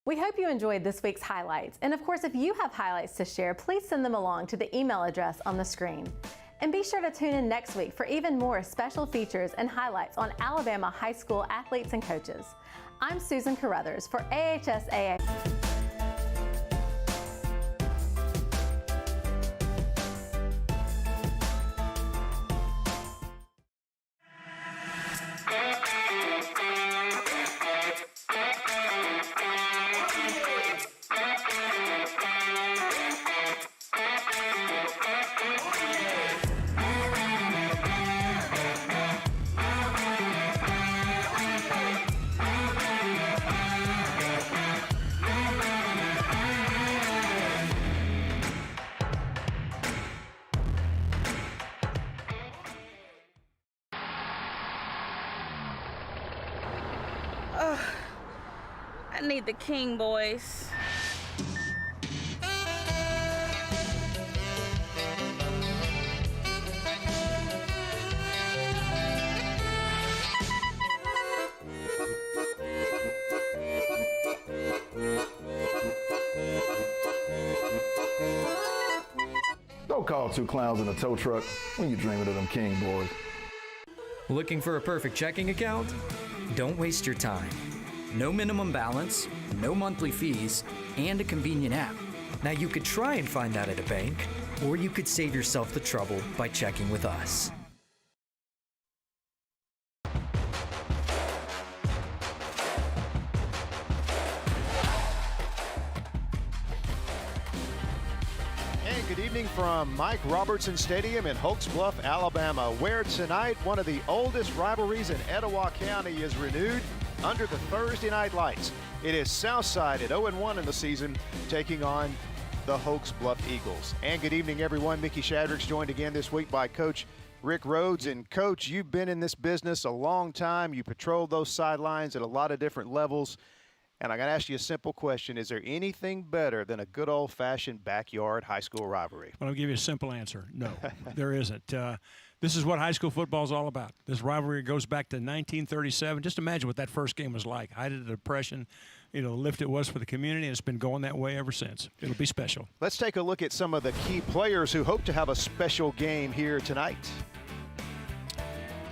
We hope you enjoyed this week's highlights. And of course, if you have highlights to share, please send them along to the email address on the screen. And be sure to tune in next week for even more special features and highlights on Alabama high school athletes and coaches. I'm Susan Carruthers for AHSAA. I need the King boys. Don't call two clowns in a tow truck when you're dreaming of them King boys. Looking for a perfect checking account? Don't waste your time. No minimum balance, no monthly fees, and a convenient app. Now you could try and find that at a bank, or you could save yourself the trouble by checking with us. Good evening from Mike Robertson Stadium in Hokes Bluff, Alabama, where tonight one of the oldest rivalries in Etowah County is renewed under the Thursday night lights. It is Southside at 0-1 in the season, taking on the Hokes Bluff Eagles. And good evening, everyone. Mickey Shadrack's joined again this week by Coach Rick Rhodes. And Coach, you've been in this business a long time. You patrolled those sidelines at a lot of different levels. And I got to ask you a simple question. Is there anything better than a good old-fashioned backyard high school rivalry? Well, I'll give you a simple answer. No, there isn't. This is what high school football is all about. This rivalry goes back to 1937. Just imagine what that first game was like. Height of the Depression, the lift it was for the community, and it's been going that way ever since. It'll be special. Let's take a look at some of the key players who hope to have a special game here tonight.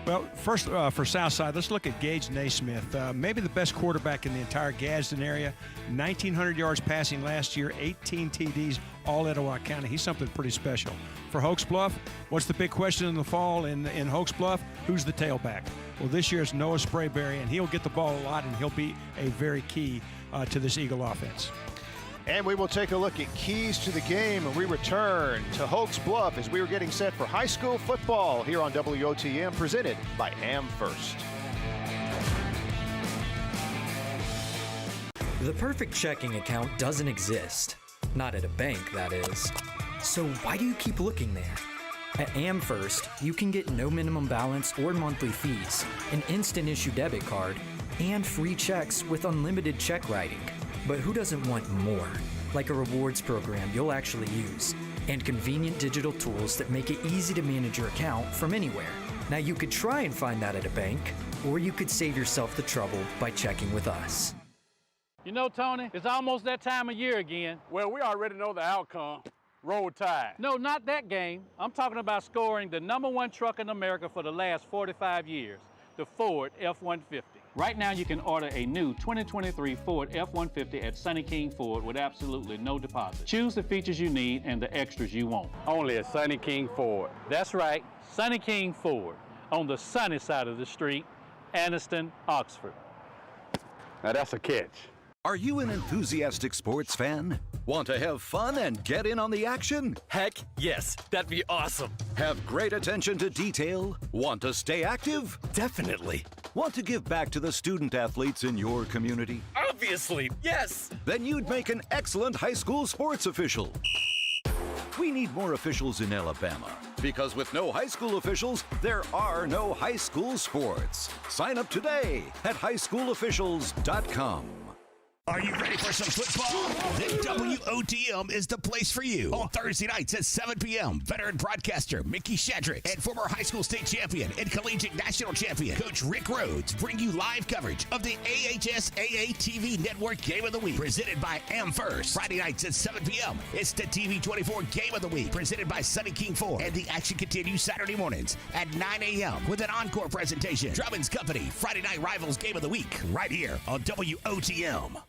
Well, first for Southside, let's look at Gage Naismith. Maybe the best quarterback in the entire Gadsden area. 1,900 yards passing last year, 18 TDs, all Etowah County. He's something pretty special. For Hokes Bluff, what's the big question in the fall in Hokes Bluff? Who's the tailback? Well, this year it's Noah Sprayberry, and he'll get the ball a lot, and he'll be a very key to this Eagle offense. And we will take a look at keys to the game, and we return to Hokes Bluff as we are getting set for high school football here on WOTM, presented by AmFirst. The perfect checking account doesn't exist. Not at a bank, that is. So why do you keep looking there? At AmFirst, you can get no minimum balance or monthly fees, an instant issue debit card, and free checks with unlimited check writing. But who doesn't want more? Like a rewards program you'll actually use, and convenient digital tools that make it easy to manage your account from anywhere. Now you could try and find that at a bank, or you could save yourself the trouble by checking with us. You know, Tony, it's almost that time of year again. Well, we already know the outcome. Roll Tide. No, not that game. I'm talking about scoring the #1 truck in America for the last 45 years, the Ford F-150. Right now, you can order a new 2023 Ford F-150 at Sunny King Ford with absolutely no deposit. Choose the features you need and the extras you want. Only at Sunny King Ford. That's right, Sunny King Ford, on the sunny side of the street, Anniston, Oxford. Now that's a catch. Are you an enthusiastic sports fan? Want to have fun and get in on the action? Heck yes, that'd be awesome. Have great attention to detail? Want to stay active? Definitely. Want to give back to the student athletes in your community? Obviously, yes. Then you'd make an excellent high school sports official. We need more officials in Alabama, because with no high school officials, there are no high school sports. Sign up today at highschoolofficials.com. Are you ready for some football? Then WOTM is the place for you. On Thursday nights at 7 p.m., veteran broadcaster Mickey Shadrick and former high school state champion and collegiate national champion Coach Rick Rhodes bring you live coverage of the AHSAA TV Network Game of the Week, presented by AmFirst. Friday nights at 7 p.m., it's the TV24 Game of the Week, presented by Sunny King Ford. And the action continues Saturday mornings at 9 a.m. with an encore presentation. Drummond's Company, Friday Night Rivals Game of the Week, right here on WOTM.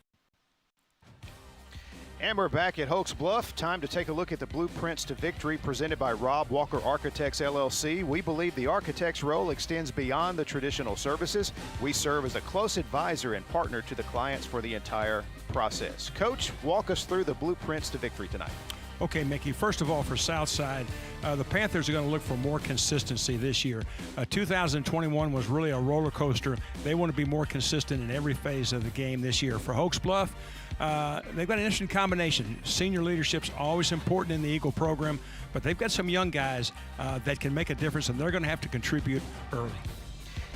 And we're back at Hokes Bluff. Time to take a look at the blueprints to victory presented by Rob Walker Architects, LLC. We believe the architect's role extends beyond the traditional services. We serve as a close advisor and partner to the clients for the entire process. Coach, walk us through the blueprints to victory tonight. Okay, Mickey, first of all, for Southside, the Panthers are going to look for more consistency this year. 2021 was really a roller coaster. They want to be more consistent in every phase of the game this year. For Hokes Bluff, they've got an interesting combination. Senior leadership's always important in the Eagle program, but they've got some young guys that can make a difference, and they're going to have to contribute early.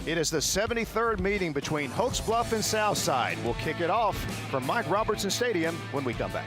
It is the 73rd meeting between Hokes Bluff and Southside. We'll kick it off from Mike Robertson Stadium when we come back.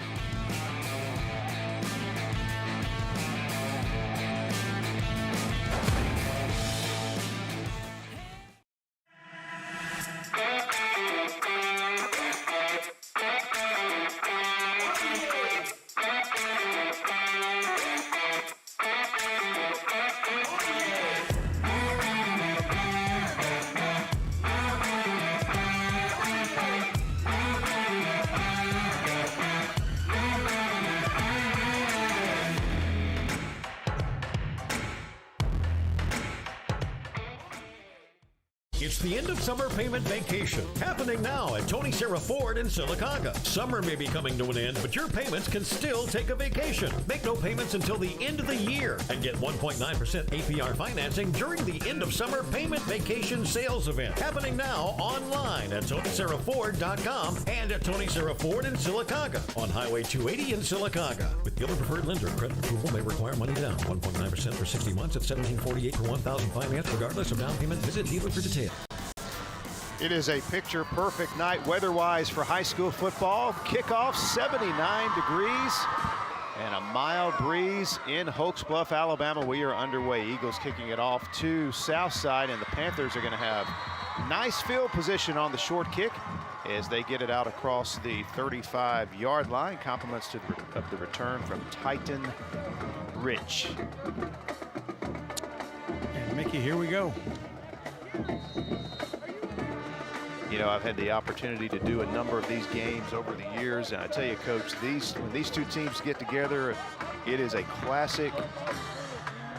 It's the end of summer payment vacation, happening now at Tony Serra Ford in Sylacauga. Summer may be coming to an end, but your payments can still take a vacation. Make no payments until the end of the year and get 1.9% APR financing during the end of summer payment vacation sales event, happening now online at TonySerraFord.com and at Tony Serra Ford in Sylacauga on Highway 280 in Sylacauga. With Gilbert Preferred Lender, credit approval may require money down. 1.9% for 60 months at $17.48 per 1,000 finance, regardless of down payment. Visit dealer for details. It is a picture-perfect night weather-wise for high school football. Kickoff 79 degrees and a mild breeze in Hokes Bluff, Alabama. We are underway. Eagles kicking it off to Southside, and the Panthers are going to have nice field position on the short kick as they get it out across the 35-yard line. Compliments to the return from Titan Rich. And Mickey, here we go. You know, I've had the opportunity to do a number of these games over the years, and I tell you, Coach, when these two teams get together, it is a classic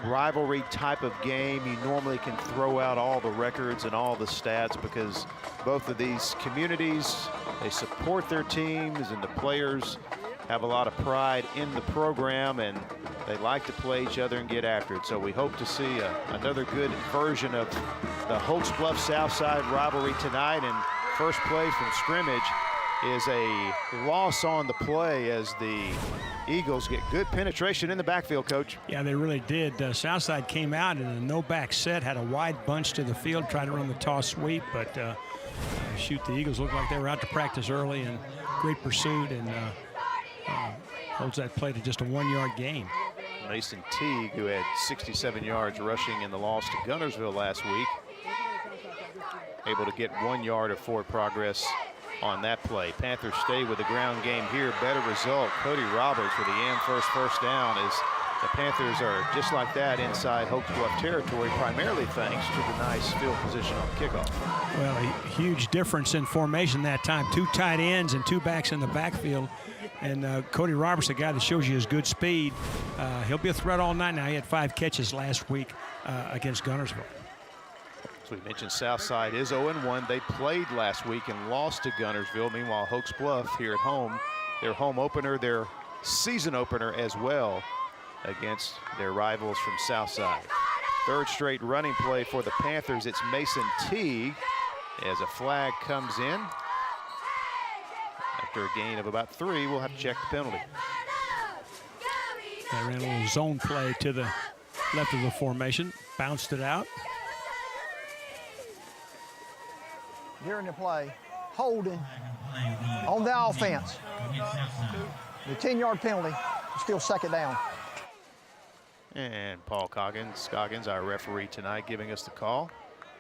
rivalry type of game. You normally can throw out all the records and all the stats because both of these communities, they support their teams, and the players have a lot of pride in the program, and they like to play each other and get after it. So we hope to see another good version of the Hokes Bluff Southside rivalry tonight. And first play from scrimmage is a loss on the play as the Eagles get good penetration in the backfield, Coach. Yeah, they really did. Southside came out in a no-back set, had a wide bunch to the field, tried to run the toss sweep, but the Eagles looked like they were out to practice early, and great pursuit, and holds that play to just a 1-yard gain. Mason Teague, who had 67 yards rushing in the loss to Gunnersville last week, able to get 1 yard of forward progress on that play. Panthers stay with the ground game here. Better result. Cody Roberts for the AmFirst first down as the Panthers are just like that inside Hokes Bluff territory, primarily thanks to the nice field position on kickoff. Well, a huge difference in formation that time. 2 tight ends and 2 backs in the backfield. And Cody Roberts, a guy that shows you his good speed, he'll be a threat all night now. He had 5 catches last week against Gunnersville. So we mentioned Southside is 0-1. They played last week and lost to Gunnersville. Meanwhile, Hokes Bluff here at home, their home opener, their season opener as well against their rivals from Southside. Third straight running play for the Panthers. It's Mason Teague as a flag comes in. After a gain of about 3, we'll have to check the penalty. They ran a little zone play to the left of the formation, bounced it out. During the play, holding On the offense, the 10-yard penalty, still second down. And Paul Coggins, our referee tonight, giving us the call.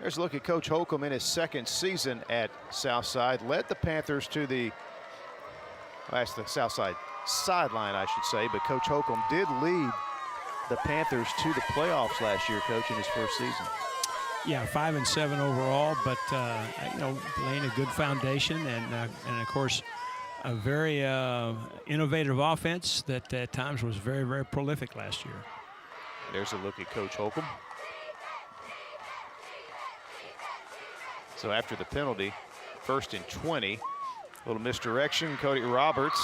There's a look at Coach Holcomb in his second season at Southside. Led the Panthers to the Southside sideline, I should say, but Coach Holcomb did lead the Panthers to the playoffs last year, Coach, in his first season. Yeah, 5-7 overall, but laying a good foundation, and of course a very innovative offense that at times was very, very prolific last year. There's a look at Coach Holcomb. So after the penalty, 1st and 20, little misdirection. Cody Roberts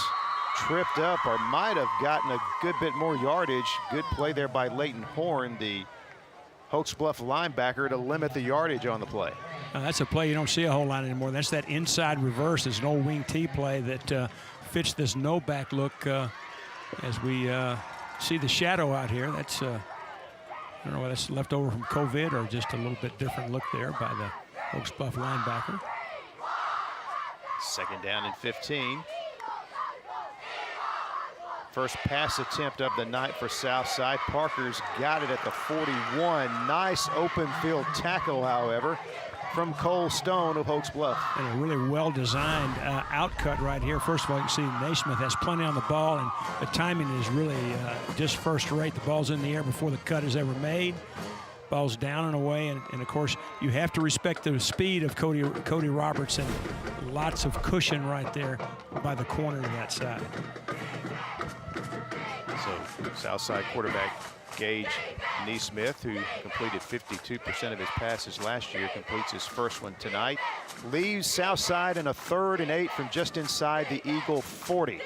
tripped up, or might have gotten a good bit more yardage. Good play there by Leighton Horn, the Hokes Bluff linebacker, to limit the yardage on the play. That's a play you don't see a whole lot anymore. That's that inside reverse. It's an old wing T play that fits this no-back look as we see the shadow out here. That's, I don't know whether that's left over from COVID or just a little bit different look there by the Hokes Bluff linebacker. 2nd down and 15. First pass attempt of the night for Southside. Parker's got it at the 41. Nice open field tackle, however, from Cole Stone of Hokes Bluff. And a really well-designed outcut right here. First of all, you can see Naismith has plenty on the ball, and the timing is really just first rate. The ball's in the air before the cut is ever made. Ball's down and away, and of course, you have to respect the speed of Cody Roberts, and lots of cushion right there by the corner to that side. So Southside quarterback Gage Naismith, who completed 52% of his passes last year, completes his first one tonight. Leaves Southside in a 3rd and 8 from just inside the Eagle 40.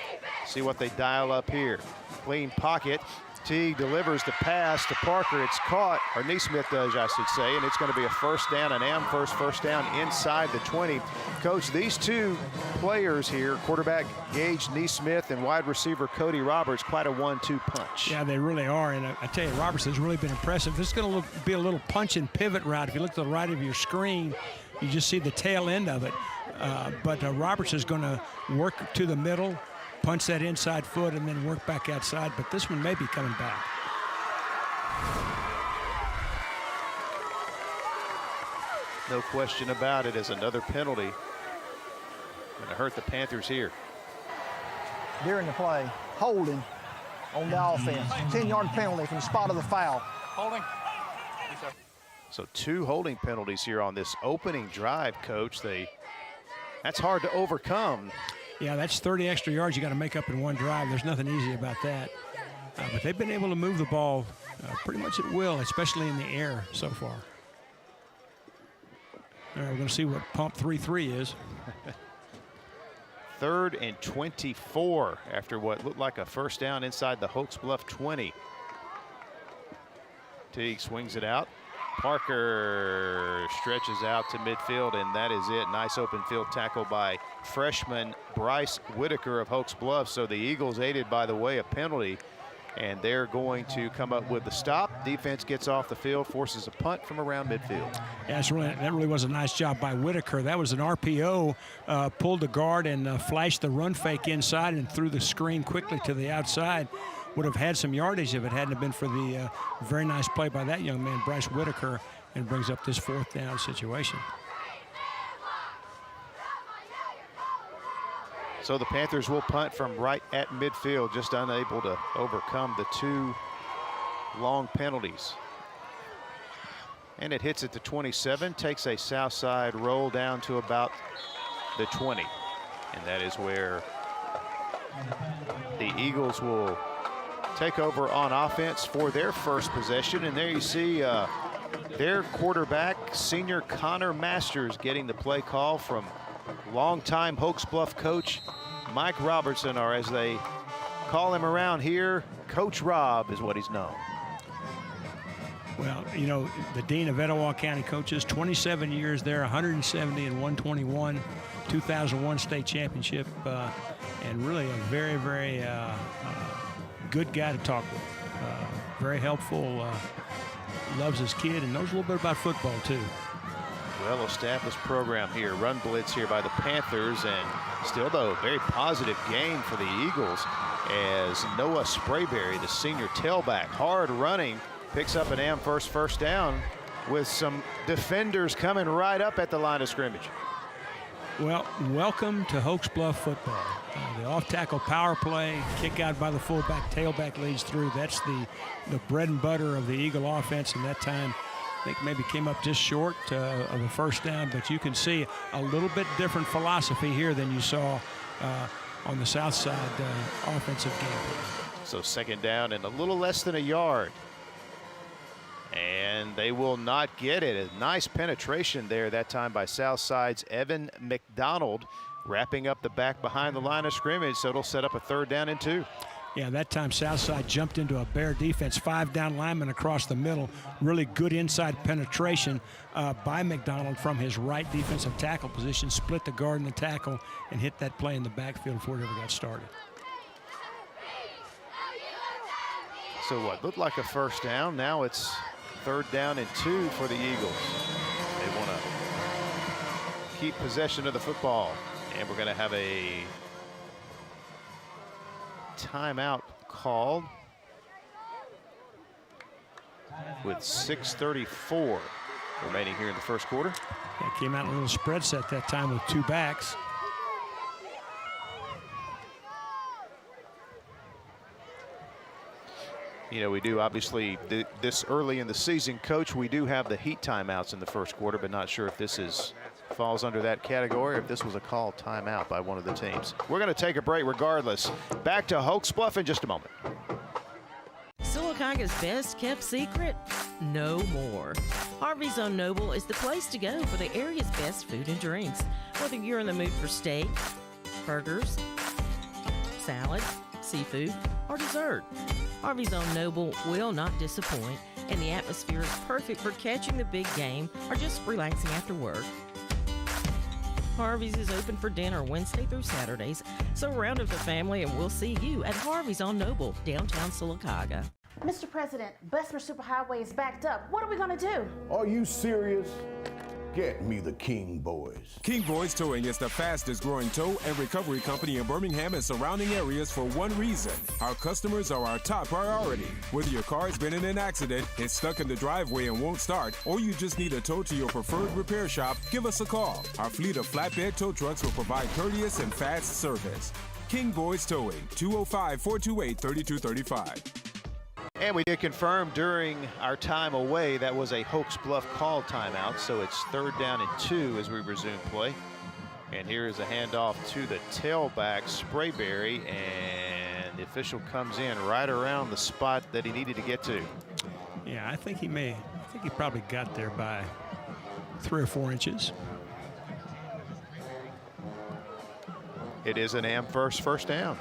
See what they dial up here. Clean pocket. Teague delivers the pass to Parker. It's caught, or Naismith does, I should say, and it's going to be a first down, an AmFirst first down inside the 20. Coach, these two players here, quarterback Gage Naismith and wide receiver Cody Roberts, quite a 1-2 punch. Yeah, they really are, and I tell you, Roberts has really been impressive. This is going to be a little punch and pivot route. If you look to the right of your screen, you just see the tail end of it. But Roberts is going to work to the middle, punch that inside foot, and then work back outside, but this one may be coming back. No question about it, as another penalty going to hurt the Panthers here. During the play, holding on the offense. 10-yard penalty from the spot of the foul. Holding. Yes, sir. So 2 holding penalties here on this opening drive, Coach. That's hard to overcome. Yeah, that's 30 extra yards you got to make up in one drive. There's nothing easy about that. But they've been able to move the ball pretty much at will, especially in the air so far. All right, we're going to see what pump 3-3 is. 3rd and 24 after what looked like a first down inside the Hokes Bluff 20. Teague swings it out. Parker stretches out to midfield, and that is it. Nice open field tackle by freshman Bryce Whitaker of Hokes Bluff. So the Eagles, aided by the way a penalty, and they're going to come up with the stop. Defense gets off the field, forces a punt from around midfield. Yeah, that really was a nice job by Whitaker. That was an RPO, pulled the guard and flashed the run fake inside and threw the screen quickly to the outside. Would have had some yardage if it hadn't been for the very nice play by that young man, Bryce Whitaker, and brings up this 4th down situation. So the Panthers will punt from right at midfield, just unable to overcome the 2 long penalties. And it hits at the 27, takes a Southside roll down to about the 20. And that is where the Eagles will take over on offense for their first possession. And there you see their quarterback, senior Connor Masters, getting the play call from longtime Hokes Bluff coach Mike Robertson, or as they call him around here, Coach Rob is what he's known. Well, you know, the dean of Etowah County coaches, 27 years there, 170 and 121, 2001 state championship, and really a very, very good guy to talk with. Very helpful, loves his kid, and knows a little bit about football too. Well-established program here. Run blitz here by the Panthers, and still, though, very positive game for the Eagles as Noah Sprayberry, the senior tailback, hard running, picks up an AmFirst first down with some defenders coming right up at the line of scrimmage. Well, welcome to Hokes Bluff football. The off-tackle power play, kick out by the fullback, tailback leads through. That's the bread and butter of the Eagle offense, and that time I think maybe came up just short of a first down, but you can see a little bit different philosophy here than you saw on the Southside offensive game. So second down and a little less than a yard. And they will not get it. A nice penetration there that time by Southside's Evan McDonald, wrapping up the back behind the line of scrimmage, so it'll set up a 3rd down and 2. Yeah, that time Southside jumped into a bear defense, 5 down linemen across the middle. Really good inside penetration by McDonald from his right defensive tackle position, split the guard and the tackle, and hit that play in the backfield before it ever got started. So what looked like a first down, now it's 3rd down and 2 for the Eagles. They want to keep possession of the football, and we're going to have a timeout called with 6:34 remaining here in the first quarter. Yeah, came out in a little spread set that time with 2 backs. You know, we do obviously this early in the season, Coach, we do have the heat timeouts in the first quarter, but not sure if this falls under that category or if this was a called timeout by one of the teams. We're going to take a break regardless. Back to Hokes Bluff in just a moment. Silicaga's best kept secret? No more. Harvey's on Noble is the place to go for the area's best food and drinks. Whether you're in the mood for steak, burgers, salad, seafood, or dessert, Harvey's on Noble will not disappoint, and the atmosphere is perfect for catching the big game or just relaxing after work. Harvey's is open for dinner Wednesday through Saturdays, so round up the family and we'll see you at Harvey's on Noble, downtown Silicaga. Mr. President, Bessemer Superhighway is backed up. What are we going to do? Are you serious? Get me the King Boys. King Boys Towing is the fastest growing tow and recovery company in Birmingham and surrounding areas for one reason. Our customers are our top priority. Whether your car's been in an accident, it's stuck in the driveway and won't start, or you just need a tow to your preferred repair shop, give us a call. Our fleet of flatbed tow trucks will provide courteous and fast service. King Boys Towing, 205-428-3235. And we did confirm during our time away that was a Hokes Bluff called timeout, so it's 3rd down and 2 as we resume play. And here is a handoff to the tailback, Sprayberry, and the official comes in right around the spot that he needed to get to. Yeah, I think he probably got there by 3 or 4 inches. It is an AmFirst first down.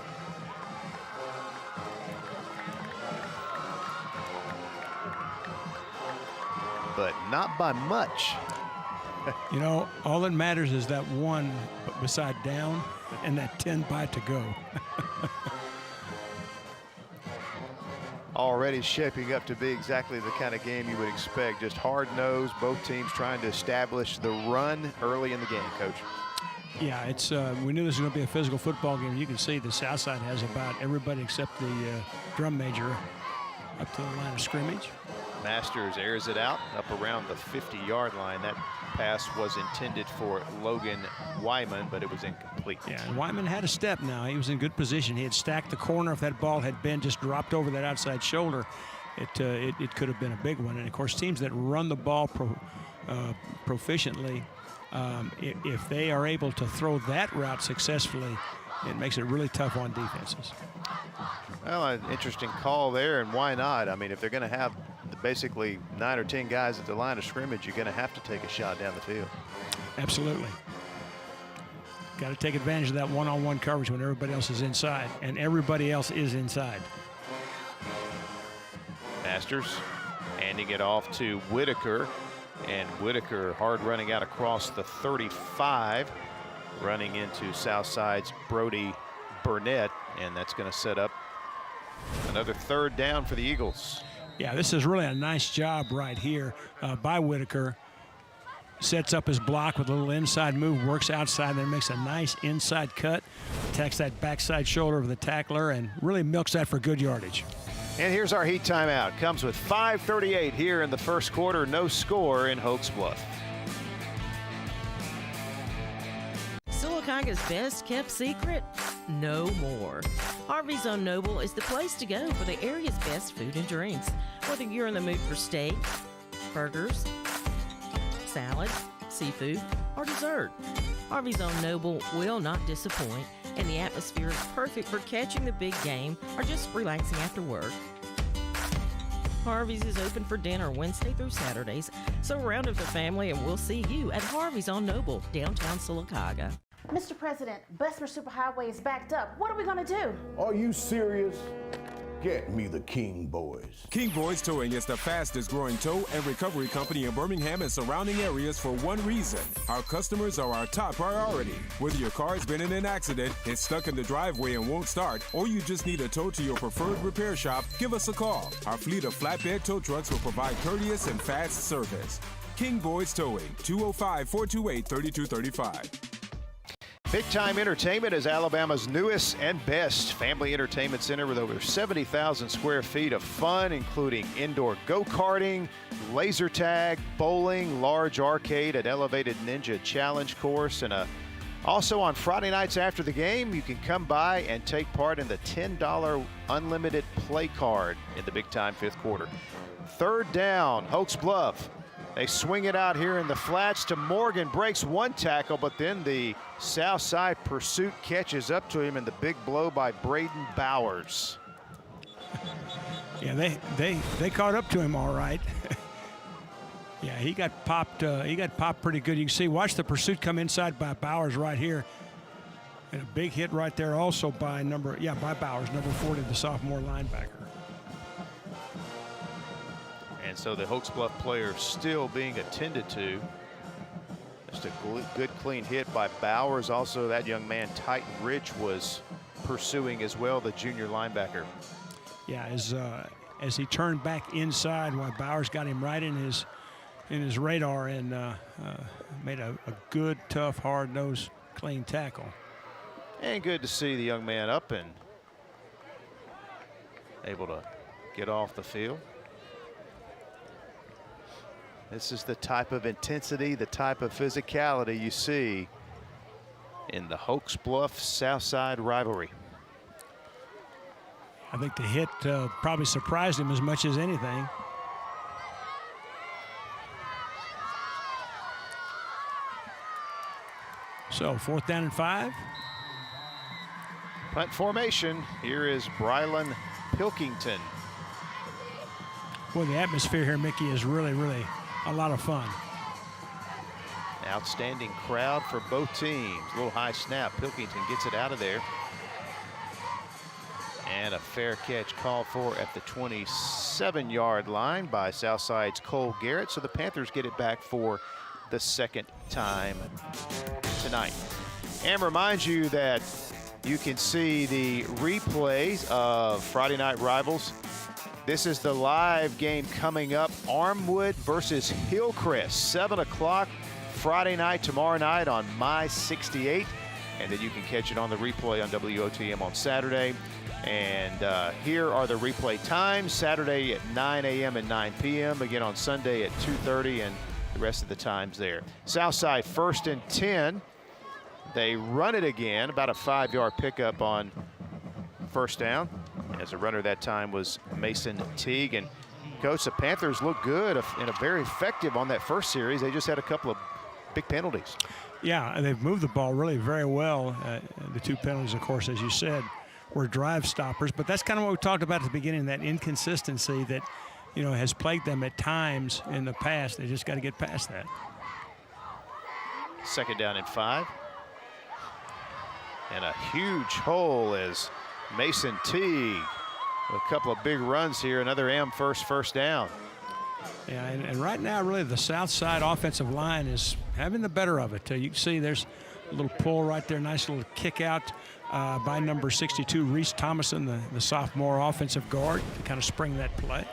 But not by much. You know, all that matters is that 1 beside down and that 10 by to go. Already shaping up to be exactly the kind of game you would expect. Just hard-nosed, both teams trying to establish the run early in the game, Coach. Yeah, it's we knew this was going to be a physical football game. You can see the Southside has about everybody except the drum major up to the line of scrimmage. Masters airs it out up around the 50-yard line. That pass was intended for Logan Wyman, but it was incomplete. Yeah, and Wyman had a step now. He was in good position. He had stacked the corner. If that ball had been just dropped over that outside shoulder, it could have been a big one. And, of course, teams that run the ball proficiently, if they are able to throw that route successfully, it makes it really tough on defenses. Well, an interesting call there, and why not? I mean, if they're going to have basically 9 or 10 guys at the line of scrimmage, you're going to have to take a shot down the field. Absolutely. Got to take advantage of that one-on-one coverage when everybody else is inside, and everybody else is inside. Masters handing it off to Whitaker, and Whitaker hard running out across the 35, running into Southside's Brody Burnett, and that's going to set up another 3rd down for the Eagles. Yeah, this is really a nice job right here by Whitaker. sets up his block with a little inside move, works outside, then makes a nice inside cut, attacks that backside shoulder of the tackler, and really milks that for good yardage. And here's our heat timeout. Comes with 5:38 here in the first quarter. No score in Hokes Bluff. Sylacauga's best kept secret? No more. Harvey's on Noble is the place to go for the area's best food and drinks. Whether you're in the mood for steak, burgers, salad, seafood, or dessert, Harvey's on Noble will not disappoint, and the atmosphere is perfect for catching the big game or just relaxing after work. Harvey's is open for dinner Wednesday through Saturdays, so round up the family and we'll see you at Harvey's on Noble, downtown Sylacauga. Mr. President, Bessemer Superhighway is backed up. What are we going to do? Are you serious? Get me the King Boys. King Boys Towing is the fastest growing tow and recovery company in Birmingham and surrounding areas for one reason. Our customers are our top priority. Whether your car's been in an accident, it's stuck in the driveway and won't start, or you just need a tow to your preferred repair shop, give us a call. Our fleet of flatbed tow trucks will provide courteous and fast service. King Boys Towing, 205-428-3235. Big Time Entertainment is Alabama's newest and best family entertainment center with over 70,000 square feet of fun, including indoor go-karting, laser tag, bowling, large arcade, an elevated ninja challenge course, and also on Friday nights after the game, you can come by and take part in the $10 unlimited play card in the Big Time fifth quarter. Third down, Hokes Bluff. They swing it out here in the flats to Morgan, breaks one tackle, but then the Southside pursuit catches up to him, and the big blow by Braden Bowers. Yeah, they caught up to him all right. Yeah, he got popped. He got popped pretty good. You can see, watch the pursuit come inside by Bowers right here, and a big hit right there also by Bowers, number 40, the sophomore linebacker. And so the Hokes Bluff player still being attended to. Just a good clean hit by Bowers. Also, that young man, Titan Rich, was pursuing as well, the junior linebacker. Yeah, as he turned back inside, while Bowers got him right in his radar and made a good, tough, hard-nosed, clean tackle. And good to see the young man up and able to get off the field. This is the type of intensity, the type of physicality you see in the Hokes Bluff Southside rivalry. I think the hit probably surprised him as much as anything. So 4th down and 5. Punt formation. Here is Brylan Pilkington. Well, the atmosphere here, Mickey, is really, really a lot of fun. Outstanding crowd for both teams. A little high snap. Pilkington gets it out of there. And a fair catch called for at the 27-yard line by Southside's Cole Garrett. So the Panthers get it back for the second time tonight. And remind you that you can see the replays of Friday Night Rivals. This is the live game coming up. Armwood versus Hillcrest, 7 o'clock Friday night, tomorrow night on My 68. And then you can catch it on the replay on WOTM on Saturday. And here are the replay times. Saturday at 9 a.m. and 9 p.m. Again on Sunday at 2:30, and the rest of the times there. Southside 1st and 10. They run it again, about a 5-yard pickup on first down. As a runner that time was Mason Teague. And Coach, the Panthers look good and very effective on that first series. They just had a couple of big penalties. Yeah, they've moved the ball really very well. The 2 penalties, of course, as you said, were drive stoppers. But that's kind of what we talked about at the beginning, that inconsistency that, has plagued them at times in the past. They just got to get past that. 2nd down and 5. And a huge hole as Mason Teague, a couple of big runs here, another AmFirst first down. Yeah, and right now, really, the Southside offensive line is having the better of it. You can see there's a little pull right there, nice little kick out by number 62, Reese Thomason, the sophomore offensive guard, to kind of spring that play.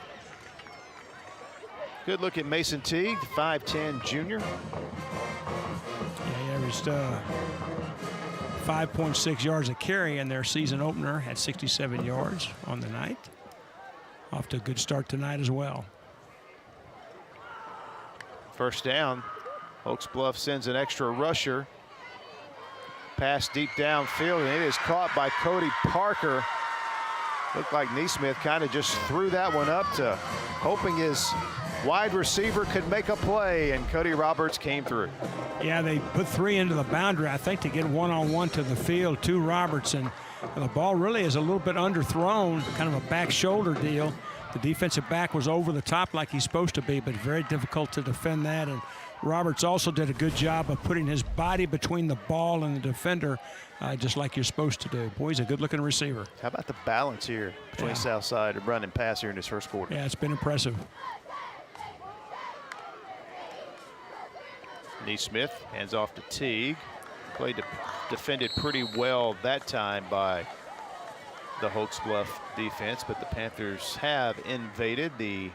Good look at Mason Teague, 5'10 junior. Yeah, he averaged 5.6 yards a carry in their season opener, had 67 yards on the night. Off to a good start tonight as well. First down. Hokes Bluff sends an extra rusher. Pass deep downfield, and it is caught by Cody Parker. Looked like Neesmith kind of just threw that one up to hoping his wide receiver could make a play, and Cody Roberts came through. Yeah, they put 3 into the boundary, I think, to get one-on-one to the field to Roberts, and the ball really is a little bit underthrown, kind of a back shoulder deal. The defensive back was over the top like he's supposed to be, but very difficult to defend that. And Roberts also did a good job of putting his body between the ball and the defender, just like you're supposed to do. Boy, he's a good-looking receiver. How about the balance here between Southside and run and pass here in this first quarter? Yeah, it's been impressive. Neesmith hands off to Teague. Defended pretty well that time by the Hokes Bluff defense, but the Panthers have invaded the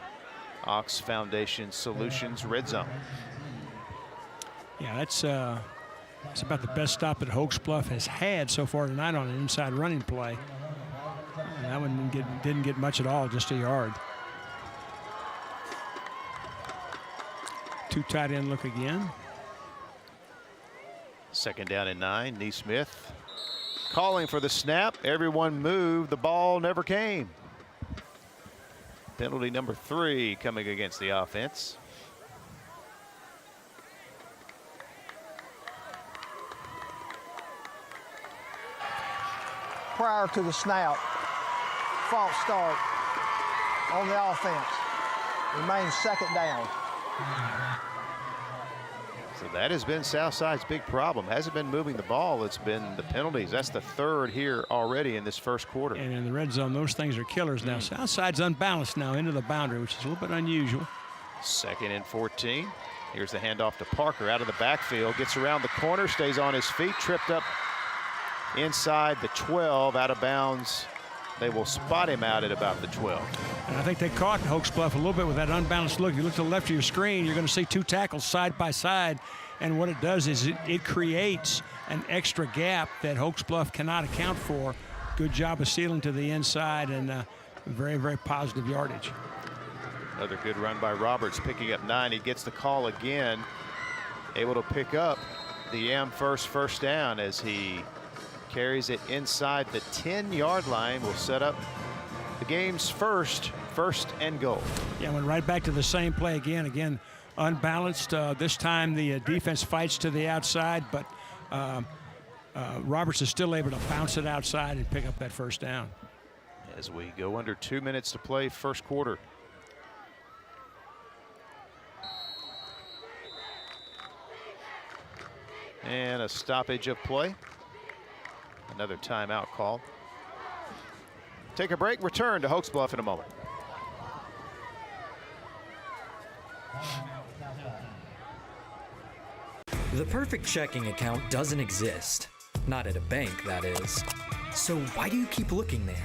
Ox Foundation Solutions red zone. Yeah, that's about the best stop that Hokes Bluff has had so far tonight on an inside running play. That one didn't get much at all, just a yard. 2 tight end look again. Second down and 9. Neesmith calling for the snap. Everyone moved. The ball never came. Penalty number 3 coming against the offense. Prior to the snap, false start on the offense. Remains second down. So that has been Southside's big problem. Hasn't been moving the ball. It's been the penalties. That's the 3rd here already in this first quarter. And in the red zone, those things are killers now. Southside's unbalanced now into the boundary, which is a little bit unusual. 2nd and 14. Here's the handoff to Parker out of the backfield. Gets around the corner, stays on his feet, tripped up inside the 12, out of bounds. They will spot him out at about the 12. And I think they caught Hokes Bluff a little bit with that unbalanced look. You look to the left of your screen, you're going to see 2 tackles side by side. And what it does is it creates an extra gap that Hokes Bluff cannot account for. Good job of sealing to the inside, and very, very positive yardage. Another good run by Roberts, picking up 9. He gets the call again. Able to pick up the AmFirst first down as he carries it inside the 10-yard line. Will set up the game's first and goal. Yeah, went right back to the same play again. Again, unbalanced. This time the defense fights to the outside, but Roberts is still able to bounce it outside and pick up that first down. As we go under 2 minutes to play first quarter. And a stoppage of play. Another timeout call. Take a break, return to Hokes Bluff in a moment. The perfect checking account doesn't exist. Not at a bank, that is. So why do you keep looking there?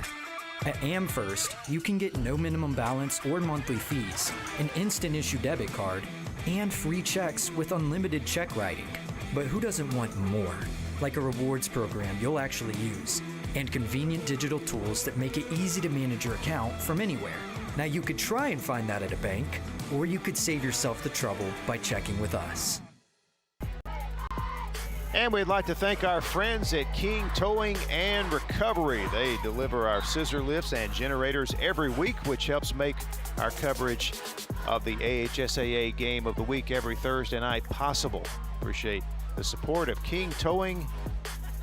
At AmFirst, you can get no minimum balance or monthly fees, an instant issue debit card, and free checks with unlimited check writing. But who doesn't want more? Like a rewards program you'll actually use, and convenient digital tools that make it easy to manage your account from anywhere. Now you could try and find that at a bank, or you could save yourself the trouble by checking with us. And we'd like to thank our friends at King Towing and Recovery. They deliver our scissor lifts and generators every week, which helps make our coverage of the AHSAA game of the week every Thursday night possible. Appreciate the support of King Towing,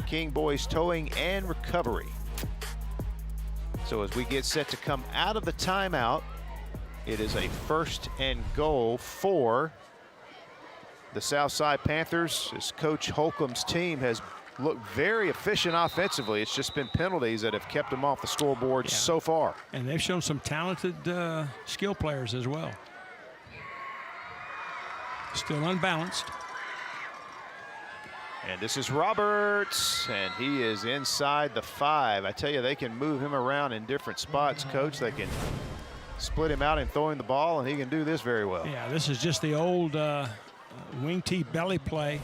King Boys Towing and Recovery. So as we get set to come out of the timeout, it is a 1st and goal for the Southside Panthers. As Coach Holcomb's team has looked very efficient offensively. It's just been penalties that have kept them off the scoreboard so far. And they've shown some talented skill players as well. Still unbalanced. And this is Roberts, and he is inside the 5. I tell you, they can move him around in different spots, Coach. They can split him out and throw him the ball, and he can do this very well. Yeah, this is just the old wing tee belly play.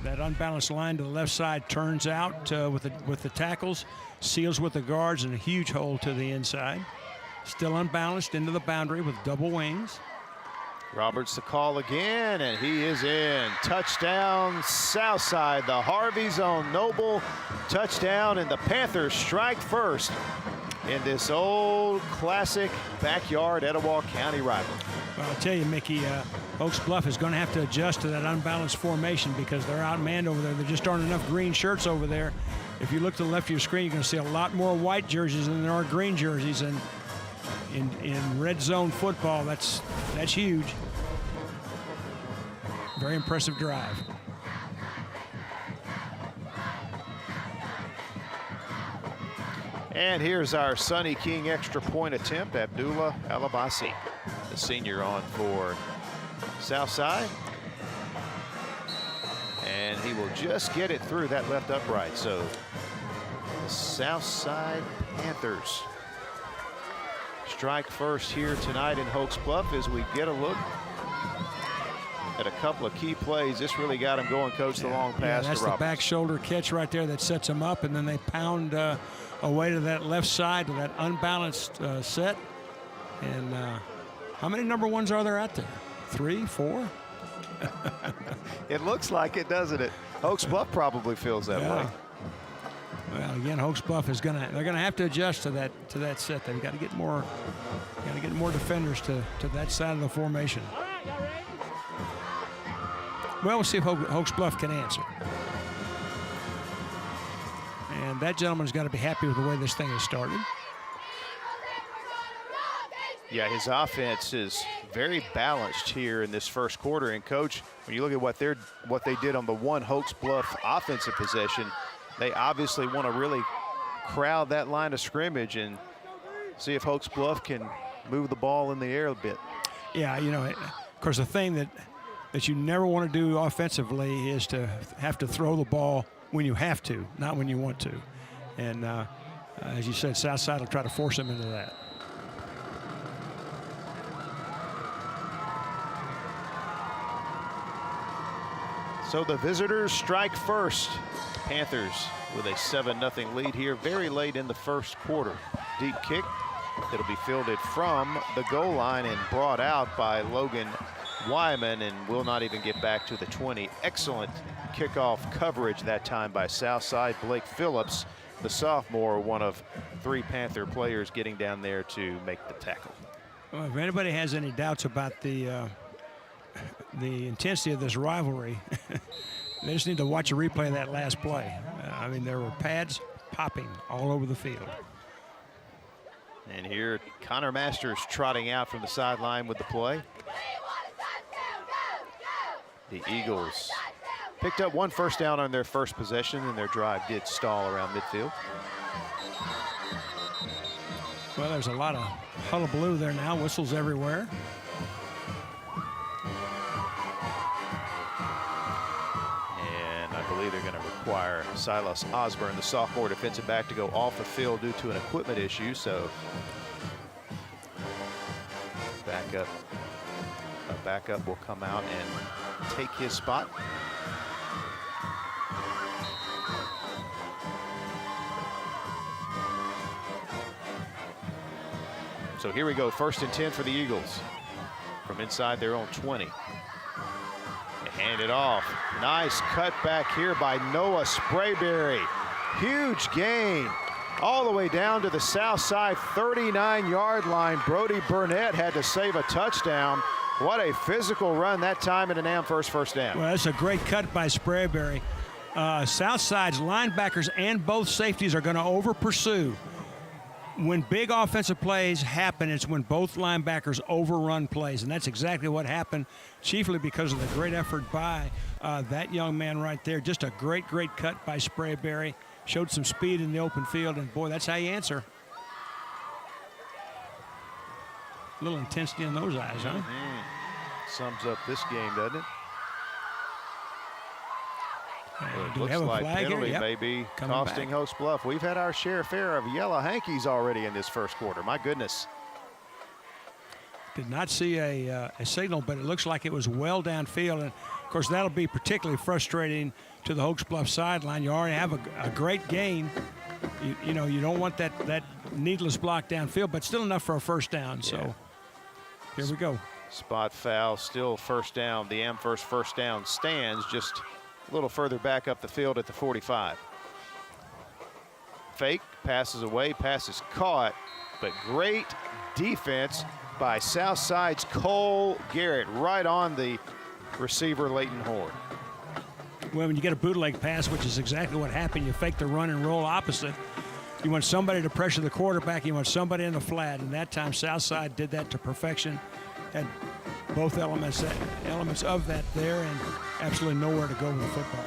That unbalanced line to the left side turns out with the tackles, seals with the guards, and a huge hole to the inside. Still unbalanced into the boundary with double wings. Roberts the call again, and he is in. Touchdown, Southside. The Harveys on Noble. Touchdown, and the Panthers strike first in this old classic backyard Etowah County rivalry. Well, I'll tell you, Mickey, Hokes Bluff is going to have to adjust to that unbalanced formation because they're outmanned over there. There just aren't enough green shirts over there. If you look to the left of your screen, you're going to see a lot more white jerseys than there are green jerseys. And in red zone football, that's huge. Very impressive drive. And here's our Sonny King extra point attempt. Abdullah Alabasi, the senior, on for Southside. And he will just get it through that left upright. So the Southside Panthers strike first here tonight in Hokes Bluff as we get a look at a couple of key plays. This really got him going, Coach, the long pass to Roberts. That's the back shoulder catch right there that sets him up, and then they pound away to that left side to that unbalanced set. And how many number ones are there out there? 3, 4? It looks like it, doesn't it? Hokes Bluff probably feels that way. Well, again, Hokes Bluff is they're gonna have to adjust to that set. They've got to get more defenders to that side of the formation. Well, we'll see if Hokes Bluff can answer. And that gentleman's got to be happy with the way this thing has started. Yeah, his offense is very balanced here in this first quarter. And Coach, when you look at what they did on the one Hokes Bluff offensive possession, they obviously want to really crowd that line of scrimmage and see if Hokes Bluff can move the ball in the air a bit. Yeah, you know, of course, the thing that you never want to do offensively is to have to throw the ball when you have to, not when you want to. And as you said, Southside will try to force them into that. So the visitors strike first. Panthers with a 7-0 lead here very late in the first quarter. Deep kick. It'll be fielded from the goal line and brought out by Logan Wyman and will not even get back to the 20. Excellent kickoff coverage that time by Southside. Blake Phillips, the sophomore, one of 3 Panther players getting down there to make the tackle. Well, if anybody has any doubts about the intensity of this rivalry, they just need to watch a replay of that last play. I mean, there were pads popping all over the field. And here, Connor Masters trotting out from the sideline with the play. The Eagles picked up 1 first down on their first possession, and their drive did stall around midfield. Well, there's a lot of hullabaloo there now, whistles everywhere. And I believe they're going to require Silas Osborne, the sophomore defensive back, to go off the field due to an equipment issue. So a backup will come out and take his spot. So here we go, 1st and 10 for the Eagles from inside their own 20. They hand it off. Nice cut back here by Noah Sprayberry. Huge gain all the way down to the south side 39-yard line. Brody Burnett had to save a touchdown. What a physical run that time in an AmFirst first down. Well, that's a great cut by Sprayberry. Southside's linebackers and both safeties are going to over-pursue. When big offensive plays happen, it's when both linebackers overrun plays, and that's exactly what happened, chiefly because of the great effort by that young man right there. Just a great cut by Sprayberry. Showed some speed in the open field, and boy, that's how you answer. A little intensity in those eyes, huh? Sums up this game, doesn't it? Well, it Do we looks have a like flag penalty here? Yep. may be Coming costing back. Hokes Bluff. We've had our share of yellow hankies already in this first quarter. My goodness. Did not see a signal, but it looks like it was well downfield. And, of course, that'll be particularly frustrating to the Hokes Bluff sideline. You already have a great gain. You know, you don't want that needless block downfield, but still enough for a first down. So here we go. Spot foul, still first down. The AmFirst first down stands just a little further back up the field at the 45. Fake, passes away, pass is caught, but great defense by Southside's Cole Garrett right on the receiver Leighton Horde. Well, when you get a bootleg pass, which is exactly what happened, you fake the run and roll opposite. You want somebody to pressure the quarterback. You want somebody in the flat, and that time Southside did that to perfection. Had both elements of that there, and absolutely nowhere to go with the football.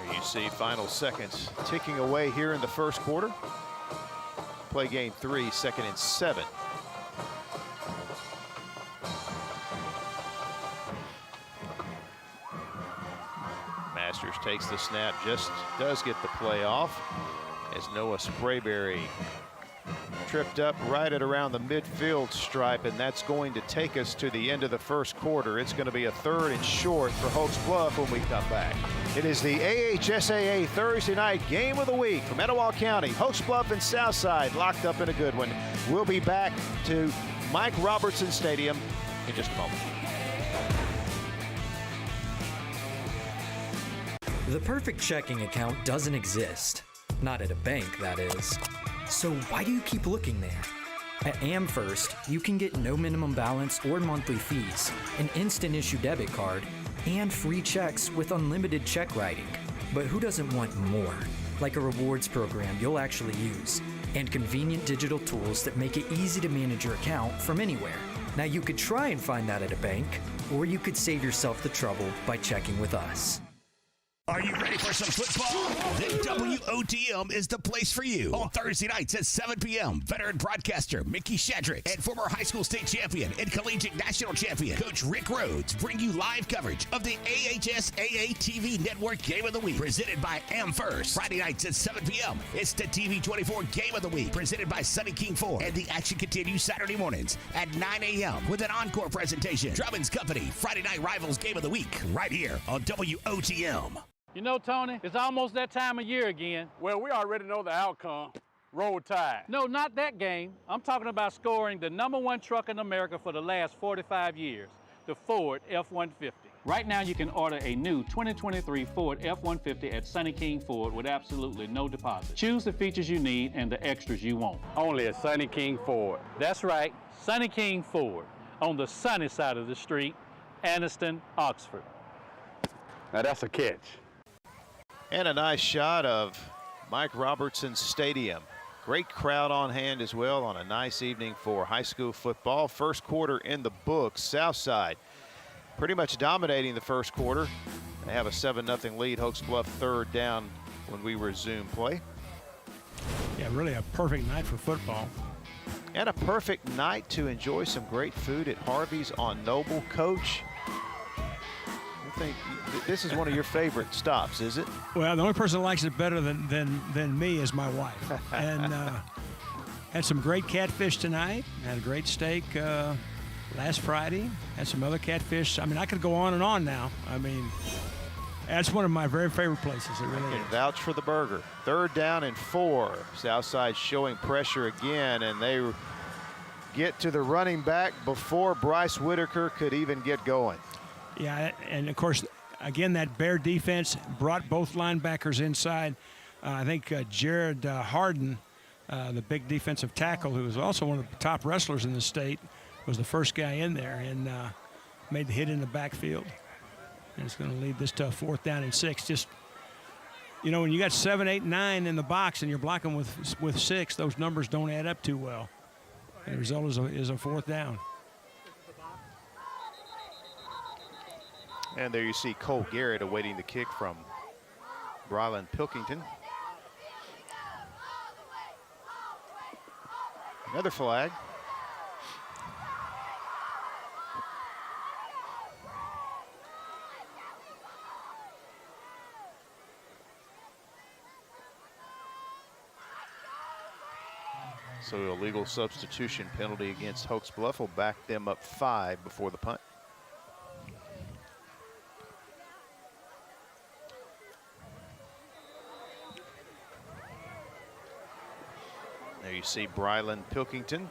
There you see final seconds ticking away here in the first quarter. Play game 3, 2nd and 7. Masters takes the snap, just does get the play off as Noah Sprayberry tripped up right at around the midfield stripe, and that's going to take us to the end of the first quarter. It's going to be a 3rd and short for Hokes Bluff when we come back. It is the AHSAA Thursday night game of the week from Etowah County. Hokes Bluff and Southside locked up in a good one. We'll be back to Mike Robertson Stadium in just a moment. The perfect checking account doesn't exist. Not at a bank, that is. So why do you keep looking there? At AmFirst, you can get no minimum balance or monthly fees, an instant issue debit card, and free checks with unlimited check writing. But who doesn't want more? Like a rewards program you'll actually use, and convenient digital tools that make it easy to manage your account from anywhere. Now you could try and find that at a bank, or you could save yourself the trouble by checking with us. Are you ready for some football? Then WOTM is the place for you. On Thursday nights at 7 p.m., veteran broadcaster Mickey Shadrick and former high school state champion and collegiate national champion Coach Rick Rhodes bring you live coverage of the AHSAA TV Network Game of the Week, presented by AmFirst. Friday nights at 7 p.m., it's the TV24 Game of the Week, presented by Sunny King Ford. And the action continues Saturday mornings at 9 a.m. with an encore presentation. Drummond's Company, Friday Night Rivals Game of the Week, right here on WOTM. You know, Tony, it's almost that time of year again. Well, we already know the outcome. Roll Tide. No, not that game. I'm talking about scoring the #1 truck in America for the last 45 years, the Ford F-150. Right now, you can order a new 2023 Ford F-150 at Sunny King Ford with absolutely no deposit. Choose the features you need and the extras you want. Only at Sunny King Ford. That's right, Sunny King Ford, on the sunny side of the street, Anniston, Oxford. Now that's a catch. And a nice shot of Mike Robertson Stadium. Great crowd on hand as well on a nice evening for high school football. First quarter in the books. Southside pretty much dominating the first quarter. They have a 7-0 lead. Hokes Bluff 3rd down when we resume play. Yeah, really a perfect night for football. And a perfect night to enjoy some great food at Harvey's on Noble. Coach, I think this is one of your favorite stops, is it? Well, the only person that likes it better than me is my wife. And had some great catfish tonight. Had a great steak last Friday. Had some other catfish. I mean, I could go on and on now. I mean, that's one of my very favorite places. It really is. Vouch for the burger. 3rd down and 4. Southside showing pressure again, and they get to the running back before Bryce Whitaker could even get going. Yeah, and of course, again, that Bear defense brought both linebackers inside. I think Jared Harden, the big defensive tackle, who was also one of the top wrestlers in the state, was the first guy in there and made the hit in the backfield. And it's going to lead this to a 4th down and 6. Just, you know, when you got 7, 8, 9 in the box and you're blocking with 6, those numbers don't add up too well. And the result is a 4th down. And there you see Cole Garrett awaiting the kick from Brylan Pilkington. Another flag. So a legal substitution penalty against Hokes Bluff will back them up 5 before the punt. There you see Brylan Pilkington.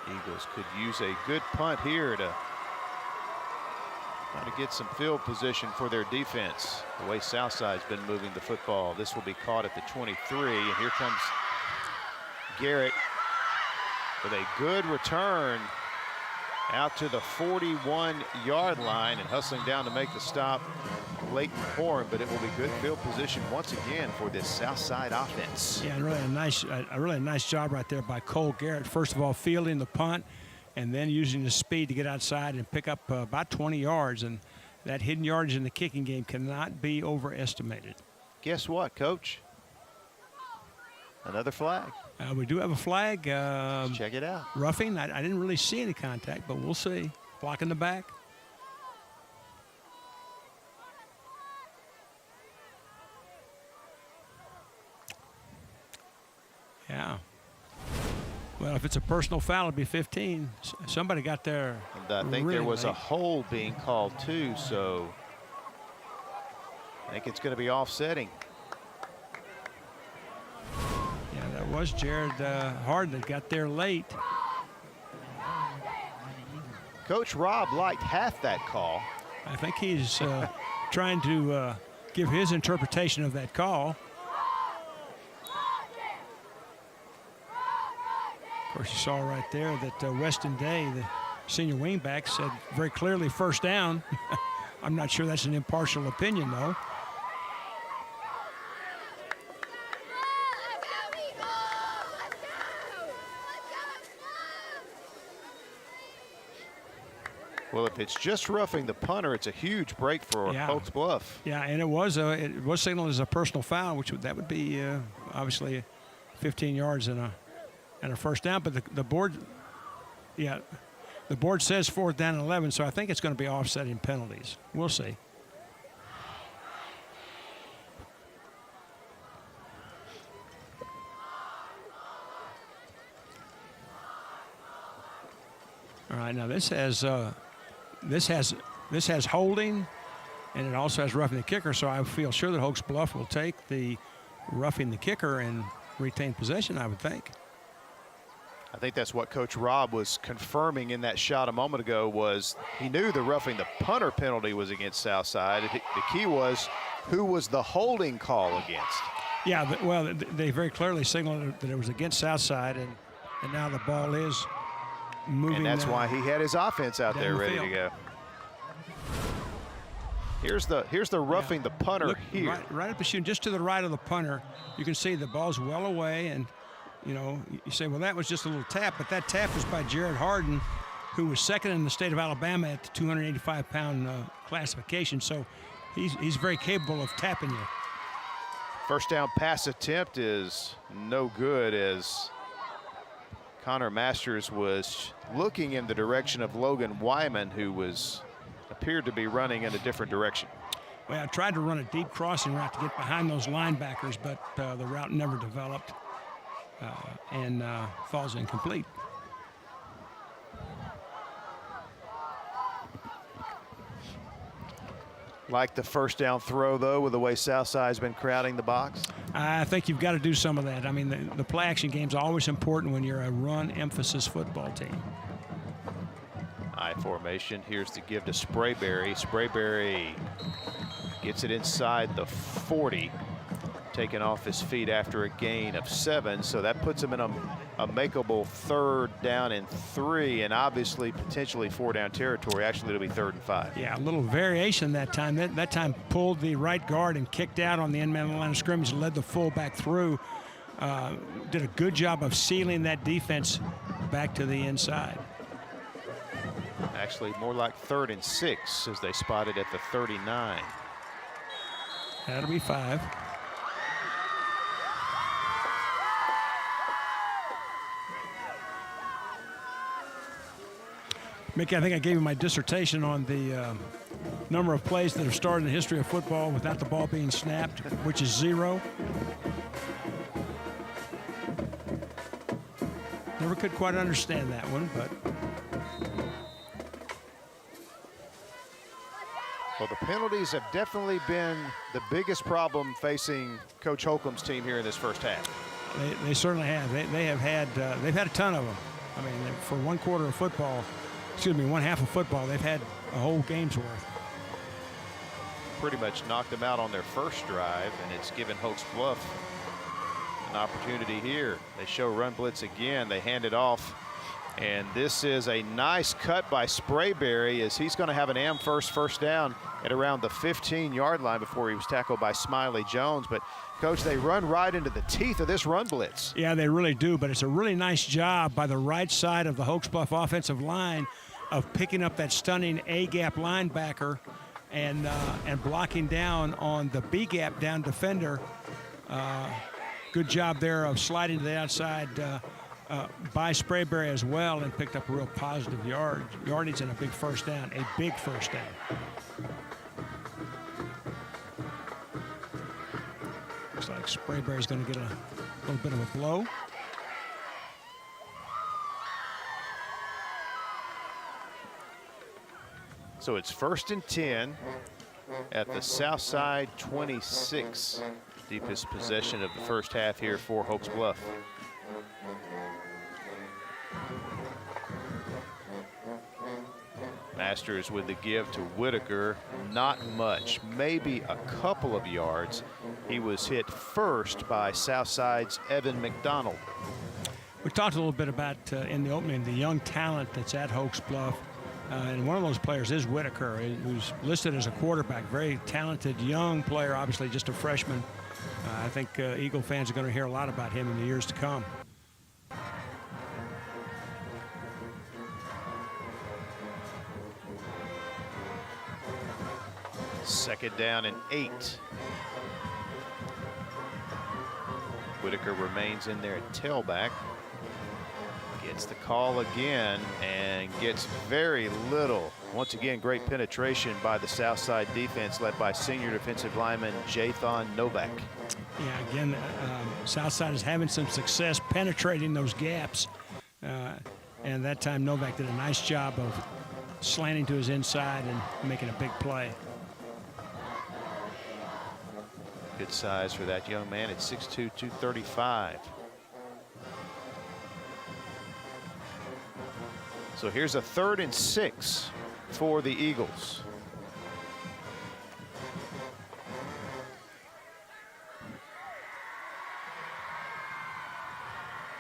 Eagles could use a good punt here to try to get some field position for their defense. The way Southside's been moving the football. This will be caught at the 23, and here comes Garrett with a good return out to the 41-yard line and hustling down to make the stop. Leighton Horn, but it will be good field position once again for this Southside offense. Yeah, and really a nice job right there by Cole Garrett. First of all, fielding the punt, and then using the speed to get outside and pick up about 20 yards. And that hidden yardage in the kicking game cannot be overestimated. Guess what, Coach? Another flag. We do have a flag. Let's check it out. Roughing. I didn't really see any contact, but we'll see. Block in the back. Yeah. Well, if it's a personal foul, it'll be 15. Somebody got there. And I think really there was late. a hold being called too, so I think it's going to be offsetting. Yeah, that was Jared Harden that got there late. Coach Rob liked half that call. I think he's trying to give his interpretation of that call. Of course, you saw right there that Weston Day, the senior wingback, said very clearly first down. I'm not sure that's an impartial opinion, though. Well, if it's just roughing the punter, it's a huge break for Hokes Bluff. Yeah, and it was signaled as a personal foul, which would be obviously 15 yards and a first down. But the board, the board says 4th down and 11, so I think it's going to be offsetting penalties. We'll see. All right, now this has holding, and it also has roughing the kicker. So I feel sure that Hokes Bluff will take the roughing the kicker and retain possession, I would think. I think that's what Coach Rob was confirming in that shot a moment ago. Was he knew the roughing the punter penalty was against Southside. The key was who was the holding call against. Yeah, well, they very clearly signaled that it was against Southside, and now the ball is moving. And that's why he had his offense out there ready to go. Here's the roughing the punter. Look, here. Right up the shoot, just to the right of the punter. You can see the ball's well away, and you know, you say, well, that was just a little tap, but that tap was by Jared Harden, who was second in the state of Alabama at the 285-pound classification. So he's very capable of tapping you. First down pass attempt is no good, as Connor Masters was looking in the direction of Logan Wyman, who appeared to be running in a different direction. Well, I tried to run a deep crossing route to get behind those linebackers, but the route never developed and falls incomplete. Like the first down throw, though, with the way Southside's been crowding the box? I think you've got to do some of that. I mean, the play action game is always important when you're a run emphasis football team. I formation. Here's the give to Sprayberry. Sprayberry gets it inside the 40, taken off his feet after a gain of 7. So that puts him in a makeable 3rd down and 3, and obviously potentially 4-down territory. Actually, it'll be 3rd and 5. Yeah, a little variation that time. That time pulled the right guard and kicked out on the end man of the line of scrimmage and led the fullback through. Did a good job of sealing that defense back to the inside. Actually, more like 3rd and 6 as they spotted at the 39. That'll be 5. Mickey, I think I gave you my dissertation on the number of plays that have started in the history of football without the ball being snapped, which is 0. Never could quite understand that one, but. Well, the penalties have definitely been the biggest problem facing Coach Holcomb's team here in this first half. They certainly have. They've had a ton of them. I mean, for one quarter of football, one half of football, they've had a whole game's worth. Pretty much knocked them out on their first drive, and it's given Hokes Bluff an opportunity here. They show run blitz again. They hand it off, and this is a nice cut by Sprayberry as he's going to have an AmFirst first down at around the 15-yard line before he was tackled by Smiley Jones. But Coach, they run right into the teeth of this run blitz. Yeah, they really do, but it's a really nice job by the right side of the Hokes Bluff offensive line of picking up that stunning A-gap linebacker and blocking down on the B-gap down defender. Good job there of sliding to the outside by Sprayberry as well, and picked up a real positive yardage and a big first down, Looks like Sprayberry's going to get a little bit of a blow. So it's 1st and 10 at the Southside 26. Deepest possession of the first half here for Hokes Bluff. Masters with the give to Whitaker. Not much, maybe a couple of yards. He was hit first by Southside's Evan McDonald. We talked a little bit about in the opening the young talent that's at Hokes Bluff. And one of those players is Whitaker, who's listed as a quarterback. Very talented young player, obviously just a freshman. I think Eagle fans are going to hear a lot about him in the years to come. Second down and 8. Whitaker remains in there at tailback. Gets the call again and gets very little. Once again, great penetration by the Southside defense led by senior defensive lineman Jathan Novak. Yeah, again, Southside is having some success penetrating those gaps. And that time Novak did a nice job of slanting to his inside and making a big play. Good size for that young man at 6'2", 235. So here's a 3rd and 6 for the Eagles.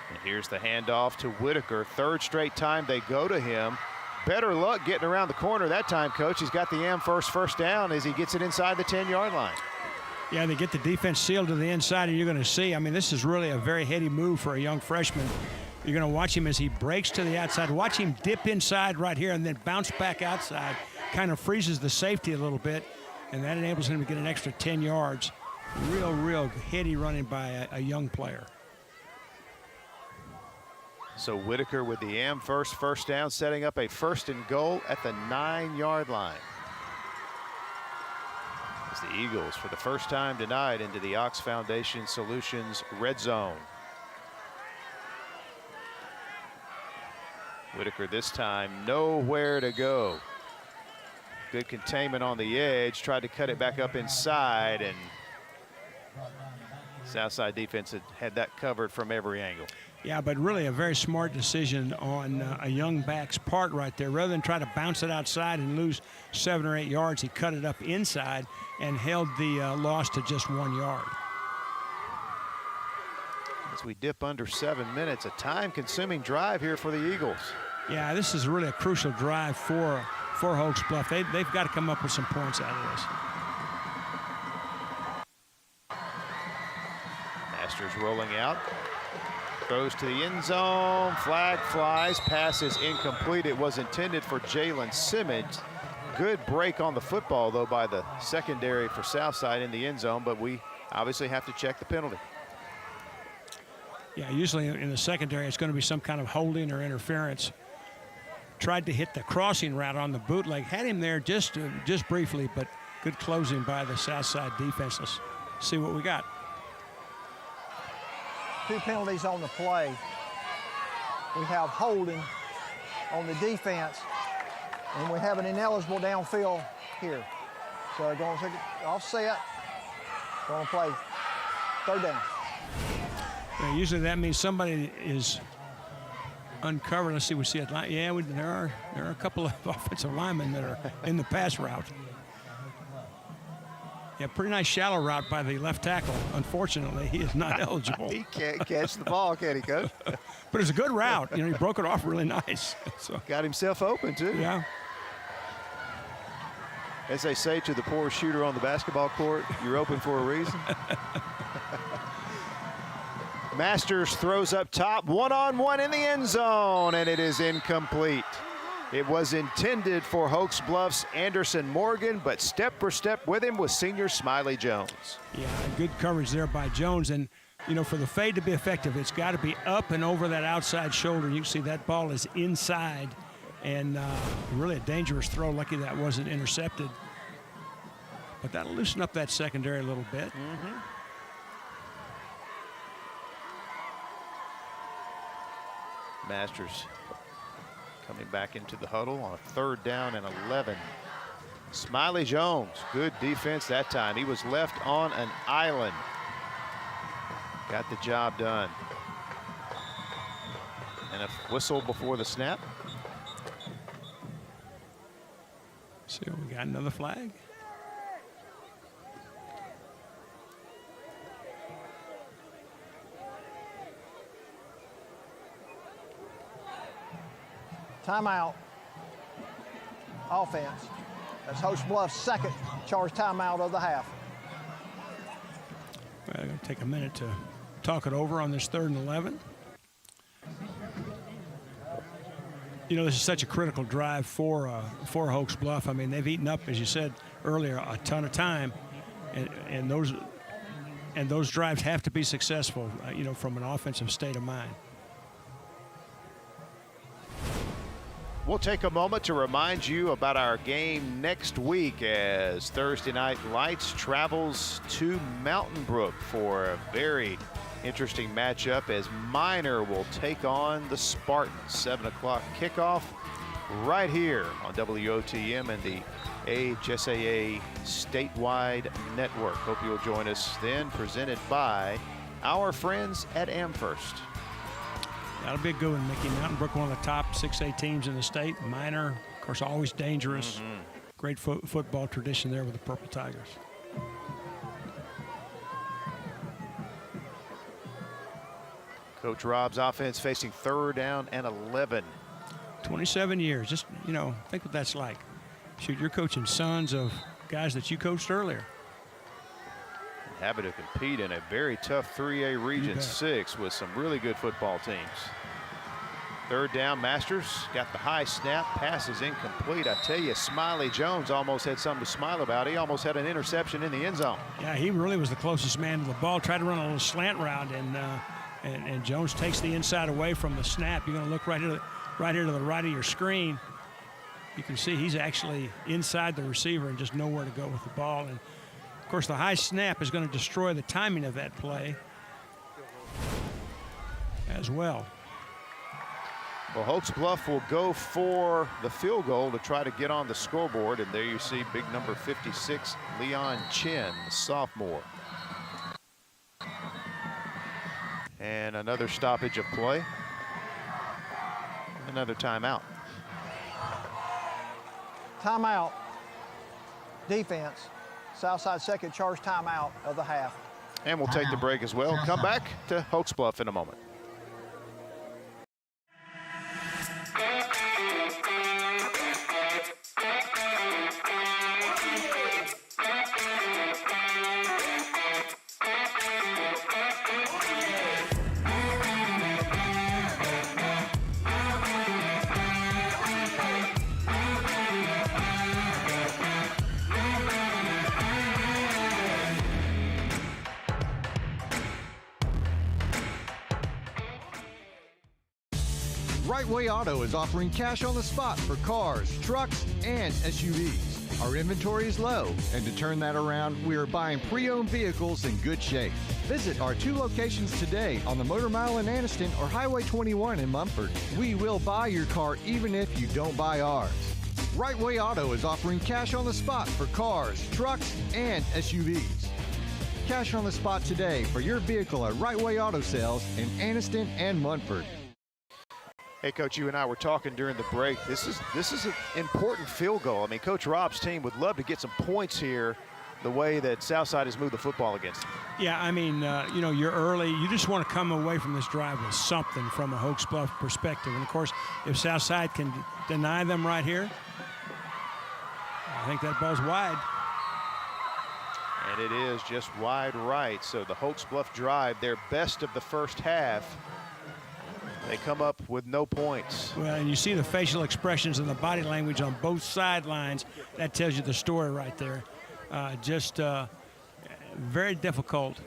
And here's the handoff to Whitaker. 3rd straight time they go to him. Better luck getting around the corner that time, Coach. He's got the AmFirst first down as he gets it inside the 10-yard line. Yeah, they get the defense sealed to the inside, and you're going to see, I mean, this is really a very heady move for a young freshman. You're going to watch him as he breaks to the outside. Watch him dip inside right here and then bounce back outside. Kind of freezes the safety a little bit, and that enables him to get an extra 10 yards. Real heady running by a young player. So Whitaker with the AmFirst first down, setting up a 1st and goal at the 9-yard line. As the Eagles, for the first time tonight, into the Ox Foundation Solutions red zone. Whitaker this time nowhere to go. Good containment on the edge, tried to cut it back up inside, and Southside defense had that covered from every angle. Yeah, but really a very smart decision on a young back's part right there. Rather than try to bounce it outside and lose 7 or 8 yards, he cut it up inside and held the loss to just 1 yard. As we dip under 7 minutes, a time-consuming drive here for the Eagles. Yeah, this is really a crucial drive for Hokes Bluff. They've got to come up with some points out of this. Masters rolling out. Throws to the end zone. Flag flies. Pass is incomplete. It was intended for Jalen Simmons. Good break on the football, though, by the secondary for Southside in the end zone, but we obviously have to check the penalty. Yeah, usually in the secondary, it's going to be some kind of holding or interference. tried to hit the crossing route on the bootleg. Had him there just briefly, but good closing by the Southside defense. Let's see what we got. 2 penalties on the play. We have holding on the defense, and we have an ineligible downfield here. So going to take it offset, going to play 3rd down. Yeah, usually that means somebody is uncovered. Let's see, we see it. Yeah, there are a couple of offensive linemen that are in the pass route. Yeah, pretty nice shallow route by the left tackle. Unfortunately, he is not eligible. He can't catch the ball, can he, Coach? But it's a good route. You know, he broke it off really nice. So. Got himself open, too. Yeah. As they say to the poor shooter on the basketball court, you're open for a reason. Masters throws up top, one-on-one in the end zone, and it is incomplete. It was intended for Hokes Bluff's Anderson Morgan, but step for step with him was senior Smiley Jones. Yeah, good coverage there by Jones. And, you know, for the fade to be effective, it's got to be up and over that outside shoulder. You can see that ball is inside, and really a dangerous throw. Lucky that wasn't intercepted. But that'll loosen up that secondary a little bit. Masters coming back into the huddle on a 3rd down and 11. Smiley Jones, good defense that time. He was left on an island. Got the job done. And a whistle before the snap. See, we got another flag. Timeout. Offense. That's Hokes Bluff's 2nd charge timeout of the half. Well, I'm going to take a minute to talk it over on this 3rd and 11. You know, this is such a critical drive for Hokes Bluff. I mean, they've eaten up, as you said earlier, a ton of time, and those drives have to be successful, you know, from an offensive state of mind. We'll take a moment to remind you about our game next week as Thursday Night Lights travels to Mountain Brook for a very interesting matchup as Minor will take on the Spartans. 7 o'clock kickoff right here on WOTM and the AHSAA statewide network. Hope you'll join us then, presented by our friends at AmFirst. That'll be a good one, Mickey. Mountain Brook, one of the top 6A teams in the state. Minor, of course, always dangerous. Great football tradition there with the Purple Tigers. Coach Rob's offense facing 3rd down and 11. 27 years. Just, you know, think what that's like. Shoot, you're coaching sons of guys that you coached earlier. Having to compete in a very tough 3A Region 6 with some really good football teams. 3rd down, Masters got the high snap, pass is incomplete. I tell you, Smiley Jones almost had something to smile about. He almost had an interception in the end zone. Yeah, he really was the closest man to the ball. Tried to run a little slant route, and Jones takes the inside away from the snap. You're going to look right here to the right of your screen. You can see he's actually inside the receiver and just nowhere to go with the ball. And of course, the high snap is going to destroy the timing of that play as well. Well, Hokes Bluff will go for the field goal to try to get on the scoreboard. And there you see big number 56, Leon Chin, the sophomore. And another stoppage of play. Another timeout. Timeout. Defense. Southside 2nd charge timeout of the half. And we'll take the break as well. Come back to Hokes Bluff in a moment. Right Way Auto is offering cash on the spot for cars, trucks, and SUVs. Our inventory is low, and to turn that around, we are buying pre-owned vehicles in good shape. Visit our 2 locations today on the Motor Mile in Anniston or Highway 21 in Mumford. We will buy your car even if you don't buy ours. Right Way Auto is offering cash on the spot for cars, trucks, and SUVs. Cash on the spot today for your vehicle at Right Way Auto Sales in Anniston and Munford. Hey, Coach, you and I were talking during the break. This is an important field goal. I mean, Coach Rob's team would love to get some points here the way that Southside has moved the football against them. Yeah, I mean, you know, you're early. You just want to come away from this drive with something from a Hokes Bluff perspective. And, of course, if Southside can deny them right here, I think that ball's wide. And it is just wide right. So the Hokes Bluff drive, their best of the first half, they come up with no points. Well, and you see the facial expressions and the body language on both sidelines. That tells you the story right there. Very difficult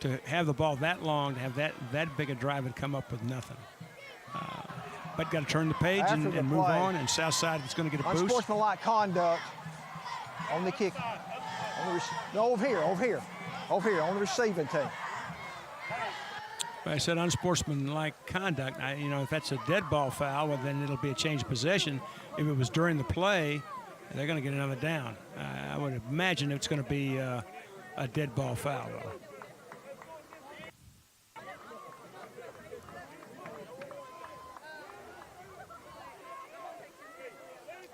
to have the ball that long, to have that big a drive and come up with nothing. But got to turn the page and move on, and Southside is going to get a boost. Unsportsmanlike conduct on the kick. Over here, on the receiving team. I said unsportsmanlike conduct. You know, if that's a dead ball foul, well, then it'll be a change of possession. If it was during the play, they're going to get another down. I would imagine it's going to be a dead ball foul, though.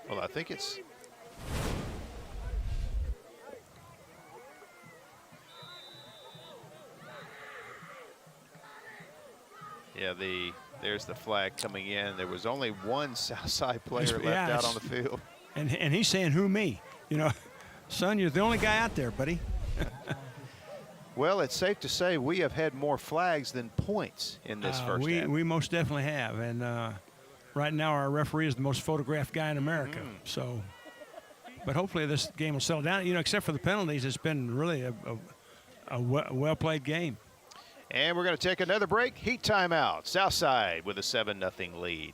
Well, I think it's... Yeah, there's the flag coming in. There was only one Southside player left out on the field. And he's saying, who, me? You know, son, you're the only guy out there, buddy. Well, it's safe to say we have had more flags than points in this first half. We most definitely have. And right now our referee is the most photographed guy in America. So, but hopefully this game will settle down. You know, except for the penalties, it's been really a well-played game. And we're going to take another break. Heat timeout. Southside with a 7-0 lead.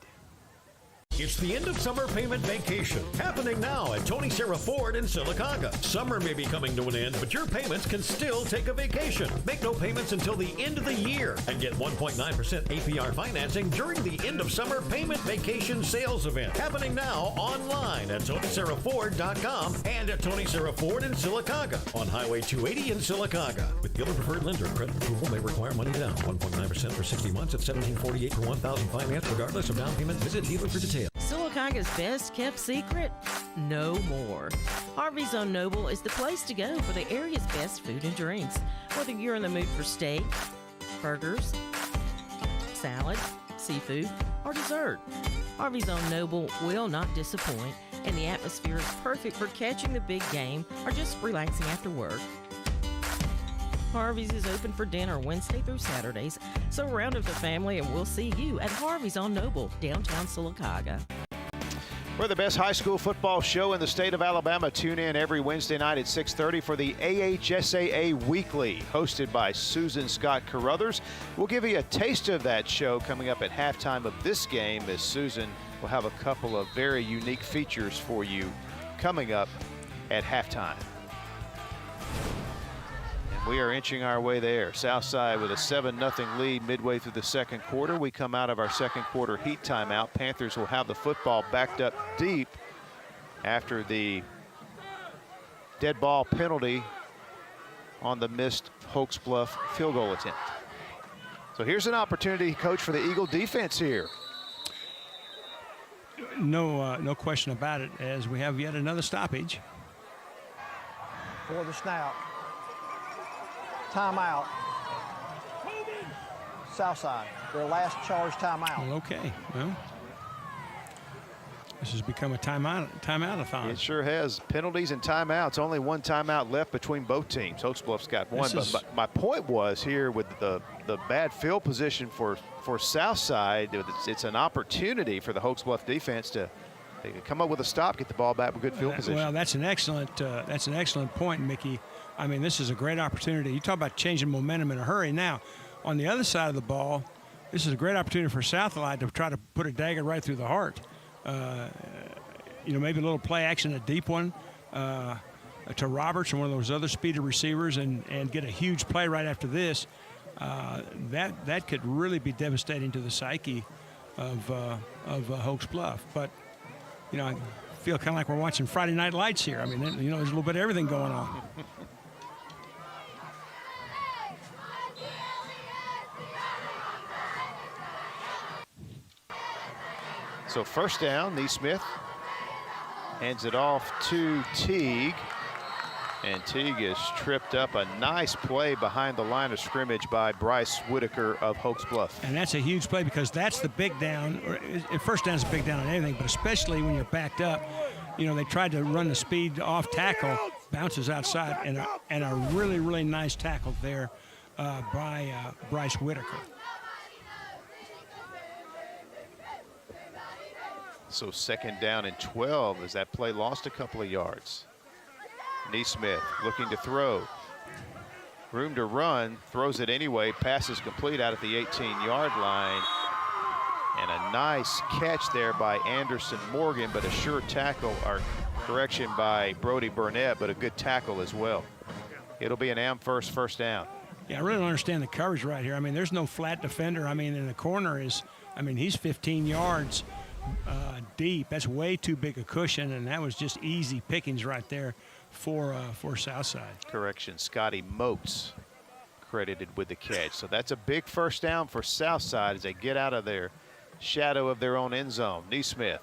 It's the end of summer payment vacation, happening now at Tony Serra Ford in Sylacauga. Summer may be coming to an end, but your payments can still take a vacation. Make no payments until the end of the year and get 1.9% APR financing during the end of summer payment vacation sales event, happening now online at TonySerraFord.com and at Tony Serra Ford in Sylacauga on Highway 280 in Sylacauga. With dealer preferred lender, credit approval may require money down. 1.9% for 60 months at $1,748 per $1,000 finance, regardless of down payment. Visit dealer for details. Sylacauga's best kept secret? No more. Harvey's on Noble is the place to go for the area's best food and drinks. Whether you're in the mood for steak, burgers, salad, seafood, or dessert, Harvey's on Noble will not disappoint, and the atmosphere is perfect for catching the big game or just relaxing after work. Harvey's is open for dinner Wednesday through Saturdays, so round up the family and we'll see you at Harvey's on Noble, downtown Sylacauga. We're the best high school football show in the state of Alabama. Tune in every Wednesday night at 6:30 for the AHSAA Weekly, hosted by Susan Scott Carruthers. We'll give you a taste of that show coming up at halftime of this game, as Susan will have a couple of very unique features for you coming up at halftime. We are inching our way there. Southside with a 7-0 lead midway through the second quarter. We come out of our second quarter heat timeout. Panthers will have the football backed up deep after the dead ball penalty on the missed Hokes Bluff field goal attempt. So here's an opportunity, Coach, for the Eagle defense here. No question about it, as we have yet another stoppage. For the snap. Timeout. Southside, their last charge timeout. Well, okay. Well, this has become a timeout-a-thon. It sure has. Penalties and timeouts. Only one timeout left between both teams. Hokes Bluff's got one. But my point was here with the bad field position for Southside, it's an opportunity for the Hokes Bluff defense to come up with a stop, get the ball back with good field position. Well, that's an excellent point, Mickey. I mean, this is a great opportunity. You talk about changing momentum in a hurry. Now, on the other side of the ball, this is a great opportunity for Southside to try to put a dagger right through the heart. You know, maybe a little play action, a deep one to Roberts or one of those other speedy receivers, and get a huge play right after this. That could really be devastating to the psyche of Hokes Bluff. But, you know, I feel kind of like we're watching Friday Night Lights here. I mean, you know, there's a little bit of everything going on. So first down, Neesmith hands it off to Teague. And Teague is tripped up. A nice play behind the line of scrimmage by Bryce Whitaker of Hokes Bluff. And that's a huge play because that's the big down. First down is a big down on anything, but especially when you're backed up. You know, they tried to run the speed off tackle, bounces outside, and a really, really nice tackle there by Bryce Whitaker. So second down and 12 as that play lost a couple of yards. Neesmith looking to throw. Room to run, throws it anyway, passes complete out at the 18-yard line. And a nice catch there by Anderson Morgan, but a sure tackle, or correction, by Brody Burnett, but a good tackle as well. It'll be an AmFirst first down. Yeah, I really don't understand the coverage right here. I mean, there's no flat defender. I mean, in the corner is, I mean, he's 15 yards deep. That's way too big a cushion, and that was just easy pickings right there for Southside. Correction, Scotty Moats credited with the catch. So that's a big first down for Southside as they get out of their shadow of their own end zone. Neesmith,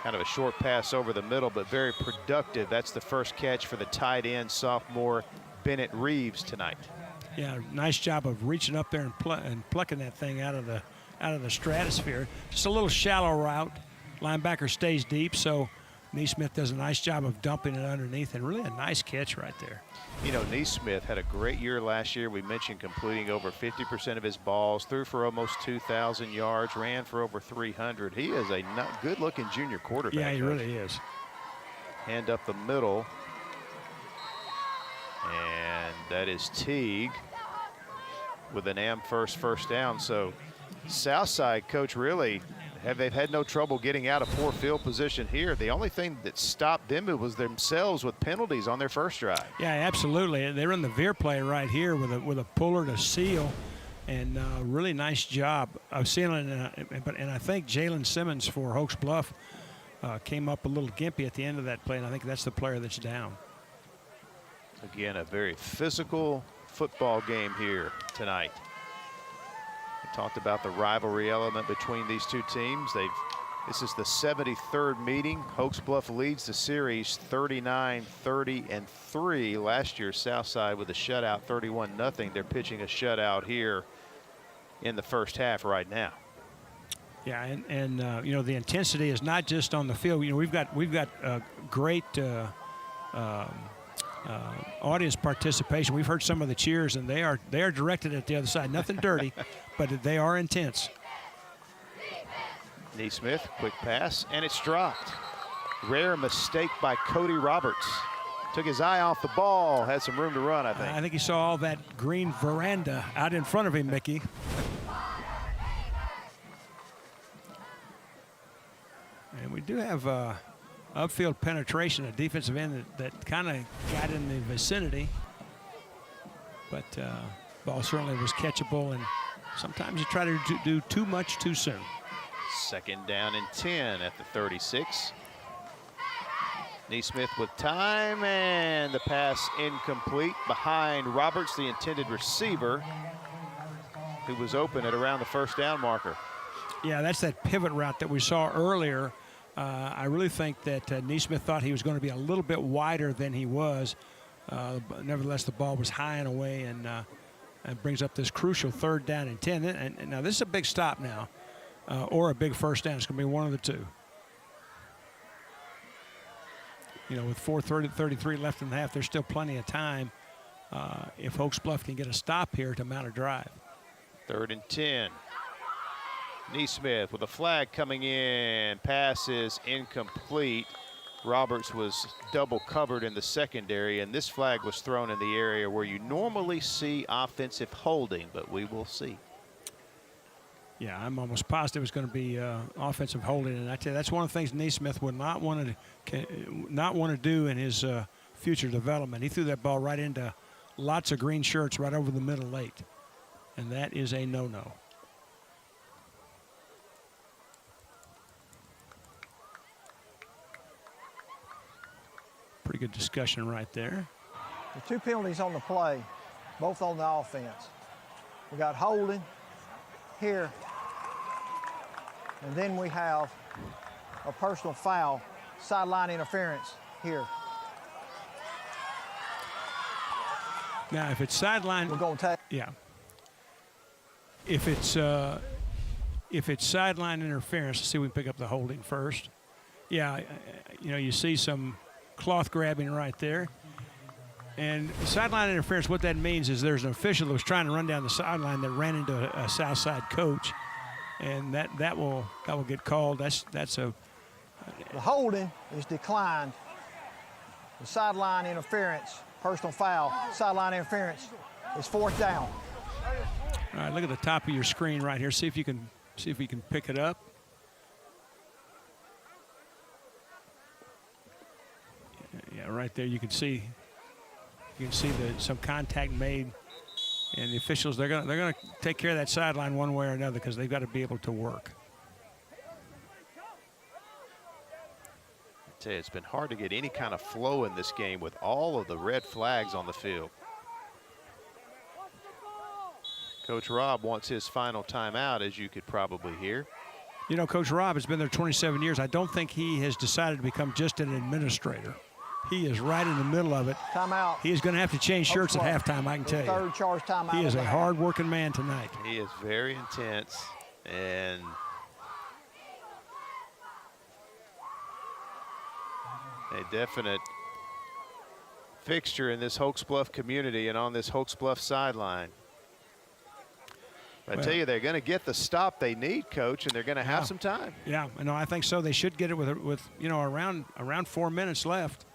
kind of a short pass over the middle, but very productive. That's the first catch for the tight end sophomore Bennett Reeves tonight. Yeah, nice job of reaching up there and plucking that thing out of the stratosphere. Just a little shallow route. Linebacker stays deep, so Neesmith does a nice job of dumping it underneath, and really a nice catch right there. You know, Neesmith had a great year last year. We mentioned completing over 50% of his balls, threw for almost 2,000 yards, ran for over 300. He is a good-looking junior quarterback. Yeah, he really is. Hand up the middle. And that is Teague with an AmFirst first down. So Southside, coach, really they've had no trouble getting out of poor field position here. The only thing that stopped them was themselves with penalties on their first drive. Yeah, absolutely. They run the veer play right here with a puller to seal, and really nice job of sealing. And I think Jalen Simmons for Hokes Bluff came up a little gimpy at the end of that play, and I think that's the player that's down. Again, a very physical football game here tonight. We talked about the rivalry element between these two teams. This is the 73rd meeting. Hokes Bluff leads the series 39-30-3. Last year, Southside with a shutout, 31-0. They're pitching a shutout here in the first half right now. Yeah, and you know, the intensity is not just on the field. You know, we've got great audience participation. We've heard some of the cheers, and they are directed at the other side. Nothing dirty, but they are intense. Neesmith, quick pass, and it's dropped. Rare mistake by Cody Roberts. Took his eye off the ball, had some room to run, I think. I think he saw all that green veranda out in front of him, Mickey. And we do have upfield penetration, a defensive end that kind of got in the vicinity. But ball certainly was catchable, and sometimes you try to do too much too soon. Second down and 10 at the 36. Neesmith with time, and the pass incomplete behind Roberts, the intended receiver, who was open at around the first down marker. Yeah, that's that pivot route that we saw earlier. I really think that Neesmith thought he was going to be a little bit wider than he was. But nevertheless, the ball was high and away, and brings up this crucial third down and 10. And now this is a big stop now, or a big first down. It's going to be one of the two. You know, with 4:33 left in the half, there's still plenty of time if Hokes Bluff can get a stop here to mount a drive. 3rd and 10. Neesmith with a flag coming in. Pass is incomplete. Roberts was double covered in the secondary, and this flag was thrown in the area where you normally see offensive holding, but we will see. Yeah, I'm almost positive it's going to be offensive holding, and I tell you, that's one of the things Naismith would not want to do in his future development. He threw that ball right into lots of green shirts right over the middle late, and that is a no-no. Pretty good discussion right there. The 2 penalties on the play, both on the offense. We got holding here, and then we have a personal foul, sideline interference here. Now, if it's sideline, we're going to take. Yeah. If it's sideline interference, let's see if we can pick up the holding first. Yeah, you know, you see some cloth grabbing right there. And sideline interference, what that means is there's an official that was trying to run down the sideline that ran into a Southside coach, and that will get called. That's a. The holding is declined. The sideline interference, personal foul, sideline interference is 4th down. All right, look at the top of your screen right here. See if you can pick it up. Yeah, right there you can see. You can see some contact made, and the officials they're gonna take care of that sideline one way or another because they've got to be able to work. I tell you, it's been hard to get any kind of flow in this game with all of the red flags on the field. Coach Robb wants his final timeout, as you could probably hear. You know, Coach Robb has been there 27 years. I don't think he has decided to become just an administrator. He is right in the middle of it. Timeout. He is going to have to change shirts at halftime, I can tell you. 3rd charge timeout. He is a hard-working man tonight. He is very intense, and a definite fixture in this Hokes Bluff community and on this Hokes Bluff sideline. I tell you, they're going to get the stop they need, Coach, and they're going to have some time. Yeah, no, I think so. They should get it with you know around 4 minutes left.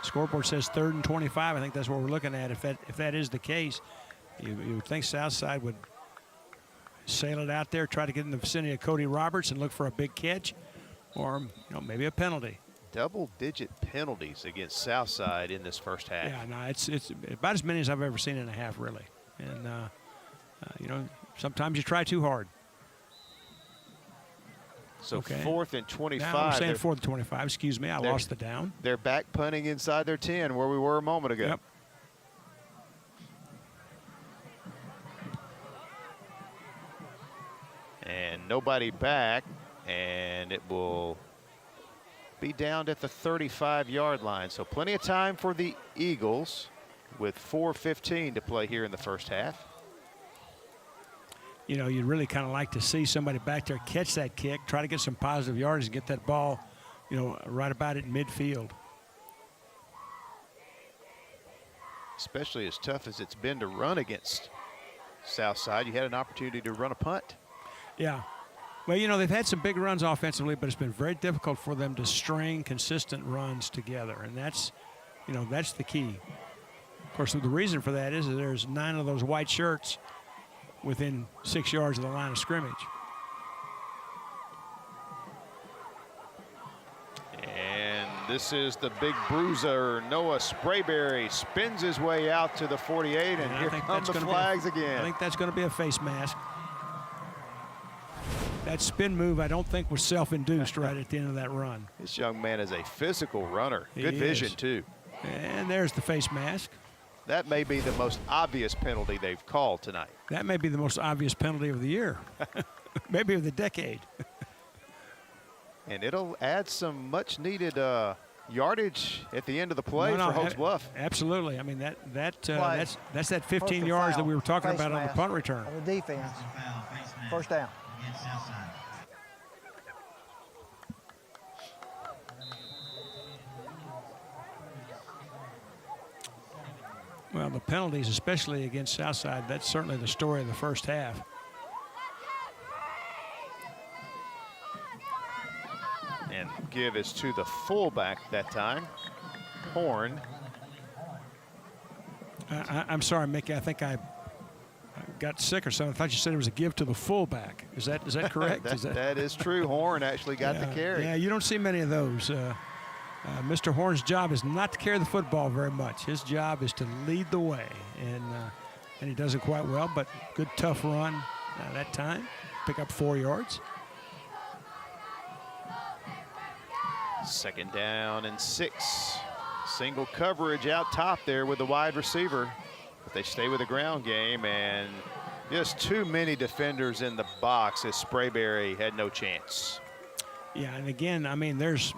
Scoreboard says 3rd and 25. I think that's what we're looking at. If that is the case, you would think Southside would sail it out there, try to get in the vicinity of Cody Roberts and look for a big catch, or maybe a penalty. Double-digit penalties against Southside in this first half. Yeah, no, it's about as many as I've ever seen in a half, really. And sometimes you try too hard. So 4th and 25. Now I'm saying 4th and 25. Excuse me, I lost the down. They're back punting inside their 10 where we were a moment ago. Yep. And nobody back, and it will be down at the 35-yard line. So plenty of time for the Eagles with 4:15 to play here in the first half. You know, you'd really kind of like to see somebody back there catch that kick, try to get some positive yardage and get that ball, right about it midfield. Especially as tough as it's been to run against Southside. You had an opportunity to run a punt. Yeah. Well, they've had some big runs offensively, but it's been very difficult for them to string consistent runs together, and that's the key. Of course, the reason for that is that there's 9 of those white shirts within 6 yards of the line of scrimmage. And this is the big bruiser, Noah Sprayberry, spins his way out to the 48, and here come the flags again. I think that's going to be a face mask. That spin move, I don't think, was self-induced right at the end of that run. This young man is a physical runner. Good vision, too. And there's the face mask. That may be the most obvious penalty they've called tonight. That may be the most obvious penalty of the year, maybe of the decade. And it'll add some much-needed yardage at the end of the play for Hokes Bluff. Absolutely. I mean, that's that 15 yards that we were talking about on the punt return. On the defense, 1st down. Well, the penalties, especially against Southside, that's certainly the story of the first half. And give is to the fullback that time, Horn. I'm sorry, Mickey. I think I got sick or something. I thought you said it was a give to the fullback. Is that correct? That is true. Horn actually got the carry. Yeah, you don't see many of those. Mr. Horn's job is not to carry the football very much. His job is to lead the way, and he does it quite well. But good tough run that time. Pick up 4 yards. 2nd down and 6. Single coverage out top there with the wide receiver. But they stay with the ground game, and just too many defenders in the box as Sprayberry had no chance. Yeah, and again, I mean, there's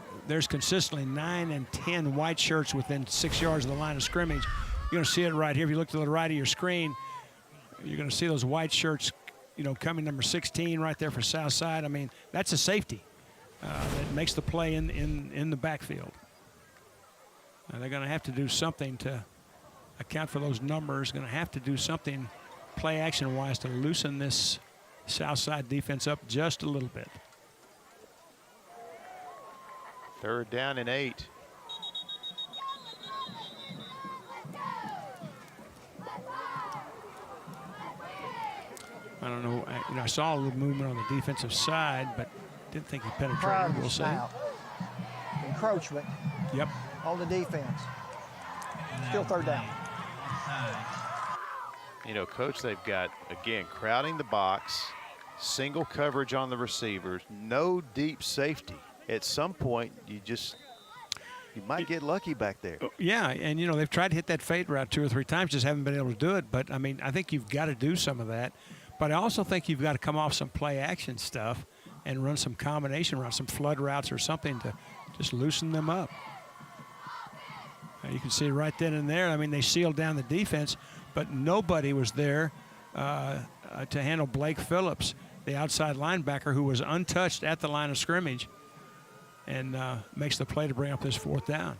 consistently 9 and 10 white shirts within 6 yards of the line of scrimmage. You're going to see it right here. If you look to the right of your screen, you're going to see those white shirts, coming number 16 right there for Southside. I mean, that's a safety that makes the play in the backfield. And they're going to have to do something to account for those numbers. Going to have to do something play action-wise to loosen this Southside defense up just a little bit. 3rd down and 8. I don't know. I saw a little movement on the defensive side, but didn't think he penetrated. We'll see. Encroachment. Yep. On the defense. Still 3rd down. Coach, they've got, again, crowding the box, single coverage on the receivers, no deep safety. At some point, you might get lucky back there. Yeah, and, they've tried to hit that fade route 2 or 3 times, just haven't been able to do it. But, I mean, I think you've got to do some of that. But I also think you've got to come off some play action stuff and run some combination routes, some flood routes or something to just loosen them up. You can see right then and there, I mean, they sealed down the defense, but nobody was there to handle Blake Phillips, the outside linebacker who was untouched at the line of scrimmage, and makes the play to bring up this 4th down.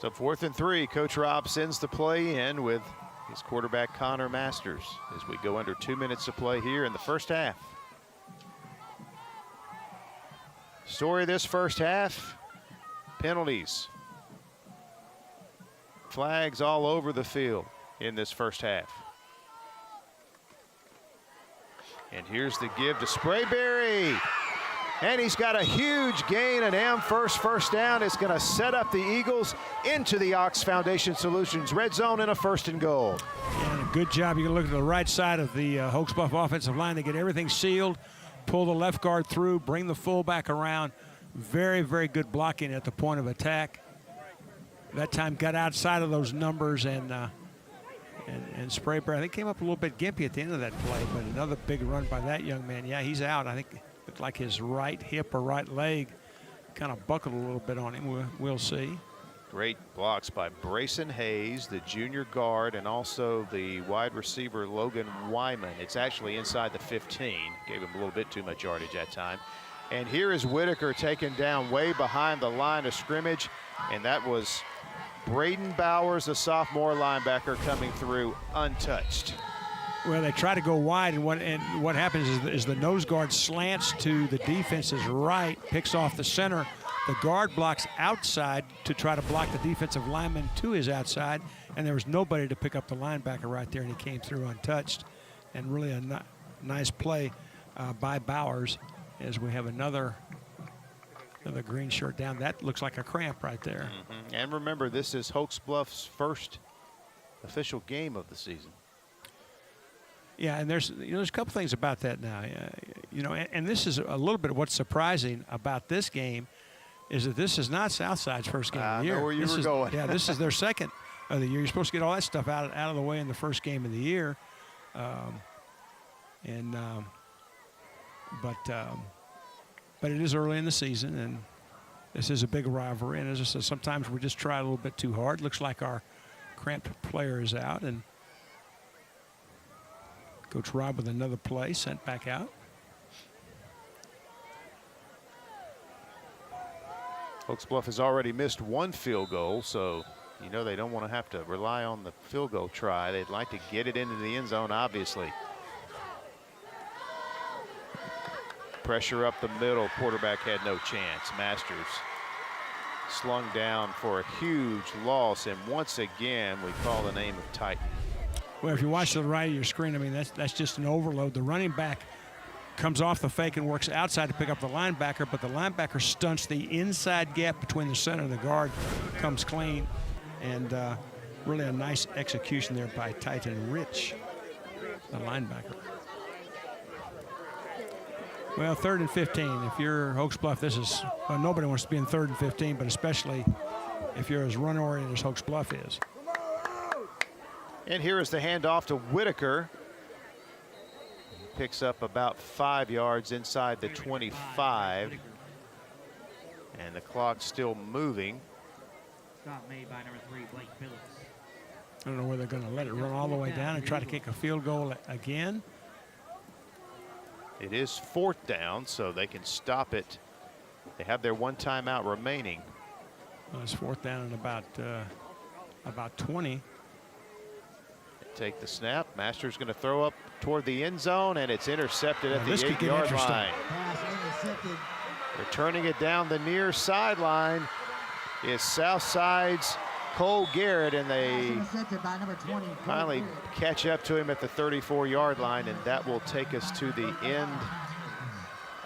So 4th and 3, Coach Rob sends the play in with his quarterback Connor Masters as we go under 2 minutes to play here in the first half. Story of this first half, penalties. Flags all over the field in this first half. And here's the give to Sprayberry. And he's got a huge gain, an AmFirst first down. It's going to set up the Eagles into the Ox Foundation Solutions red zone in a 1st and goal. And a good job. You can look at the right side of the Hokes Bluff offensive line. They get everything sealed, pull the left guard through, bring the fullback around. Very, very good blocking at the point of attack. That time got outside of those numbers, and Sprayberry, I think, came up a little bit gimpy at the end of that play, but another big run by that young man. Yeah, he's out. I think looked like his right hip or right leg kind of buckled a little bit on him. We'll see. Great blocks by Brayson Hayes, the junior guard, and also the wide receiver Logan Wyman. It's actually inside the 15. Gave him a little bit too much yardage that time. And here is Whitaker taken down way behind the line of scrimmage, and that was Braden Bowers, a sophomore linebacker, coming through untouched. Well, they try to go wide, and what happens is the nose guard slants to the defense's right, picks off the center. The guard blocks outside to try to block the defensive lineman to his outside, and there was nobody to pick up the linebacker right there, and he came through untouched. And really a nice play by Bowers as we have another green shirt down. That looks like a cramp right there. Mm-hmm. And remember, this is Hokes Bluff's first official game of the season. Yeah, and there's a couple things about that now. And this is a little bit of what's surprising about this game is that this is not Southside's first game of the year. I know where you were going. Yeah, this is their second of the year. You're supposed to get all that stuff out of the way in the first game of the year. But it is early in the season, and this is a big rivalry. And as I said, sometimes we just try a little bit too hard. Looks like our cramped player is out, and Coach Rob with another play sent back out. Hokes Bluff has already missed one field goal, so they don't want to have to rely on the field goal try. They'd like to get it into the end zone, obviously. Pressure up the middle. Quarterback had no chance. Masters slung down for a huge loss, and once again we call the name of Titan. Well, if you watch to the right of your screen, I mean, that's just an overload. The running back comes off the fake and works outside to pick up the linebacker, but the linebacker stunts the inside gap between the center and the guard, comes clean, and really a nice execution there by Titan Rich, the linebacker. Well, 3rd and 15. If you're Hokes Bluff, this is, well, nobody wants to be in 3rd and 15, but especially if you're as run-oriented as Hokes Bluff is. And here is the handoff to Whitaker. He picks up about 5 yards inside the 25. And the clock's still moving. Stop made by number 3, Blake Phillips. I don't know whether they're going to let it run all the way down and try to kick a field goal again. It is 4th down, so they can stop it. They have their 1 timeout remaining. Well, it's 4th down and about 20. Take the snap. Master's going to throw up toward the end zone, and it's intercepted at the 8-yard line. Returning it down the near sideline is Southside's Cole Garrett, and they finally catch up to him at the 34-yard line, and that will take us to the end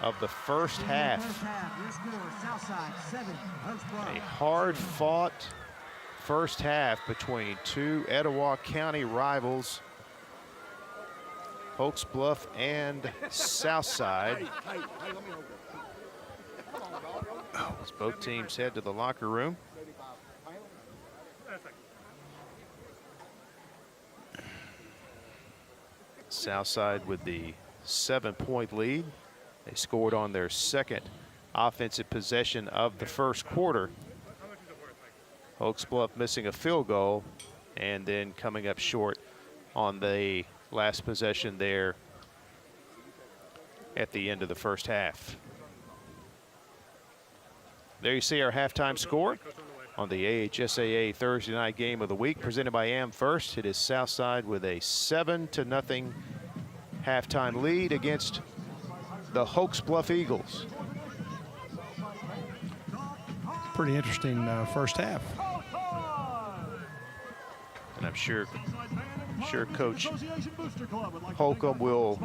of the first half. A hard-fought first half between two Etowah County rivals, Hokes Bluff and Southside. As both teams head to the locker room. Southside with the 7-point lead. They scored on their second offensive possession of the first quarter. Hokes Bluff missing a field goal and then coming up short on the last possession there at the end of the first half. There you see our halftime score on the AHSAA Thursday night game of the week presented by AmFirst. It is Southside with a 7-0 halftime lead against the Hokes Bluff Eagles. Pretty interesting first half. And I'm sure Coach Holcomb will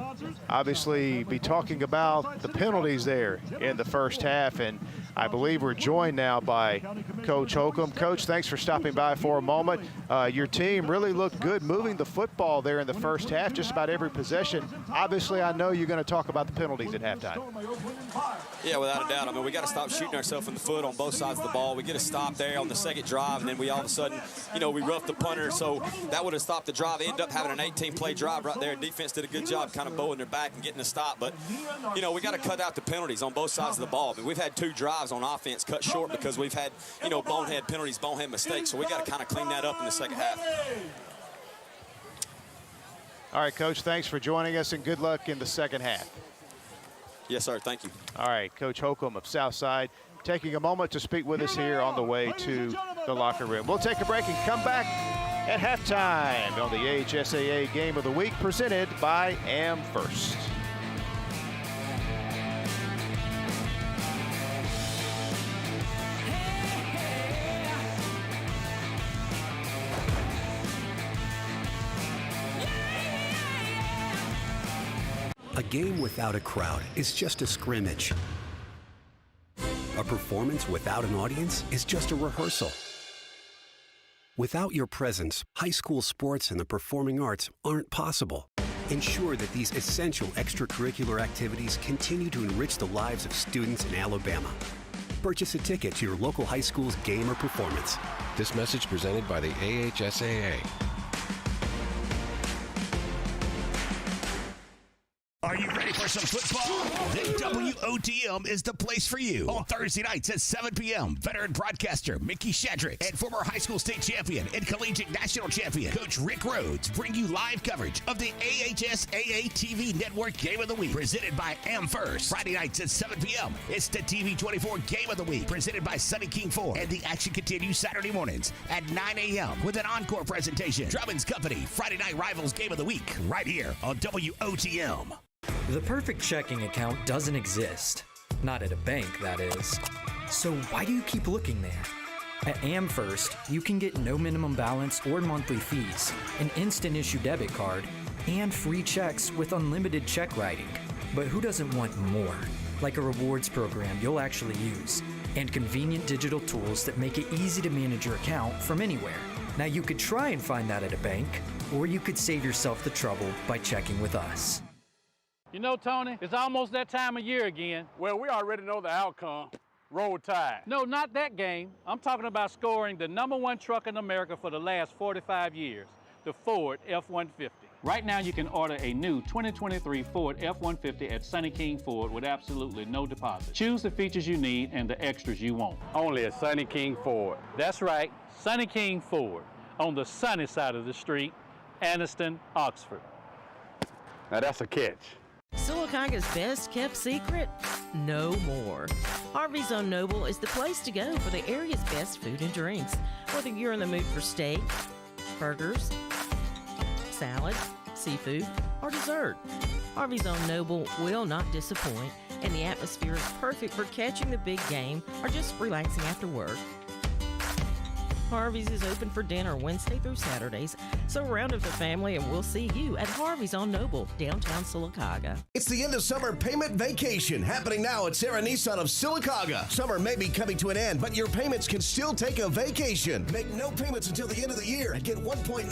obviously be talking about the penalties there in the first half, and I believe we're joined now by Coach Holcomb. Coach, thanks for stopping by for a moment. Your team really looked good moving the football there in the first half, just about every possession. Obviously, I know you're going to talk about the penalties at halftime. Yeah, without a doubt. I mean, we got to stop shooting ourselves in the foot on both sides of the ball. We get a stop there on the second drive, and then we all of a sudden, we roughed the punter, so that would have stopped the drive. They ended up having an 18-play drive right there. Defense did a good job kind of bowing their back and getting a stop, but, we got to cut out the penalties on both sides of the ball. I mean, we've had 2 drives on offense cut short because we've had, bonehead penalties, bonehead mistakes, so we got to kind of clean that up in the second half. All right, Coach, thanks for joining us, and good luck in the second half. Yes, sir. Thank you. All right, Coach Holcomb of Southside taking a moment to speak with us here on the way to the locker room. We'll take a break and come back at halftime on the AHSAA Game of the Week presented by AmFirst. A game without a crowd is just a scrimmage. A performance without an audience is just a rehearsal. Without your presence, high school sports and the performing arts aren't possible. Ensure that these essential extracurricular activities continue to enrich the lives of students in Alabama. Purchase a ticket to your local high school's game or performance. This message presented by the AHSAA. Are you ready for some football? Then WOTM is the place for you. On Thursday nights at 7 p.m., veteran broadcaster Mickey Shedrick and former high school state champion and collegiate national champion Coach Rick Rhodes bring you live coverage of the AHSAA TV Network Game of the Week, presented by AmFirst. Friday nights at 7 p.m., it's the TV24 Game of the Week, presented by Sunny King Ford. And the action continues Saturday mornings at 9 a.m. with an encore presentation. Drummond's Company, Friday Night Rivals Game of the Week, right here on WOTM. The perfect checking account doesn't exist. Not at a bank, that is. So why do you keep looking there? At AmFirst, you can get no minimum balance or monthly fees, an instant issue debit card, and free checks with unlimited check writing. But who doesn't want more? Like a rewards program you'll actually use, and convenient digital tools that make it easy to manage your account from anywhere. Now you could try and find that at a bank, or you could save yourself the trouble by checking with us. You know, Tony, it's almost that time of year again. Well, we already know the outcome. Roll Tide. No, not that game. I'm talking about scoring the #1 truck in America for the last 45 years, the Ford F-150. Right now, you can order a new 2023 Ford F-150 at Sunny King Ford with absolutely no deposit. Choose the features you need and the extras you want. Only at Sunny King Ford. That's right, Sunny King Ford, on the sunny side of the street, Anniston, Oxford. Now that's a catch. Sylacauga's best kept secret? No more. Harvey's on Noble is the place to go for the area's best food and drinks. Whether you're in the mood for steak, burgers, salad, seafood, or dessert, Harvey's on Noble will not disappoint, and the atmosphere is perfect for catching the big game or just relaxing after work. Harvey's is open for dinner Wednesday through Saturdays, so round up the family and we'll see you at Harvey's on Noble, downtown Sylacauga. It's the end of summer payment vacation happening now at Sarah Nissan of Sylacauga. Summer may be coming to an end, but your payments can still take a vacation. Make no payments until the end of the year and get 1.9%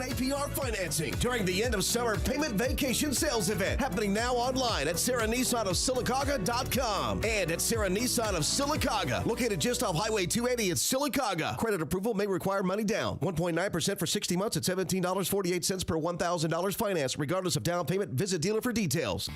APR financing during the end of summer payment vacation sales event happening now online at Sarah Nissan of Sylacauga.com and at Sarah Nissan of Sylacauga, located just off Highway 280 at Sylacauga. Credit approval may require money down. 1.9% for 60 months at $17.48 per $1,000 finance. Regardless of down payment, visit dealer for details.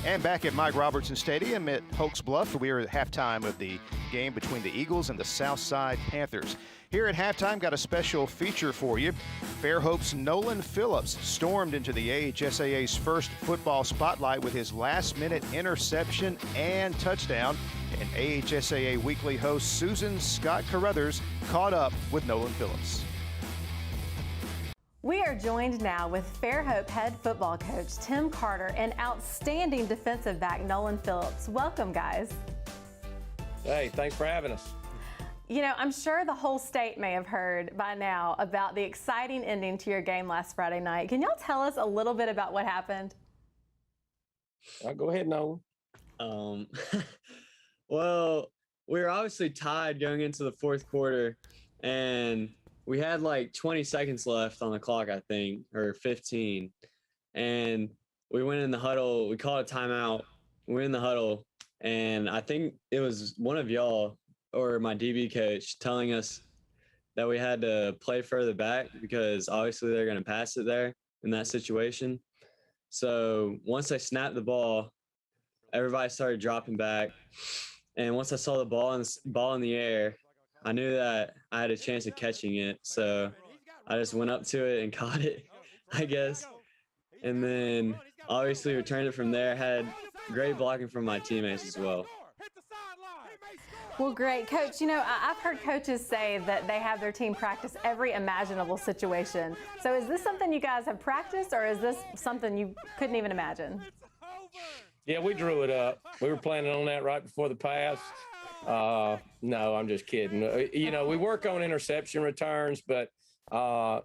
And back at Mike Robertson Stadium at Hokes Bluff, we are at halftime of the game between the Eagles and the Southside Panthers. Here at halftime, got a special feature for you. Fairhope's Nolan Phillips stormed into the AHSAA's first football spotlight with his last-minute interception and touchdown. And AHSAA weekly host Susan Scott Carruthers caught up with Nolan Phillips. We are joined now with Fairhope head football coach Tim Carter and outstanding defensive back Nolan Phillips. Welcome, guys. Hey, thanks for having us. You know, I'm sure the whole state may have heard by now about the exciting ending to your game last Friday night. Can y'all tell us a little bit about what happened? Go ahead, Nolan. Well, we were obviously tied going into the fourth quarter, and we had like 20 seconds left on the clock, I think, or 15. And we went in the huddle. We called a timeout. We went in the huddle, and I think it was one of y'all or my DB coach telling us that we had to play further back because obviously they're going to pass it there in that situation. So once they snapped the ball, everybody started dropping back. And once I saw the ball in the air, I knew that I had a chance of catching it. So I just went up to it and caught it, I guess. And then obviously returned it from there. Had great blocking from my teammates as well. Well, great. Coach, you know, I've heard coaches say that they have their team practice every imaginable situation. So is this something you guys have practiced, or is this something you couldn't even imagine? Yeah, we drew it up. We were planning on that right before the pass. No, I'm just kidding. You know, we work on interception returns, but,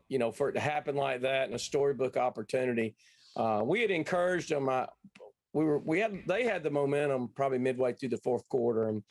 you know, for it to happen like that and a storybook opportunity, we had encouraged them. They had the momentum probably midway through the fourth quarter, and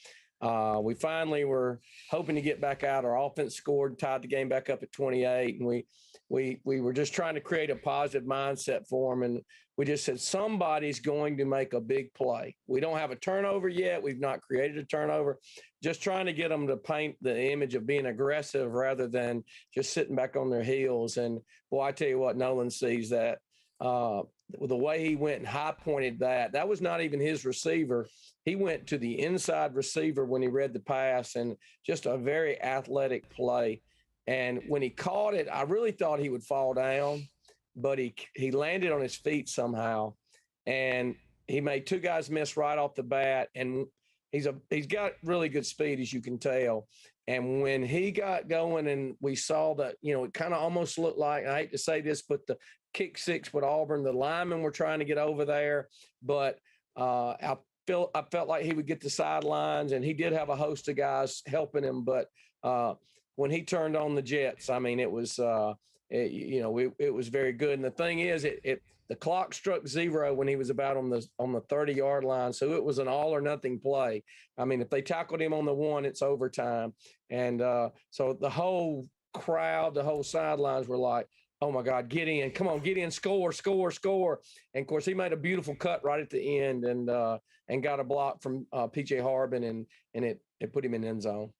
we finally were hoping to get back out. Our offense scored, tied the game back up at 28, and we were just trying to create a positive mindset for them. And we just said, somebody's going to make a big play. We don't have a turnover yet. We've not created a turnover. Just trying to get them to paint the image of being aggressive rather than just sitting back on their heels. And boy, I tell you what, Nolan sees that. The way he went and high-pointed that was not even his receiver. He went to the inside receiver when he read the pass, and just a very athletic play. And when he caught it, I really thought he would fall down, but he landed on his feet somehow, and he made two guys miss right off the bat. And he's got really good speed, as you can tell. And when he got going and we saw that, you know, it kind of almost looked like, I hate to say this, but the kick six with Auburn, the linemen were trying to get over there, but I felt like he would get the sidelines, and he did have a host of guys helping him. But when he turned on the jets, I mean, it was it was very good. And the thing is, the clock struck 0 when he was about on the 30-yard line, so it was an all or nothing play. I mean, if they tackled him on the 1, it's overtime. And so the whole crowd, the whole sidelines were like, "Oh my God, get in! Come on, get in! Score! Score! Score!" And of course, he made a beautiful cut right at the end, and got a block from PJ Harbin, and it put him in the end zone.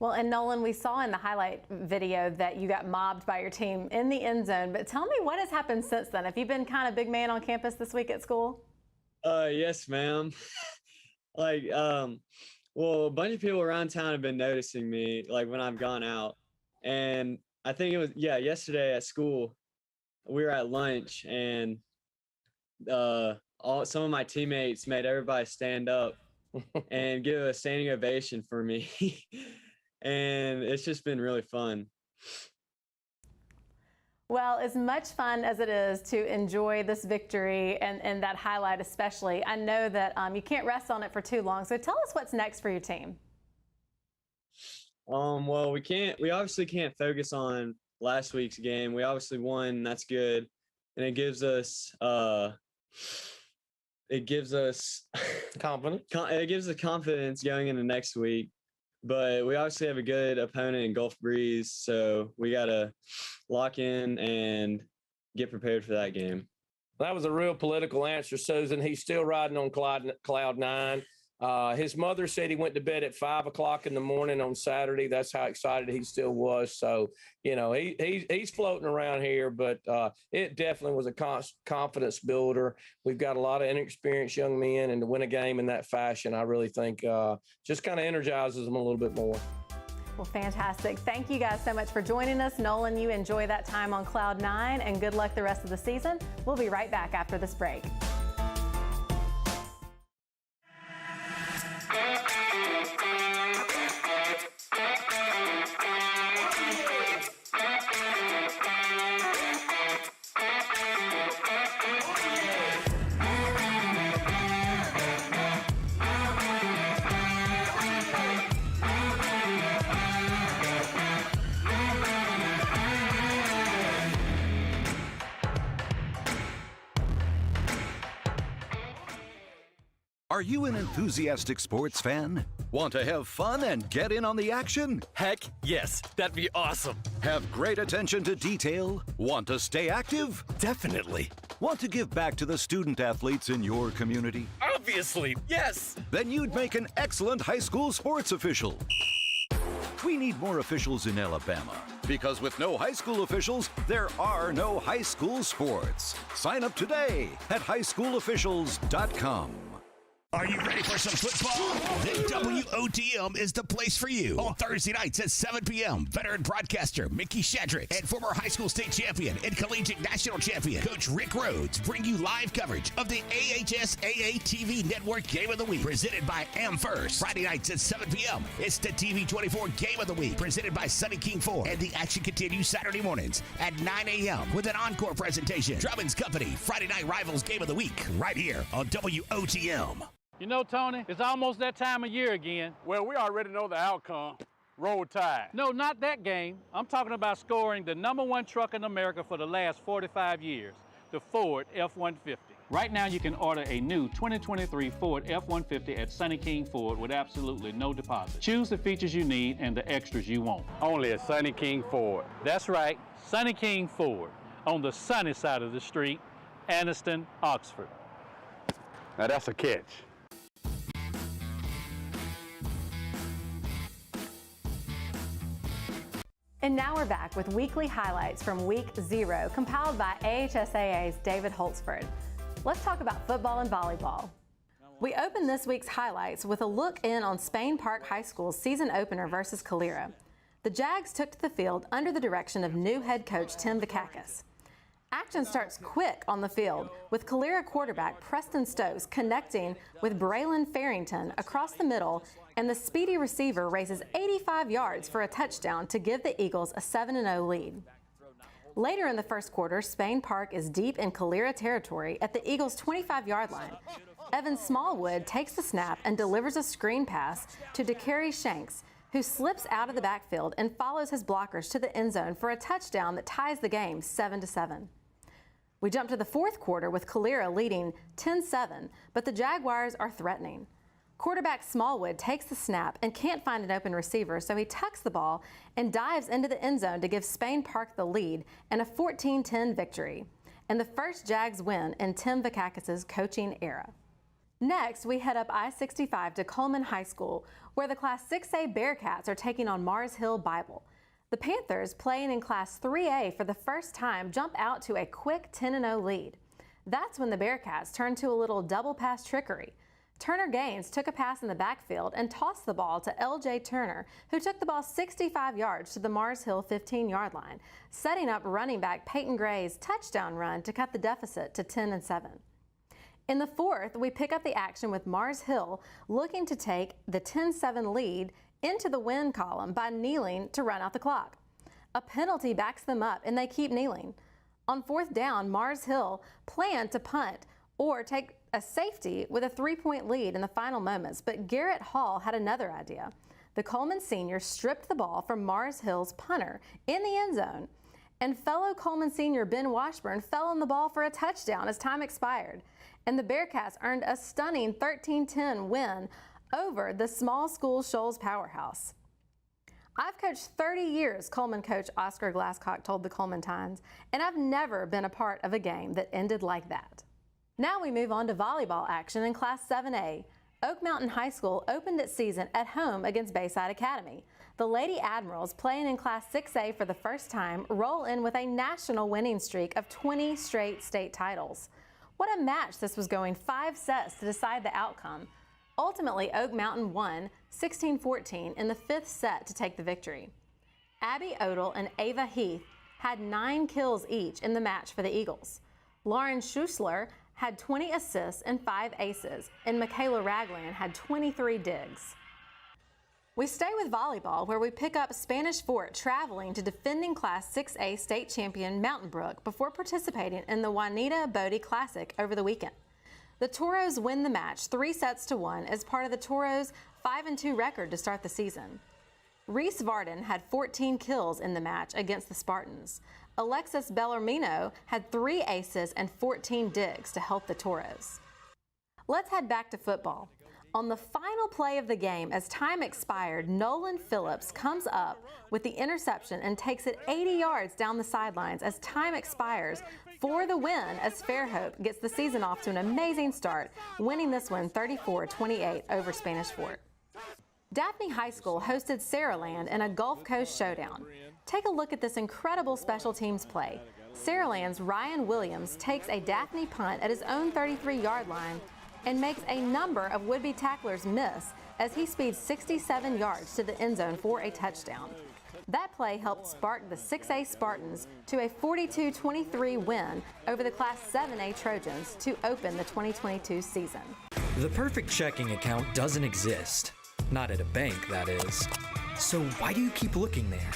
Well, and Nolan, we saw in the highlight video that you got mobbed by your team in the end zone, but tell me what has happened since then. Have you been kind of big man on campus this week at school? Yes, ma'am. Well, a bunch of people around town have been noticing me, like when I've gone out. And I think it was, yesterday at school, we were at lunch, and some of my teammates made everybody stand up and give a standing ovation for me. And it's just been really fun. Well, as much fun as it is to enjoy this victory and that highlight especially, I know that you can't rest on it for too long. So tell us what's next for your team. Well, we obviously can't focus on last week's game. We obviously won, that's good. And it gives us confidence. It gives us confidence going into next week. But we obviously have a good opponent in Gulf Breeze, so we got to lock in and get prepared for that game. That was a real political answer, Susan. He's still riding on cloud 9. His mother said he went to bed at 5 o'clock in the morning on Saturday. That's how excited he still was. So, he's floating around here, but it definitely was a confidence builder. We've got a lot of inexperienced young men, and to win a game in that fashion, I really think just kind of energizes them a little bit more. Well, fantastic. Thank you guys so much for joining us. Nolan, you enjoy that time on Cloud 9, and good luck the rest of the season. We'll be right back after this break. Are you an enthusiastic sports fan? Want to have fun and get in on the action? Heck, yes. That'd be awesome. Have great attention to detail? Want to stay active? Definitely. Want to give back to the student athletes in your community? Obviously, yes. Then you'd make an excellent high school sports official. We need more officials in Alabama, because with no high school officials, there are no high school sports. Sign up today at highschoolofficials.com. Are you ready for some football? Then WOTM is the place for you. On Thursday nights at 7 p.m., veteran broadcaster Mickey Shadrick and former high school state champion and collegiate national champion Coach Rick Rhodes bring you live coverage of the AHSAA TV Network Game of the Week, presented by AmFirst. Friday nights at 7 p.m., it's the TV24 Game of the Week, presented by Sunny King 4. And the action continues Saturday mornings at 9 a.m. with an encore presentation. Drummond's Company, Friday Night Rivals Game of the Week, right here on WOTM. You know, Tony, it's almost that time of year again. Well, we already know the outcome. Roll Tide. No, not that game. I'm talking about scoring the #1 truck in America for the last 45 years, the Ford F-150. Right now, you can order a new 2023 Ford F-150 at Sunny King Ford with absolutely no deposit. Choose the features you need and the extras you want. Only at Sunny King Ford. That's right, Sunny King Ford, on the sunny side of the street, Anniston, Oxford. Now that's a catch. And now we're back with weekly highlights from Week 0, compiled by AHSAA's David Holtzford. Let's talk about football and volleyball. We open this week's highlights with a look in on Spain Park High School's season opener versus Calera. The Jags took to the field under the direction of new head coach Tim Vakakis. Action starts quick on the field, with Calera quarterback Preston Stokes connecting with Brylan Pilkington across the middle, and the speedy receiver races 85 yards for a touchdown to give the Eagles a 7-0 lead. Later in the first quarter, Spain Park is deep in Calera territory at the Eagles' 25-yard line. Evan Smallwood takes the snap and delivers a screen pass to Dakari Shanks, who slips out of the backfield and follows his blockers to the end zone for a touchdown that ties the game 7-7. We jump to the fourth quarter with Calera leading 10-7, but the Jaguars are threatening. Quarterback Smallwood takes the snap and can't find an open receiver, so he tucks the ball and dives into the end zone to give Spain Park the lead and a 14-10 victory, and the first Jags win in Tim Vakakis' coaching era. Next, we head up I-65 to Coleman High School, where the Class 6A Bearcats are taking on Mars Hill Bible. The Panthers, playing in Class 3A for the first time, jump out to a quick 10-0 lead. That's when the Bearcats turn to a little double pass trickery. Turner Gaines took a pass in the backfield and tossed the ball to L.J. Turner, who took the ball 65 yards to the Mars Hill 15-yard line, setting up running back Peyton Gray's touchdown run to cut the deficit to 10-7. In the fourth, we pick up the action with Mars Hill looking to take the 10-7 lead into the win column by kneeling to run out the clock. A penalty backs them up and they keep kneeling. On fourth down, Mars Hill planned to punt or take a safety with a 3-point lead in the final moments, but Garrett Hall had another idea. The Coleman senior stripped the ball from Mars Hill's punter in the end zone, and fellow Coleman senior Ben Washburn fell on the ball for a touchdown as time expired, and the Bearcats earned a stunning 13-10 win over the small school Shoals powerhouse. I've coached 30 years, Coleman coach Oscar Glasscock told the Coleman Times, and I've never been a part of a game that ended like that. Now we move on to volleyball action in Class 7A. Oak Mountain High School opened its season at home against Bayside Academy. The Lady Admirals, playing in Class 6A for the first time, roll in with a national winning streak of 20 straight state titles. What a match this was, going 5 sets to decide the outcome. Ultimately, Oak Mountain won 16-14 in the 5th set to take the victory. Abby Odell and Ava Heath had 9 kills each in the match for the Eagles. Lauren Schussler had 20 assists and 5 aces, and Michaela Ragland had 23 digs. We stay with volleyball, where we pick up Spanish Fort traveling to defending Class 6A state champion Mountain Brook before participating in the Juanita Bodie Classic over the weekend. The Toros win the match 3-1 as part of the Toros' 5-2 record to start the season. Reese Varden had 14 kills in the match against the Spartans. Alexis Bellarmino had 3 aces and 14 digs to help the Toros. Let's head back to football. On the final play of the game, as time expired, Nolan Phillips comes up with the interception and takes it 80 yards down the sidelines as time expires for the win, as Fairhope gets the season off to an amazing start, winning this one 34-28 over Spanish Fort. Daphne High School hosted Saraland in a Gulf Coast showdown. Take a look at this incredible special teams play. Saraland's Ryan Williams takes a Daphne punt at his own 33-yard line and makes a number of would-be tacklers miss as he speeds 67 yards to the end zone for a touchdown. That play helped spark the 6A Spartans to a 42-23 win over the Class 7A Trojans to open the 2022 season. The perfect checking account doesn't exist. Not at a bank, that is. So why do you keep looking there?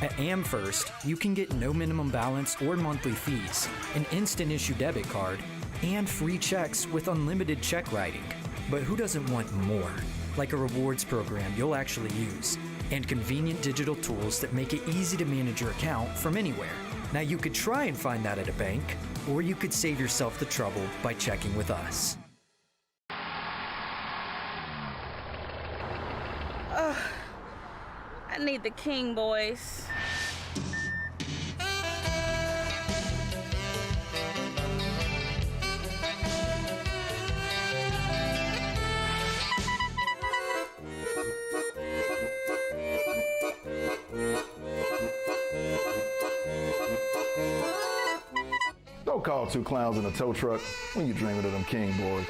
At AmFirst, you can get no minimum balance or monthly fees, an instant issue debit card, and free checks with unlimited check writing. But who doesn't want more? Like a rewards program you'll actually use, and convenient digital tools that make it easy to manage your account from anywhere. Now you could try and find that at a bank, or you could save yourself the trouble by checking with us. I need the king, boys. Don't call 2 clowns in a tow truck when you're dreaming of them king boys.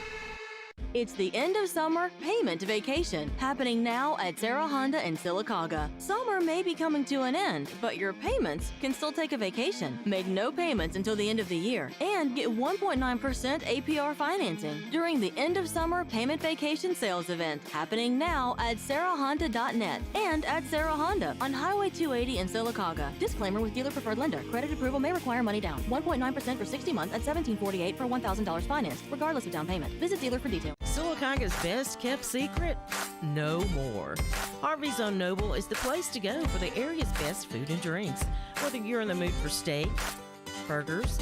It's the end of summer payment vacation happening now at Sarah Honda in Sylacauga. Summer may be coming to an end, but your payments can still take a vacation. Make no payments until the end of the year and get 1.9% APR financing during the end of summer payment vacation sales event happening now at sarahhonda.net and at Sarah Honda on Highway 280 in Sylacauga. Disclaimer with dealer preferred lender. Credit approval may require money down. 1.9% for 60 months at $17.48 for $1,000 financed, regardless of down payment. Visit dealer for details. Sylacauga's best kept secret? No more. Harvey's on Noble is the place to go for the area's best food and drinks. Whether you're in the mood for steak, burgers,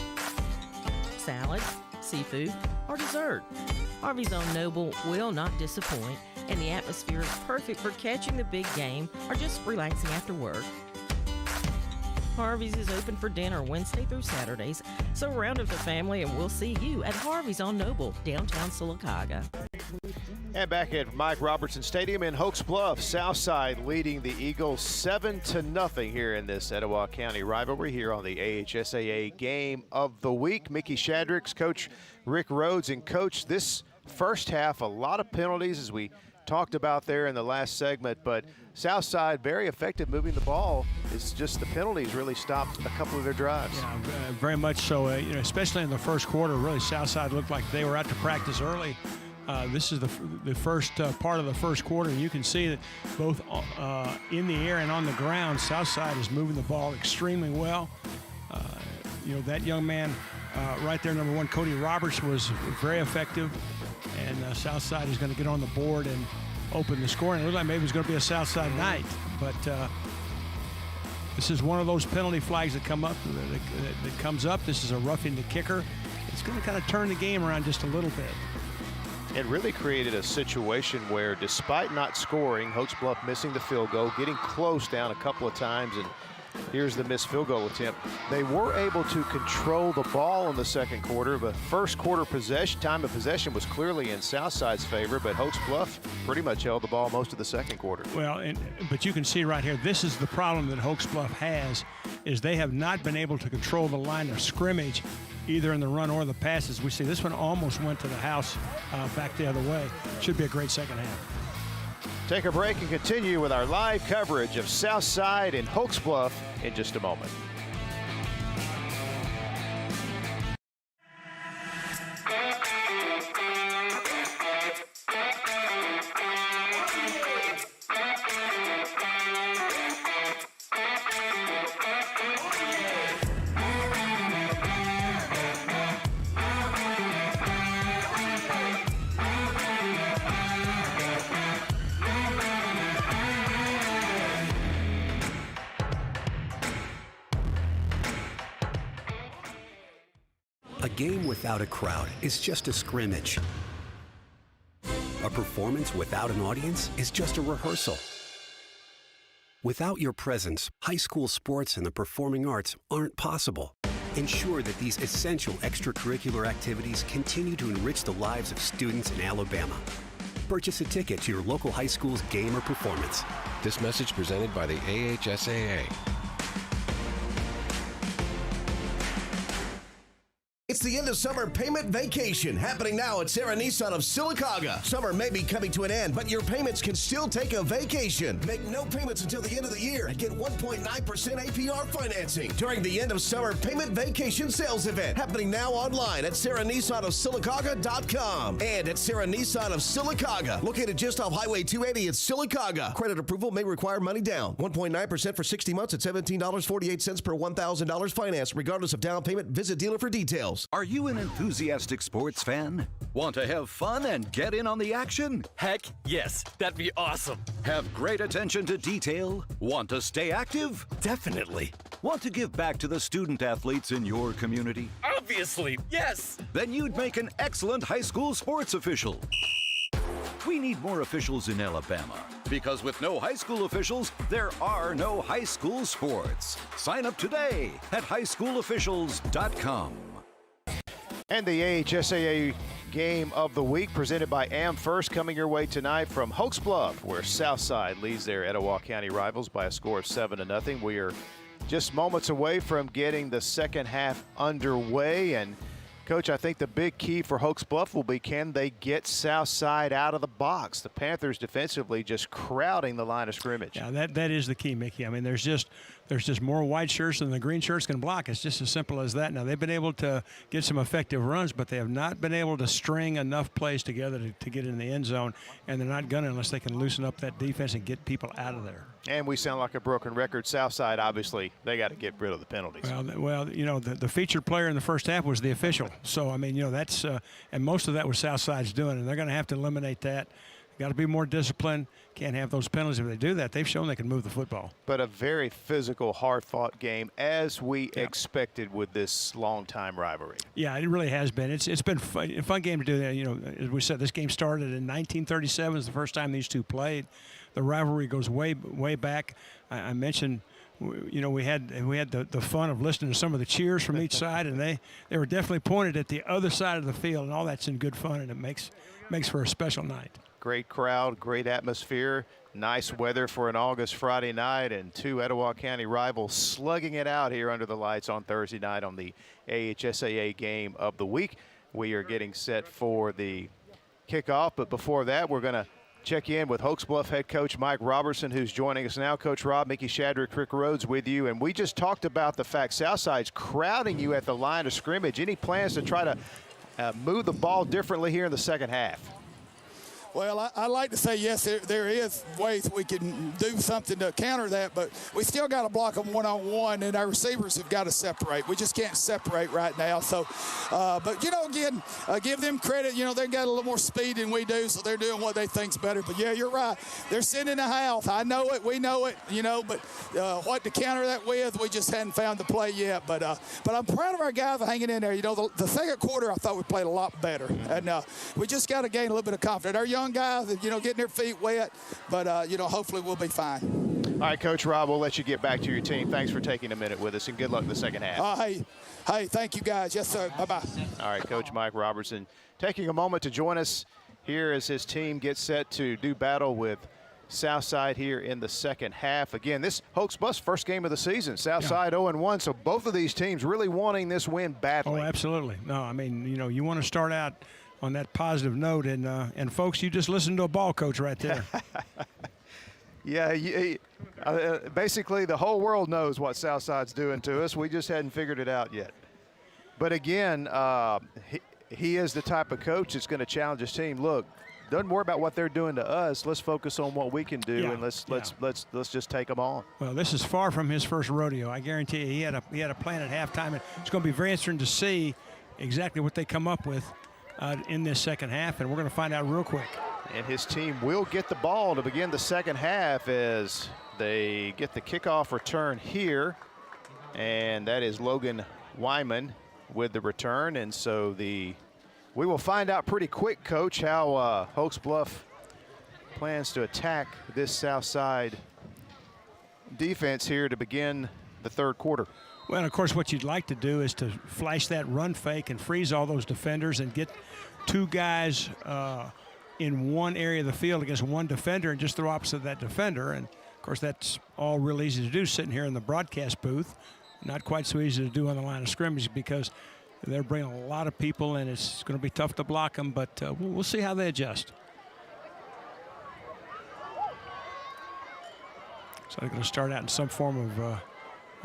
salads, seafood, or dessert, Harvey's on Noble will not disappoint, and the atmosphere is perfect for catching the big game or just relaxing after work. Harvey's is open for dinner Wednesday through Saturdays, so round up the family and we'll see you at Harvey's on Noble, downtown Sylacauga. And back at Mike Robertson Stadium in Hokes Bluff, Southside leading the Eagles 7-0 here in this Etowah County rivalry here on the AHSAA Game of the Week. Mickey Shadrick's Coach Rick Rhodes, and Coach, this first half, a lot of penalties as we talked about there in the last segment, but Southside very effective moving the ball. It's just the penalties really stopped a couple of their drives. Yeah, very much so. Especially in the first quarter, really Southside looked like they were out to practice early. This is the first part of the first quarter. You can see that both in the air and on the ground, Southside is moving the ball extremely well. That young man right there, number 1, Cody Roberts, was very effective. And Southside is going to get on the board and open the scoring. It looked like maybe it was going to be a Southside night, but this is one of those penalty flags that come up. That comes up. This is a roughing the kicker. It's going to kind of turn the game around just a little bit. It really created a situation where, despite not scoring, Hokes Bluff missing the field goal, getting close down a couple of times, and here's the missed field goal attempt. They were able to control the ball in the second quarter, but first quarter time of possession was clearly in Southside's favor, but Hokes Bluff pretty much held the ball most of the second quarter. Well, but you can see right here, this is the problem that Hokes Bluff has, is they have not been able to control the line of scrimmage, either in the run or the passes. We see this one almost went to the house back the other way. Should be a great second half. Take a break and continue with our live coverage of Southside and Hokes Bluff in just a moment. A game without a crowd is just a scrimmage. A performance without an audience is just a rehearsal. Without your presence, high school sports and the performing arts aren't possible. Ensure that these essential extracurricular activities continue to enrich the lives of students in Alabama. Purchase a ticket to your local high school's game or performance. This message presented by the AHSAA. It's the end of summer payment vacation happening now at Sarah Nissan of Sylacauga. Summer may be coming to an end, but your payments can still take a vacation. Make no payments until the end of the year and get 1.9% APR financing during the end of summer payment vacation sales event happening now online at sarahnissanofsylacauga.com and at Sarah Nissan of Sylacauga, located just off Highway 280 at Sylacauga. Credit approval may require money down. 1.9% for 60 months at $17.48 per $1,000 finance. Regardless of down payment, visit dealer for details. Are you an enthusiastic sports fan? Want to have fun and get in on the action? Heck yes, that'd be awesome. Have great attention to detail? Want to stay active? Definitely. Want to give back to the student athletes in your community? Obviously, yes. Then you'd make an excellent high school sports official. We need more officials in Alabama, because with no high school officials, there are no high school sports. Sign up today at highschoolofficials.com. And the AHSAA Game of the Week presented by AmFirst coming your way tonight from Hokes Bluff, where Southside leads their Etowah County rivals by a score of 7-0. We are just moments away from getting the second half underway, and Coach, I think the big key for Hokes Bluff will be, can they get Southside out of the box? The Panthers defensively just crowding the line of scrimmage. Yeah, that is the key, Mickey. I mean, there's just more white shirts than the green shirts can block. It's just as simple as that. Now, they've been able to get some effective runs, but they have not been able to string enough plays together to get in the end zone, and they're not going to unless they can loosen up that defense and get people out of there. And we sound like a broken record. Southside, obviously, they got to get rid of the penalties. Well, you know, the featured player in the first half was the official. So, I mean, you know, that's and most of that was Southside's doing, and they're going to have to eliminate that. Got to be more disciplined. Can't have those penalties. If they do that, they've shown they can move the football. But a very physical, hard-fought game, as we expected with this long-time rivalry. Yeah, it really has been. It's been a fun game to do that. You know, as we said, this game started in 1937. It's the first time these two played. The rivalry goes way back. I mentioned, you know, we had the fun of listening to some of the cheers from each side, and they were definitely pointed at the other side of the field, and all that's in good fun, and it makes for a special night. Great crowd, great atmosphere, nice weather for an August Friday night, and two Etowah County rivals slugging it out here under the lights on Thursday night on the AHSAA game of the week. We are getting set for the kickoff, but before that, we're going to check in with Hokes Bluff head coach Mike Robertson, who's joining us now. Coach Rob, Mickey Shadrick, Rick Rhodes with you, and we just talked about the fact Southside's crowding you at the line of scrimmage. Any plans to try to move the ball differently here in the second half? Well, I like to say yes, there is ways we can do something to counter that, but we still got to block them one-on-one, and our receivers have got to separate. We just can't separate right now. So, but, you know, again, give them credit. You know, they got a little more speed than we do, so they're doing what they think's better. But, yeah, you're right. They're sitting in the house. I know it. We know it, you know, but what to counter that with, we just hadn't found the play yet. But I'm proud of our guys for hanging in there. You know, the second quarter I thought we played a lot better, and we just got to gain a little bit of confidence. Our young guys, you know, getting their feet wet, but, you know, hopefully we'll be fine. All right, Coach Rob, we'll let you get back to your team. Thanks for taking a minute with us, and good luck in the second half. Hey, thank you, guys. Yes, sir. Bye-bye. All right, Coach Mike Robertson taking a moment to join us here as his team gets set to do battle with Southside here in the second half. Again, this Hokes Bluff's first game of the season. Southside 0-1, so both of these teams really wanting this win badly. Oh, absolutely. No, I mean, you know, you want to start out on that positive note, and folks, you just listened to a ball coach right there. Yeah, basically the whole world knows what Southside's doing to us. We just hadn't figured it out yet. But again, he is the type of coach that's going to challenge his team. Look, doesn't worry about what they're doing to us. Let's focus on what we can do, and let's just take them on. Well, this is far from his first rodeo. I guarantee you, he had a plan at halftime, and it's going to be very interesting to see exactly what they come up with in this second half, and we're going to find out real quick. And his team will get the ball to begin the second half as they get the kickoff return here, and that is Logan Wyman with the return. And so we will find out pretty quick, Coach, how Hokes Bluff plans to attack this Southside defense here to begin the third quarter. Well, and of course, what you'd like to do is to flash that run fake and freeze all those defenders and get two guys in one area of the field against one defender and just throw opposite that defender. And, of course, that's all real easy to do sitting here in the broadcast booth. Not quite so easy to do on the line of scrimmage because they're bringing a lot of people, and it's going to be tough to block them, but we'll see how they adjust. So they're going to start out in some form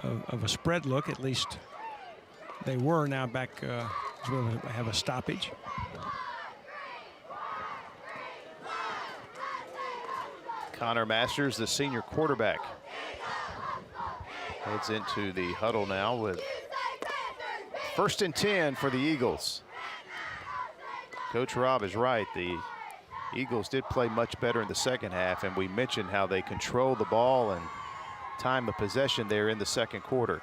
of a spread look. At least they were. Now back we have a stoppage. Connor Masters, the senior quarterback, heads into the huddle now with 1st and 10 for the Eagles. Coach Rob is right. The Eagles did play much better in the second half, and we mentioned how they control the ball and time of possession there in the second quarter.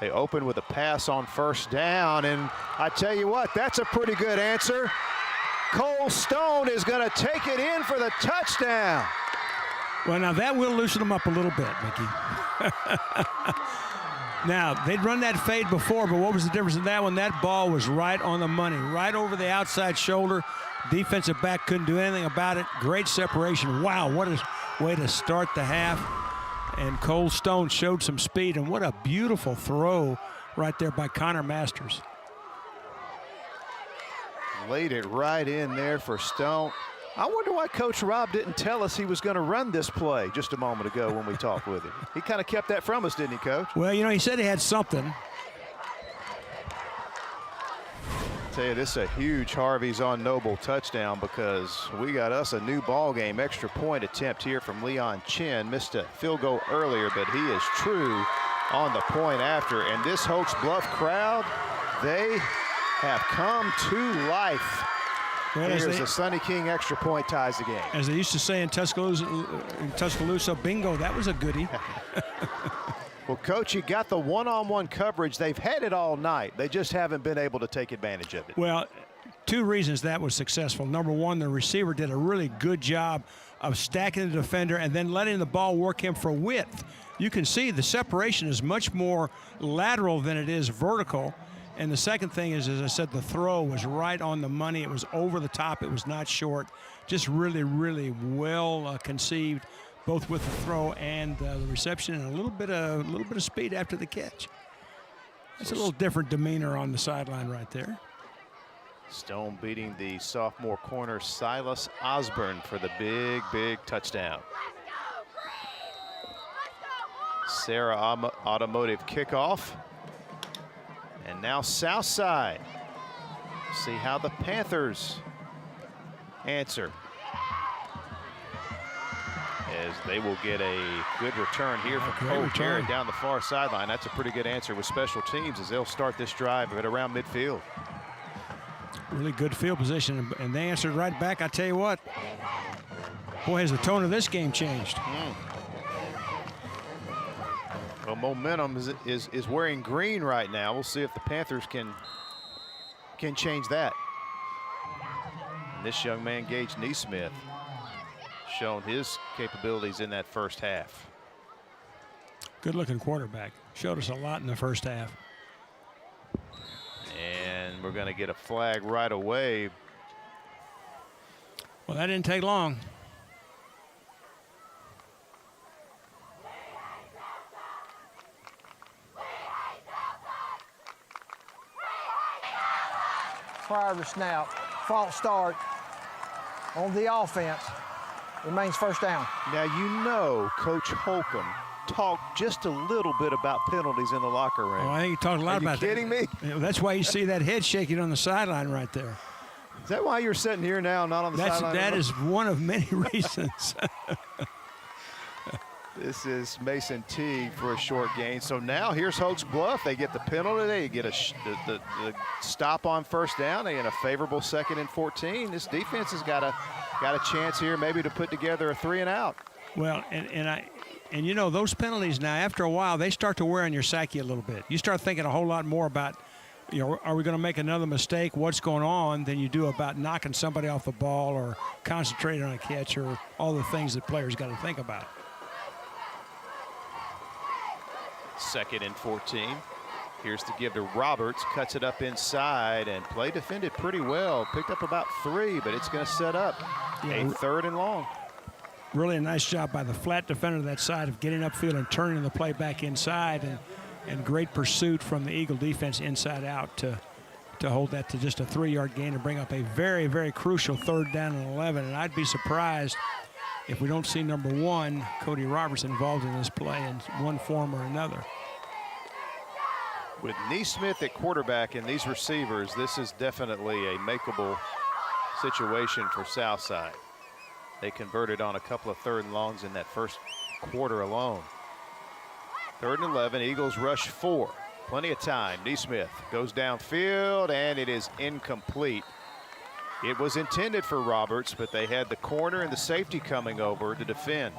They open with a pass on 1st down, and I tell you what, that's a pretty good answer. Cole Stone is going to take it in for the touchdown. Well, now that will loosen them up a little bit, Mickey. Now, they'd run that fade before, but what was the difference in that one? That ball was right on the money, right over the outside shoulder. Defensive back couldn't do anything about it. Great separation. Wow, what a way to start the half. And Cole Stone showed some speed, and what a beautiful throw right there by Connor Masters. Laid it right in there for Stone. I wonder why Coach Rob didn't tell us he was going to run this play just a moment ago when we talked with him. He kind of kept that from us, didn't he, Coach? Well, you know, he said he had something. Tell you, this is a huge Harvey's on Noble touchdown because we got us a new ball game. Extra point attempt here from Leon Chin. Missed a field goal earlier, but he is true on the point after. And this Hokes Bluff crowd, they have come to life. Well, here's the Sonny King extra point ties the game. As they used to say in Tuscaloosa, bingo, that was a goodie. Well, Coach, you got the one-on-one coverage. They've had it all night. They just haven't been able to take advantage of it. Well, two reasons that was successful. Number one, the receiver did a really good job of stacking the defender and then letting the ball work him for width. You can see the separation is much more lateral than it is vertical. And the second thing is, as I said, the throw was right on the money. It was over the top. It was not short. Just really, really well conceived, both with the throw and the reception, and a little bit of speed after the catch. It's a little different demeanor on the sideline right there. Stone beating the sophomore corner Silas Osborne for the big, big touchdown. Sarah Automotive kickoff. And now Southside. See how the Panthers answer, as they will get a good return here from Cole Garrett down the far sideline. That's a pretty good answer with special teams as they'll start this drive at around midfield. Really good field position, and they answered right back. I tell you what, boy, has the tone of this game changed. Well, momentum is wearing green right now. We'll see if the Panthers can change that. And this young man, Gage Neesmith, shown his capabilities in that first half. Good-looking quarterback. Showed us a lot in the first half. And we're going to get a flag right away. Well, that didn't take long. Prior to snap, false start on the offense, remains first down. Now, you know Coach Holcomb talked just a little bit about penalties in the locker room. Oh, I think he talked a lot about that. Are you kidding me? That's why you see that head shaking on the sideline right there. Is that why you're sitting here now, not on the sideline? That is one of many reasons. This is Mason Teague for a short gain. So now here's Hokes Bluff. They get the penalty. They get the stop on first down. They get a favorable 2nd and 14. This defense has got a chance here maybe to put together a 3 and out. Well, and you know, those penalties now, after a while, they start to wear on your psyche a little bit. You start thinking a whole lot more about, you know, are we going to make another mistake? What's going on? Than you do about knocking somebody off the ball or concentrating on a catch or all the things that players got to think about. 2nd and 14. Here's the give to Roberts. Cuts it up inside, and play defended pretty well. Picked up about 3, but it's going to set up a 3rd and long. Really a nice job by the flat defender that side of getting upfield and turning the play back inside, and great pursuit from the Eagle defense inside out to hold that to just a 3-yard gain and bring up a very, very crucial 3rd down and 11. And I'd be surprised if we don't see number 1, Cody Roberts, involved in this play in one form or another. With Neesmith at quarterback and these receivers, this is definitely a makeable situation for Southside. They converted on a couple of 3rd and longs in that first quarter alone. 3rd and 11, Eagles rush 4. Plenty of time. Neesmith goes downfield, and it is incomplete. It was intended for Roberts, but they had the corner and the safety coming over to defend.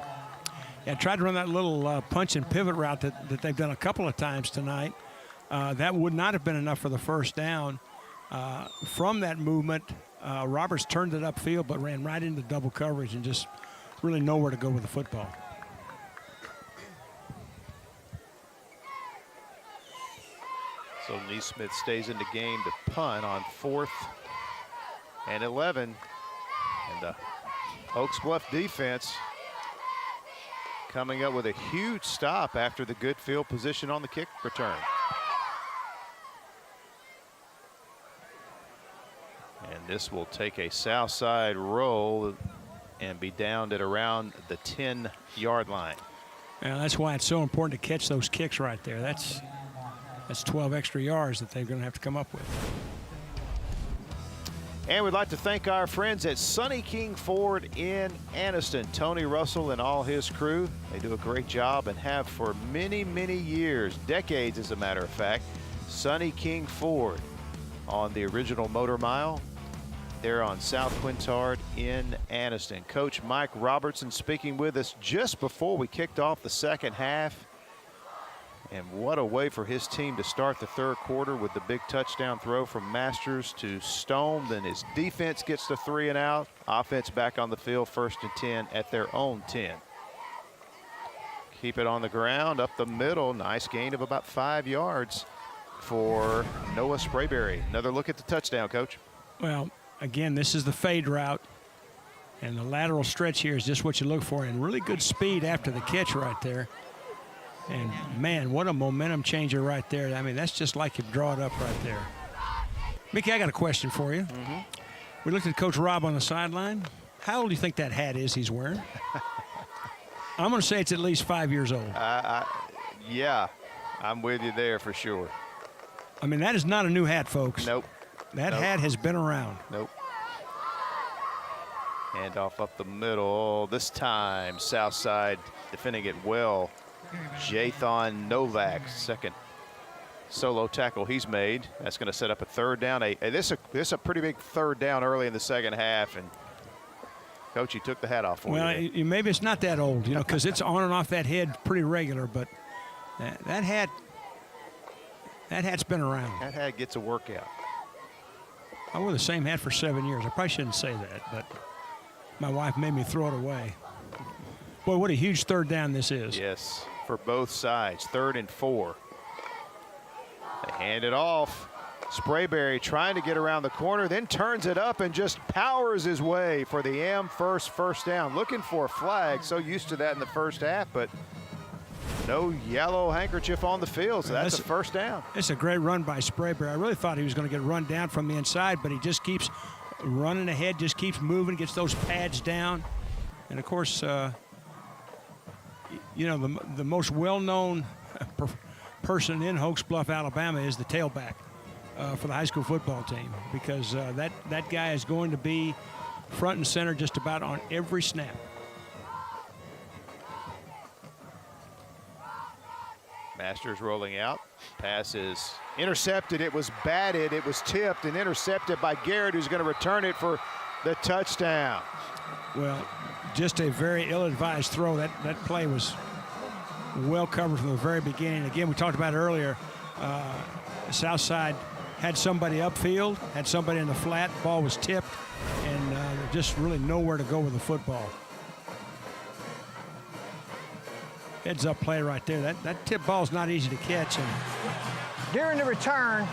Yeah, tried to run that little punch and pivot route that they've done a couple of times tonight. That would not have been enough for the first down. From that movement, Roberts turned it upfield but ran right into double coverage and just really nowhere to go with the football. So Neesmith stays in the game to punt on 4th and 11. And the Hokes Bluff defense coming up with a huge stop after the good field position on the kick return. And This will take a Southside roll and be downed at around the 10-yard line. And that's why it's so important to catch those kicks right there. That's 12 extra yards that they're going to have to come up with. And we'd like to thank our friends at Sonny King Ford in Anniston. Tony Russell and all his crew. They do a great job and have for many, many years, decades as a matter of fact. Sonny King Ford on the original Motor Mile. They're on South Quintard in Anniston. Coach Mike Robertson speaking with us just before we kicked off the second half. And what a way for his team to start the third quarter with the big touchdown throw from Masters to Stone. Then his defense gets the 3 and out. Offense back on the field, 1st and 10 at their own 10. Keep it on the ground, up the middle. Nice gain of about 5 yards for Noah Sprayberry. Another look at the touchdown, Coach. Well, again, this is the fade route. And the lateral stretch here is just what you look for. And really good speed after the catch right there. And, man, what a momentum changer right there. I mean, that's just like you draw it up right there. Mickey, I got a question for you. We looked at Coach Rob on the sideline. How old do you think that hat is he's wearing? I'm going to say it's at least 5 years old. Yeah, I'm with you there for sure. I mean, that is not a new hat, folks. Nope. That hat has been around. Nope. Handoff up the middle. This time, Southside defending it well. Jathan Novak, second solo tackle he's made. That's going to set up a third down. This is a pretty big third down early in the second half. And Coach, you took the hat off for you. Maybe it's not that old, you know, because it's on and off that head pretty regular. But that hat's been around. That hat gets a workout. I wore the same hat for 7 years. I probably shouldn't say that, but my wife made me throw it away. Boy, what a huge third down this is. Yes, for both sides. 3rd and 4. They hand it off. Sprayberry trying to get around the corner, then turns it up and just powers his way for the AmFirst first down. Looking for a flag. So used to that in the first half, but no yellow handkerchief on the field, so that's a first down. It's a great run by Sprayberry. I really thought he was going to get run down from the inside, but he just keeps running ahead, just keeps moving, gets those pads down. And, of course, you know, the most well-known person in Hokes Bluff, Alabama is the tailback for the high school football team, because that guy is going to be front and center just about on every snap. Masters rolling out. Pass is intercepted. It was batted. It was tipped and intercepted by Garrett, who's going to return it for the touchdown. Well, just a very ill-advised throw. That play was well covered from the very beginning. Again, we talked about it earlier. Southside had somebody upfield, had somebody in the flat. Ball was tipped, and just really nowhere to go with the football. Heads-up play right there. That tip ball is not easy to catch. And during the return,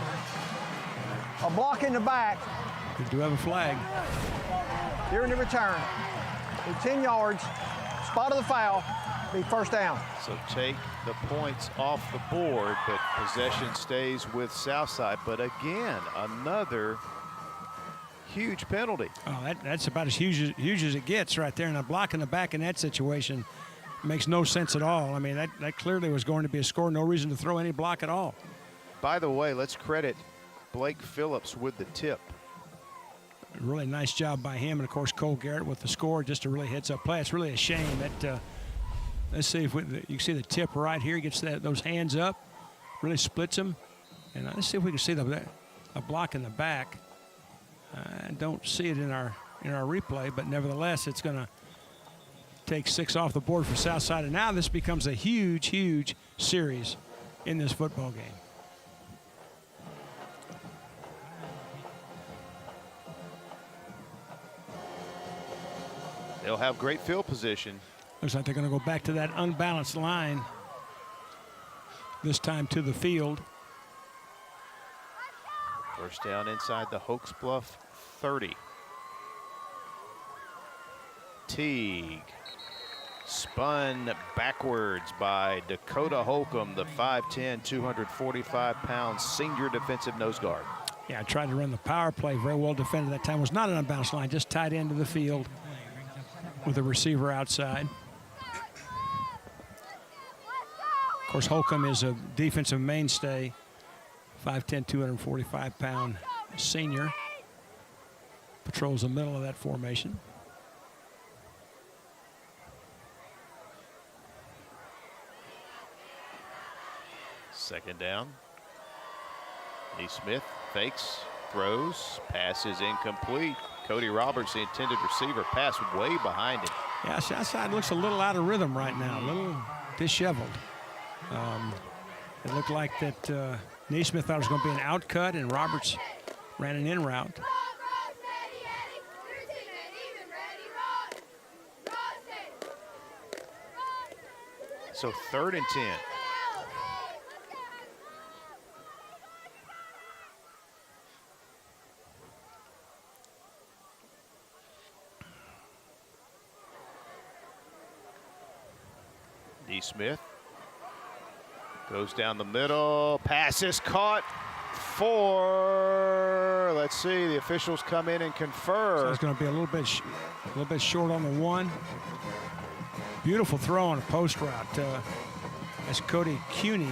a block in the back. We do have a flag. During the return, with 10 yards, spot of the foul, be first down. So take the points off the board, but possession stays with Southside. But again, another huge penalty. Oh, that's about as huge as it gets right there. And a block in the back in that situation makes no sense at all. I mean, that clearly was going to be a score. No reason to throw any block at all. By the way, let's credit Blake Phillips with the tip. Really nice job by him. And, of course, Cole Garrett with the score. Just a really heads-up play. It's really a shame that let's see if you can see the tip right here. He gets those hands up, really splits them. And let's see if we can see a block in the back. I don't see it in our replay, but nevertheless, it's going to take 6 off the board for Southside. And now this becomes a huge, huge series in this football game. They'll have great field position. Looks like they're going to go back to that unbalanced line, this time to the field. First down inside the Hokes Bluff 30. Teague spun backwards by Dakota Holcomb, the 5'10", 245-pound senior defensive nose guard. Yeah, tried to run the power play. Very well defended that time. Was not an unbalanced line, just tied into the field with the receiver outside. Of course, Holcomb is a defensive mainstay. 5'10", 245-pound senior. Patrols the middle of that formation. Second down. Neesmith fakes, throws, passes incomplete. Cody Roberts, the intended receiver, pass way behind him. Yeah, Southside looks a little out of rhythm right now, a little disheveled. It looked like that Neesmith thought it was going to be an out cut, and Roberts ran an in route. So 3rd and 10. Neesmith goes down the middle. Pass is caught for, let's see, the officials come in and confer. So it's going to be a little bit short on the one. Beautiful throw on a post route. That's Cody Cuny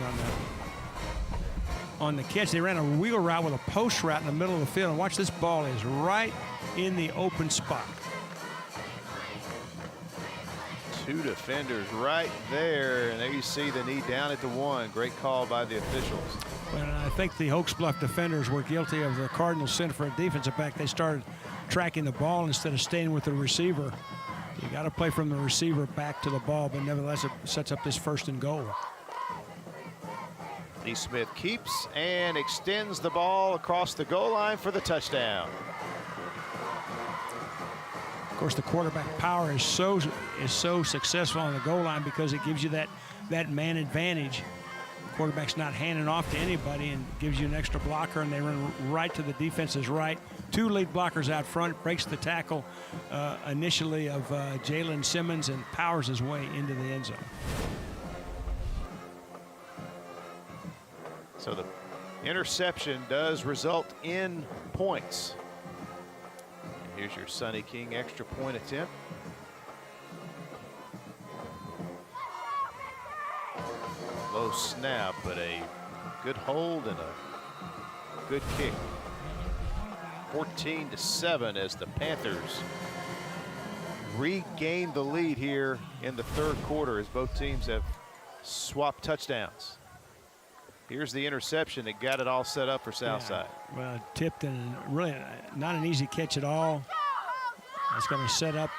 on the catch. They ran a wheel route with a post route in the middle of the field. And watch, this ball is right in the open spot. 2 defenders right there, and there you see the knee down at the 1. Great call by the officials. Well, I think the Hokes Bluff defenders were guilty of the Cardinals sin for a defensive back. They started tracking the ball instead of staying with the receiver. You got to play from the receiver back to the ball, but nevertheless it sets up this 1st and goal. Neesmith keeps and extends the ball across the goal line for the touchdown. Of course, the quarterback power is so successful on the goal line because it gives you that man advantage. The quarterback's not handing off to anybody and gives you an extra blocker, and they run right to the defense's right. 2 lead blockers out front, breaks the tackle initially of Jalen Simmons and powers his way into the end zone. So the interception does result in points. Here's your Sonny King extra point attempt. Low snap, but a good hold and a good kick. 14-7 as the Panthers regain the lead here in the 3rd quarter as both teams have swapped touchdowns. Here's the interception that got it all set up for Southside. Yeah, well, tipped and really not an easy catch at all. It's going to set up,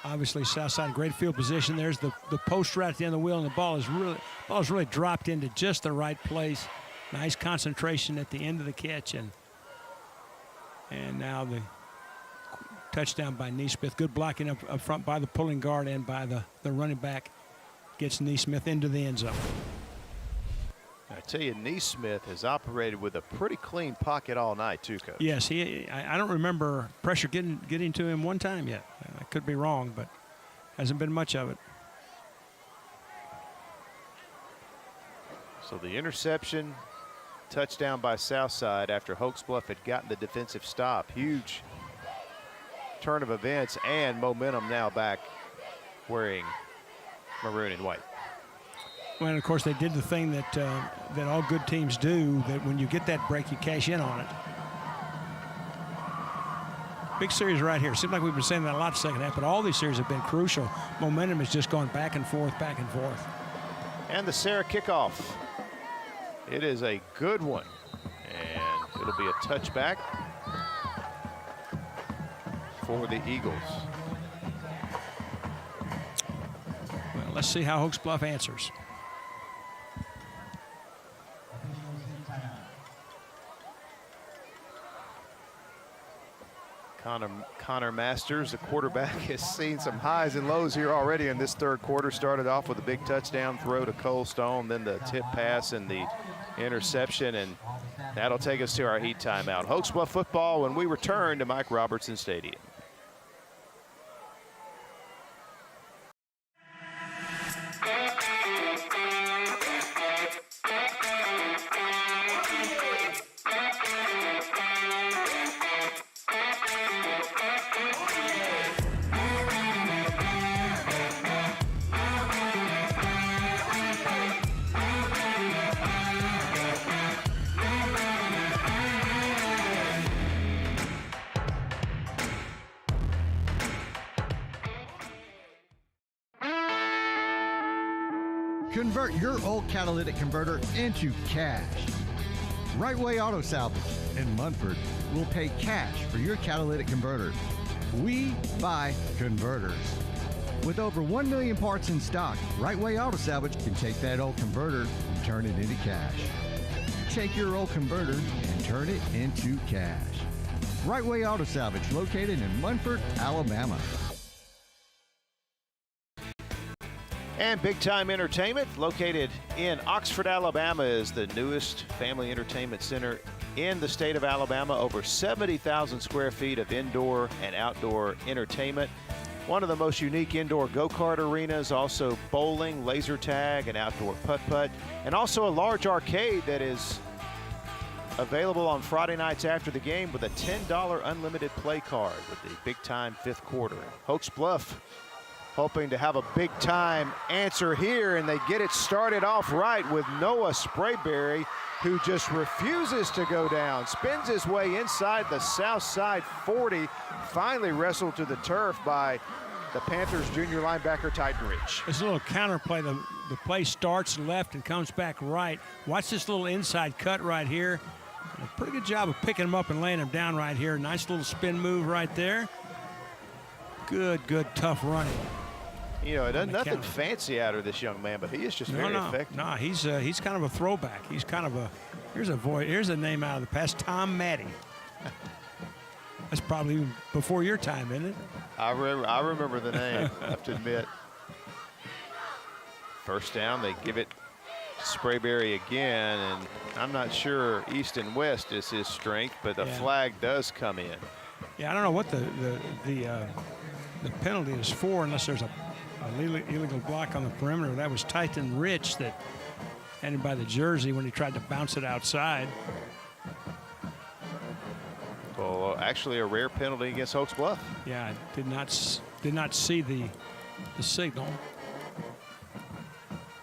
obviously, Southside in great field position. There's the post right at the end of the wheel, and the ball is really dropped into just the right place. Nice concentration at the end of the catch, and now the touchdown by Neesmith. Good blocking up front by the pulling guard and by the running back. Gets Neesmith into the end zone. I tell you, Neesmith has operated with a pretty clean pocket all night, too, Coach. Yes, I don't remember pressure getting to him one time yet. I could be wrong, but hasn't been much of it. So the interception, touchdown by Southside after Hokes Bluff had gotten the defensive stop. Huge turn of events and momentum now back wearing maroon and white. Well, and of course, they did the thing that all good teams do, that when you get that break, you cash in on it. Big series right here. Seems like we've been saying that a lot second half, but all these series have been crucial. Momentum has just gone back and forth, back and forth. And the Sarah kickoff. It is a good one, and it'll be a touchback for the Eagles. Well, let's see how Hokes Bluff answers. Connor Masters, the quarterback, has seen some highs and lows here already in this 3rd quarter. Started off with a big touchdown throw to Cole Stone, then the tip pass and the interception, and that'll take us to our heat timeout. Hokes Bluff football when we return to Mike Robertson Stadium. Convert your old catalytic converter into cash. Right Way Auto Salvage in Munford will pay cash for your catalytic converter. We buy converters. With over 1 million parts in stock, Right Way Auto Salvage can take that old converter and turn it into cash. Take your old converter and turn it into cash. Right Way Auto Salvage, located in Munford, Alabama. And Big Time Entertainment, located in Oxford, Alabama, is the newest family entertainment center in the state of Alabama. Over 70,000 square feet of indoor and outdoor entertainment. One of the most unique indoor go-kart arenas, also bowling, laser tag, and outdoor putt-putt, and also a large arcade that is available on Friday nights after the game with a $10 unlimited play card with the Big Time fifth quarter. Hokes Bluff hoping to have a big-time answer here, and they get it started off right with Noah Sprayberry, who just refuses to go down, spins his way inside the south side 40, finally wrestled to the turf by the Panthers junior linebacker Titan Rich. It's a little counterplay. The play starts left and comes back right. Watch this little inside cut right here. A pretty good job of picking him up and laying him down right here. Nice little spin move right there. Good, tough running. You know, it does nothing fancy out of this young man, but he is just very effective. No, he's kind of a throwback. He's kind of a, here's a name out of the past, Tom Maddie. That's probably before your time, isn't it? I remember the name, I have to admit. First down, they give it Sprayberry again, and I'm not sure east and west is his strength, but the flag does come in. Yeah, I don't know what the penalty is for, unless there's a illegal block on the perimeter. That was Titan Rich that had him by the jersey when he tried to bounce it outside. Well, actually a rare penalty against Hokes Bluff. Yeah, I did not see the signal.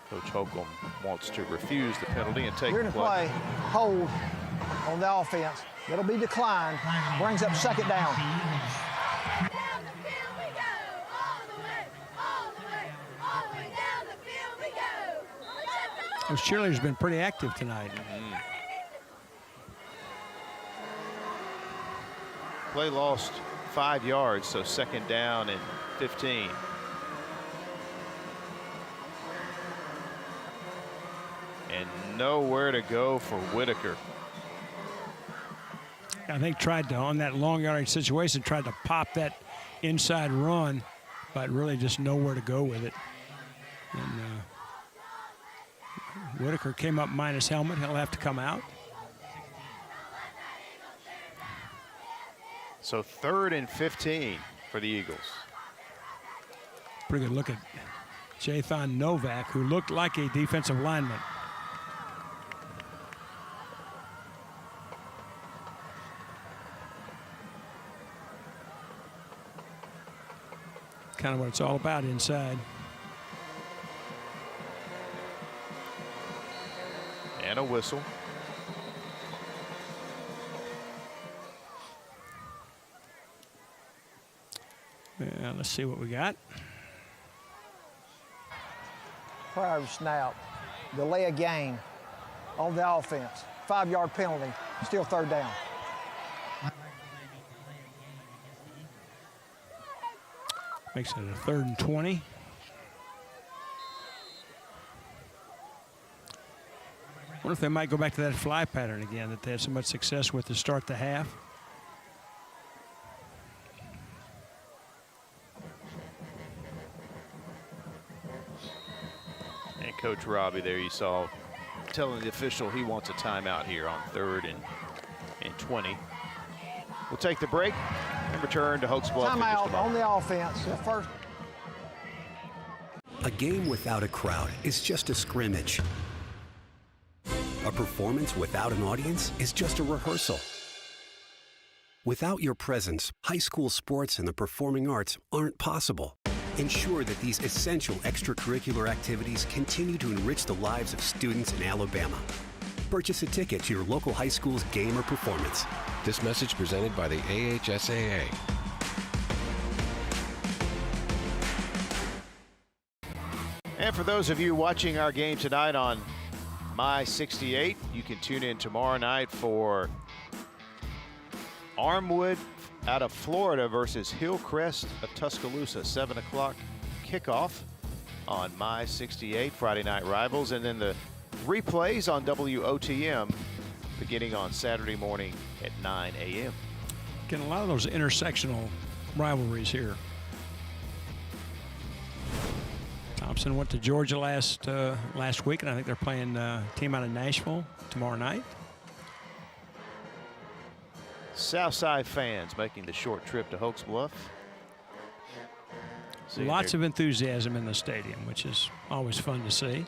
Coach Holcomb wants to refuse the penalty and take You're the going to play hold on the offense. That'll be declined. Brings up second down. Those cheerleaders have been pretty active tonight. Play lost 5 yards, so second down and 15. And nowhere to go for Whitaker. I think tried to, on that long yardage situation, tried to pop that inside run, but really just nowhere to go with it. And Whitaker came up minus helmet. He'll have to come out. So 3rd and 15 for the Eagles. Pretty good look at Jathan Novak, who looked like a defensive lineman. Kind of what it's all about inside. And a whistle. Yeah, let's see what we got. Prior snap, delay a game on the offense. 5-yard penalty, still third down. Makes it a 3rd and 20. Wonder if they might go back to that fly pattern again that they had so much success with to start the half. And Coach Robbie there, you saw telling the official he wants a timeout here on 3rd and 20. We'll take the break and return to Hokes Bluff. Timeout on the offense. First. A game without a crowd is just a scrimmage. A performance without an audience is just a rehearsal. Without your presence, high school sports and the performing arts aren't possible. Ensure that these essential extracurricular activities continue to enrich the lives of students in Alabama. Purchase a ticket to your local high school's game or performance. This message presented by the AHSAA. And for those of you watching our game tonight on My 68, you can tune in tomorrow night for Armwood out of Florida versus Hillcrest of Tuscaloosa, 7 o'clock kickoff on My 68 Friday Night Rivals, and then the replays on WOTM beginning on Saturday morning at 9 a.m. Getting a lot of those intersectional rivalries here. Thompson went to Georgia last week, and I think they're playing a team out of Nashville tomorrow night. Southside fans making the short trip to Hokes Bluff. Lots of enthusiasm in the stadium, which is always fun to see.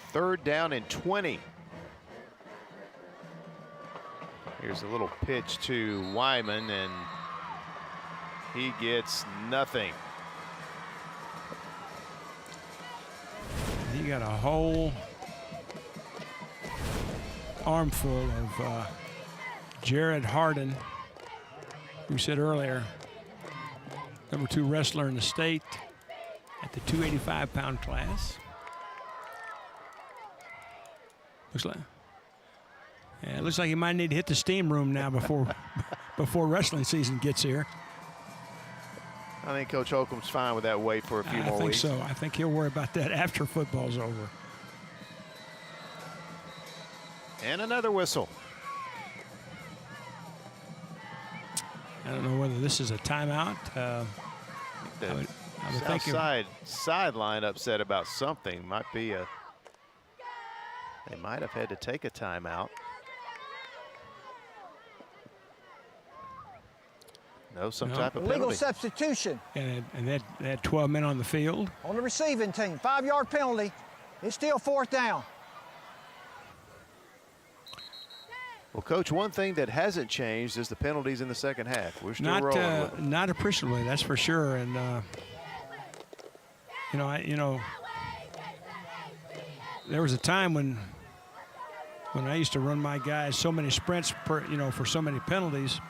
Third down and 20. Here's a little pitch to Wyman, and he gets nothing. He got a whole armful of Jared Harden, who said earlier, #2 wrestler in the state at the 285-pound class. It looks like he might need to hit the steam room now before wrestling season gets here. I think Coach Holcomb's fine with that weight for a few more weeks. I think so. I think he'll worry about that after football's over. And another whistle. I don't know whether this is a timeout. The I would Southside sideline upset about something. Might be a. They might have had to take a timeout. No, some type of penalty. Illegal substitution. And they had 12 men on the field. On the receiving team, 5-yard penalty. It's still 4th down. Well, Coach, one thing that hasn't changed is the penalties in the second half. We're still rolling with it. Not appreciably, that's for sure. And there was a time when I used to run my guys so many sprints per, for so many penalties.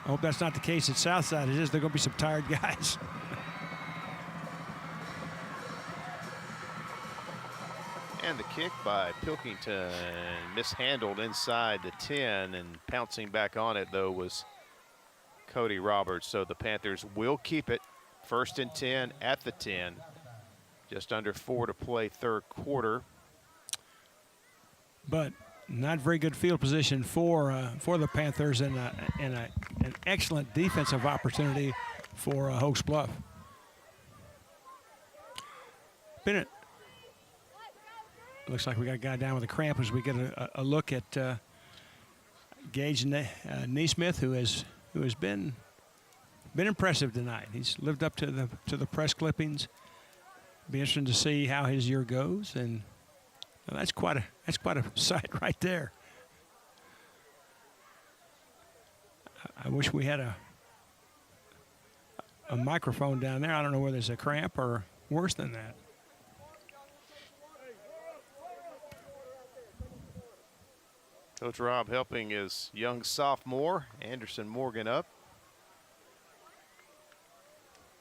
I hope that's not the case at Southside. It is. They're going to be some tired guys. And the kick by Pilkington mishandled inside the 10, and pouncing back on it, though, was Cody Roberts. So the Panthers will keep it. 1st and 10 at the 10. Just under 4 to play third quarter. But not very good field position for the Panthers, and an excellent defensive opportunity for Hokes Bluff. Looks like we got a guy down with a cramp as we get a look at Gage Neesmith, who has been impressive tonight. He's lived up to the press clippings. Be interesting to see how his year goes, and that's quite a sight right there. I wish we had a microphone down there. I don't know whether it's a cramp or worse than that. Coach Rob helping his young sophomore, Anderson Morgan, up.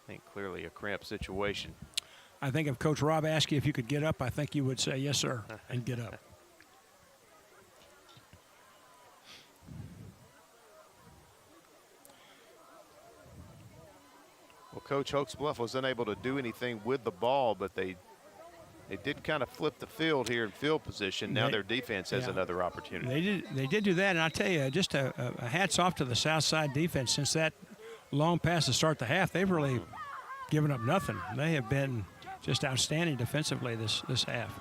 I think clearly a cramp situation. I think if Coach Rob asked you if you could get up, I think you would say yes, sir, and get up. Well, Coach Hokes Bluff was unable to do anything with the ball, but they did kind of flip the field here in field position. Now their defense has another opportunity. They did do that, and I tell you, just a hats off to the Southside defense. Since that long pass to start the half, they've really given up nothing. They have been just outstanding defensively this half.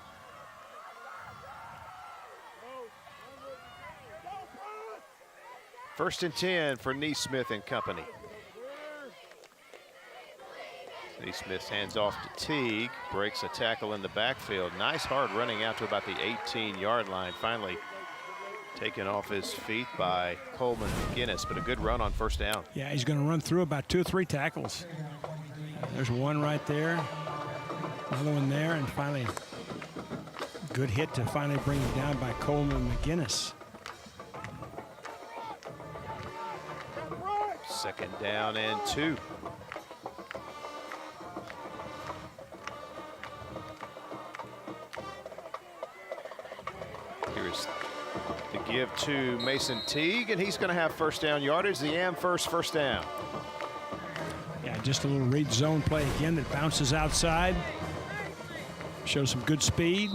First and 10 for Neesmith and company. Neesmith hands off to Teague, breaks a tackle in the backfield. Nice hard running out to about the 18-yard line. Finally taken off his feet by Coleman McGinnis, but a good run on first down. Yeah, he's going to run through about 2 or 3 tackles. There's one right there, another one there, and finally good hit to finally bring him down by Coleman McGinnis. Second down and 2. Here's the give to Mason Teague, and he's going to have first down yardage. The AmFirst first down. Yeah, just a little read zone play again that bounces outside. Shows some good speed.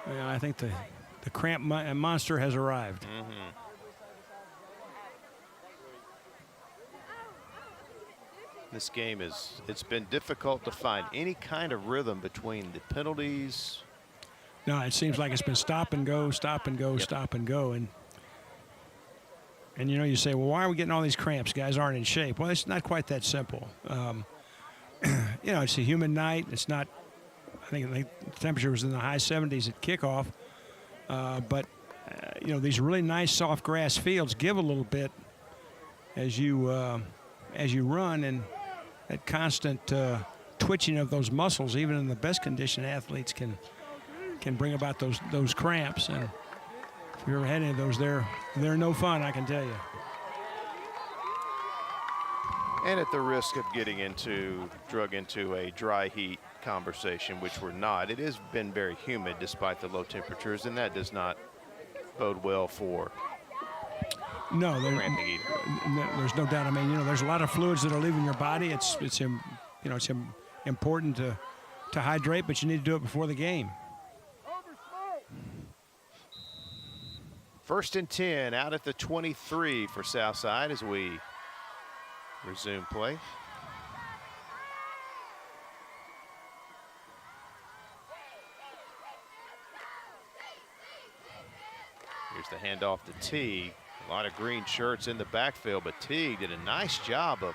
Yeah, I think the cramp monster has arrived. This game it's been difficult to find any kind of rhythm between the penalties. No, it seems like it's been stop and go, stop and go, Yep. stop and go. And you know, you say, well, why are we getting all these cramps? Guys aren't in shape. Well, it's not quite that simple. You know, it's a humid night. It's not, I think the temperature was in the high 70s at kickoff. But you know, these really nice soft grass fields give a little bit as you run, and that constant twitching of those muscles, even in the best conditioned athletes, can bring about those cramps. And if you ever had any of those, they're no fun, I can tell you. And at the risk of getting drug into a dry heat conversation, which we're not, it has been very humid despite the low temperatures, and that does not bode well for No, cramping either. there's no doubt. I mean, you know, there's a lot of fluids that are leaving your body. It's important to hydrate, but you need to do it before the game. First and 10 out at the 23 for Southside as we resume play. Here's the handoff to Teague. A lot of green shirts in the backfield, but Teague did a nice job of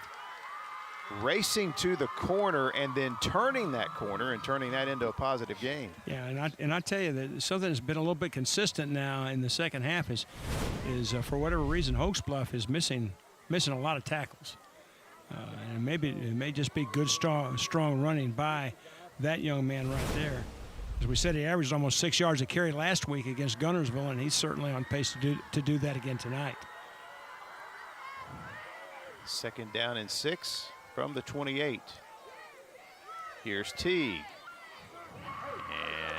racing to the corner and then turning that corner and turning that into a positive gain. Yeah, and I tell you that something that's been a little bit consistent now in the second half is for whatever reason, Hokes Bluff is missing a lot of tackles. And maybe it may just be good, strong running by that young man right there. As we said, he averaged almost 6 yards a carry last week against Gunnersville, and he's certainly on pace to do that again tonight. Second down and 6 from the 28. Here's Teague.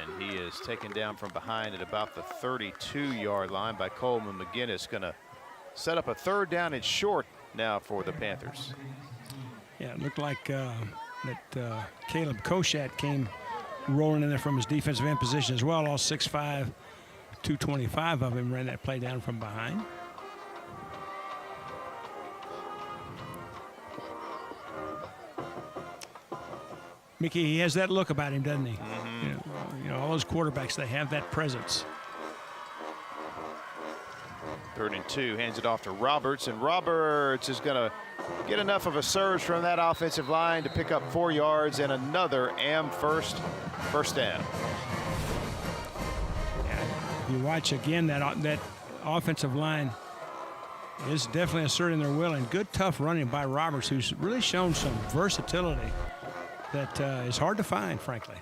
And he is taken down from behind at about the 32-yard line by Coleman. McGinnis going to set up a third down and short now for the Panthers. Yeah, it looked like that Caleb Koshat came rolling in there from his defensive end position as well. All 6'5", 225 of him ran that play down from behind. Mickey, he has that look about him, doesn't he? You know, all those quarterbacks, they have that presence. Third and 2, hands it off to Roberts, and Roberts is going to get enough of a surge from that offensive line to pick up 4 yards and another AmFirst first down. If you watch again, that offensive line is definitely asserting their will, and good tough running by Roberts, who's really shown some versatility that is hard to find, frankly.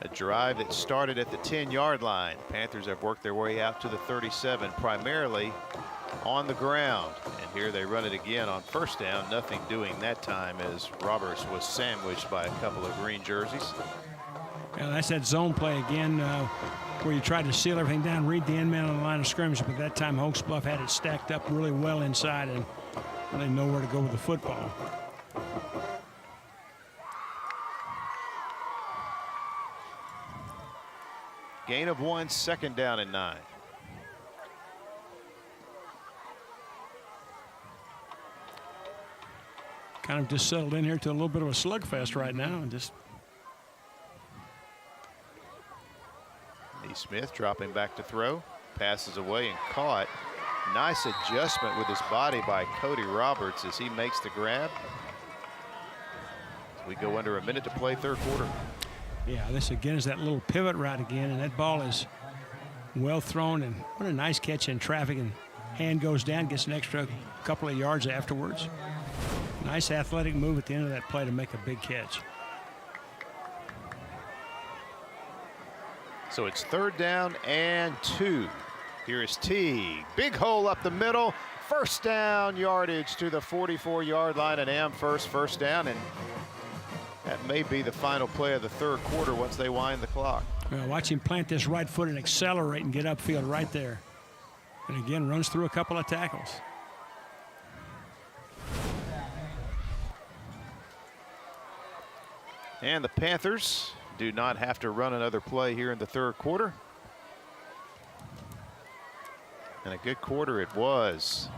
A drive that started at the 10-yard line. Panthers have worked their way out to the 37, primarily on the ground. And here they run it again on first down. Nothing doing that time as Roberts was sandwiched by a couple of green jerseys. Yeah, that's that zone play again where you try to seal everything down, read the end man on the line of scrimmage, but that time Hokes Bluff had it stacked up really well inside and really nowhere to go with the football. Gain of 1, second down and 9. Kind of just settled in here to a little bit of a slugfest right now, and just. Smith dropping back to throw, passes away and caught. Nice adjustment with his body by Cody Roberts as he makes the grab. We go under a minute to play third quarter. Yeah, this again is that little pivot route again, and that ball is well thrown, and what a nice catch in traffic, and hand goes down, gets an extra couple of yards afterwards. Nice athletic move at the end of that play to make a big catch. So it's 3rd down and 2. Here is Teague. Big hole up the middle. First down yardage to the 44-yard line, and AmFirst first down. And that may be the final play of the 3rd quarter once they wind the clock. Well, watch him plant this right foot and accelerate and get upfield right there. And again, runs through a couple of tackles. And the Panthers do not have to run another play here in the 3rd quarter. And a good quarter it was.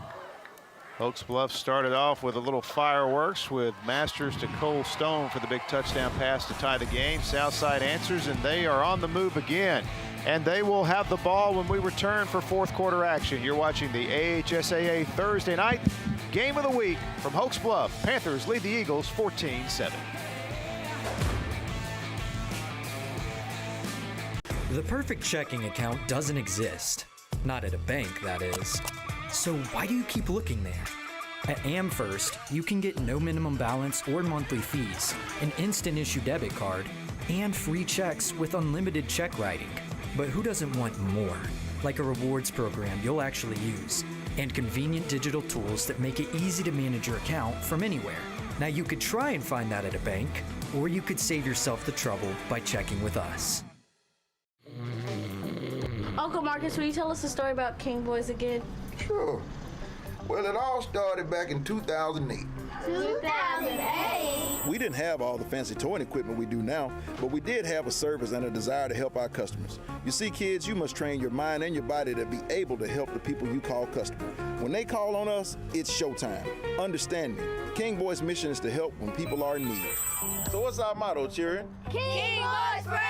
Hokes Bluff started off with a little fireworks with Masters to Cole Stone for the big touchdown pass to tie the game. Southside answers, and they are on the move again. And they will have the ball when we return for 4th quarter action. You're watching the AHSAA Thursday night game of the week from Hokes Bluff. Panthers lead the Eagles 14-7. The perfect checking account doesn't exist. Not at a bank, that is. So why do you keep looking there? At AmFirst, you can get no minimum balance or monthly fees, an instant issue debit card, and free checks with unlimited check writing. But who doesn't want more? Like a rewards program you'll actually use, and convenient digital tools that make it easy to manage your account from anywhere. Now you could try and find that at a bank, or you could save yourself the trouble by checking with us. Uncle Marcus, will you tell us a story about King Boys again? Sure. Well, it all started back in 2008. 2008? We didn't have all the fancy toy equipment we do now, but we did have a service and a desire to help our customers. You see, kids, you must train your mind and your body to be able to help the people you call customers. When they call on us, it's showtime. Understand me. King Boys' mission is to help when people are in need. So what's our motto, children? King Boys forever!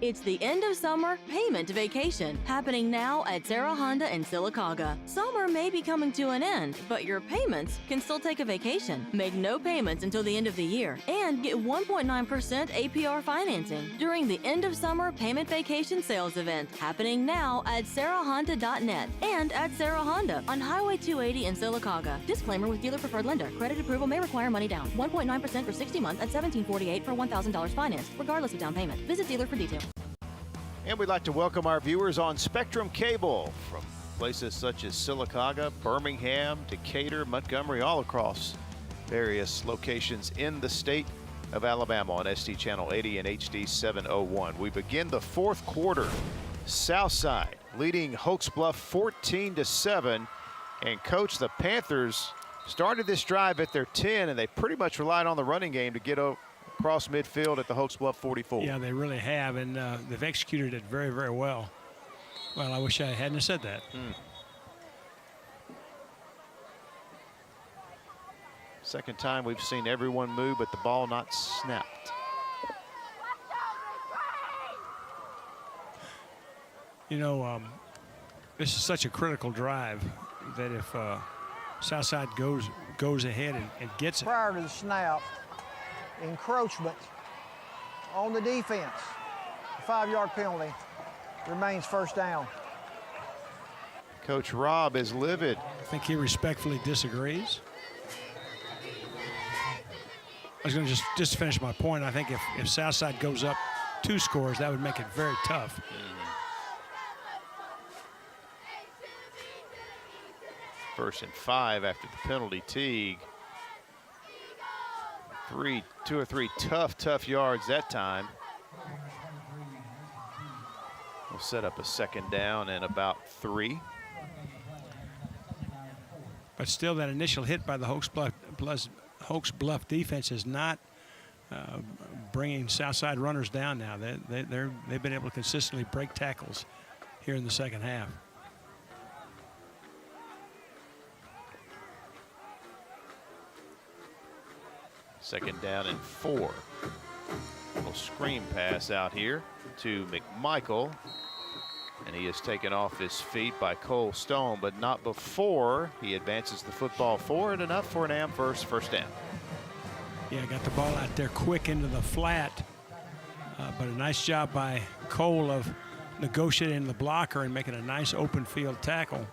It's the end of summer payment vacation happening now at Sarah Honda in Sylacauga. Summer may be coming to an end, but your payments can still take a vacation. Make no payments until the end of the year and get 1.9% APR financing during the end of summer payment vacation sales event happening now at sarahhonda.net and at Sarah Honda on Highway 280 in Sylacauga. Disclaimer with dealer preferred lender. Credit approval may require money down. 1.9% for 60 months at $1748 for $1,000 financed, regardless of down payment. Visit dealer for details. And we'd like to welcome our viewers on Spectrum Cable from places such as Sylacauga, Birmingham, Decatur, Montgomery, all across various locations in the state of Alabama on ST Channel 80 and HD 701. We begin the 4th quarter. Southside leading Hokes Bluff 14-7. And coach, the Panthers started this drive at their 10, and they pretty much relied on the running game to get across midfield at the Hokes Bluff 44. Yeah, they really have, and they've executed it very, very well. Well, I wish I hadn't have said that. Second time we've seen everyone move, but the ball not snapped. You know, this is such a critical drive that if Southside goes ahead and gets it. Prior to the snap, encroachment on the defense. A 5-yard penalty remains first down. Coach Robb is livid. I think he respectfully disagrees. I was going to just finish my point. I think if Southside goes up 2 scores, that would make it very tough. First and 5 after the penalty. Teague. 2 or 3 tough yards that time. We'll set up a second down and about 3. But still, that initial hit by the Hokes Bluff defense is not bringing Southside runners down now. They've been able to consistently break tackles here in the second half. Second down and 4. Little screen pass out here to McMichael. And he is taken off his feet by Cole Stone, but not before he advances the football forward, enough for an AmFirst first down. Yeah, got the ball out there quick into the flat. But a nice job by Cole of negotiating the blocker and making a nice open field tackle.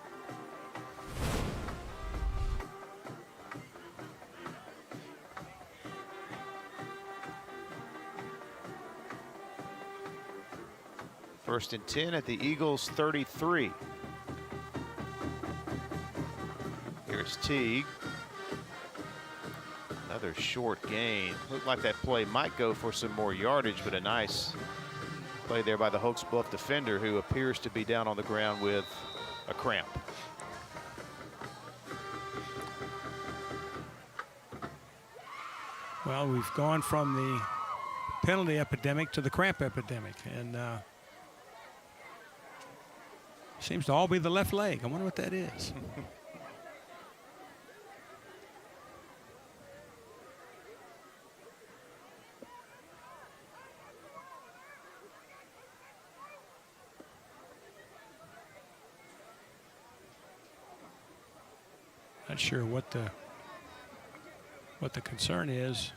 First and 10 at the Eagles' 33. Here's Teague. Another short gain. Looked like that play might go for some more yardage, but a nice play there by the Hokes Bluff defender, who appears to be down on the ground with a cramp. Well, we've gone from the penalty epidemic to the cramp epidemic, and seems to all be the left leg. I wonder what that is. Not sure what the concern is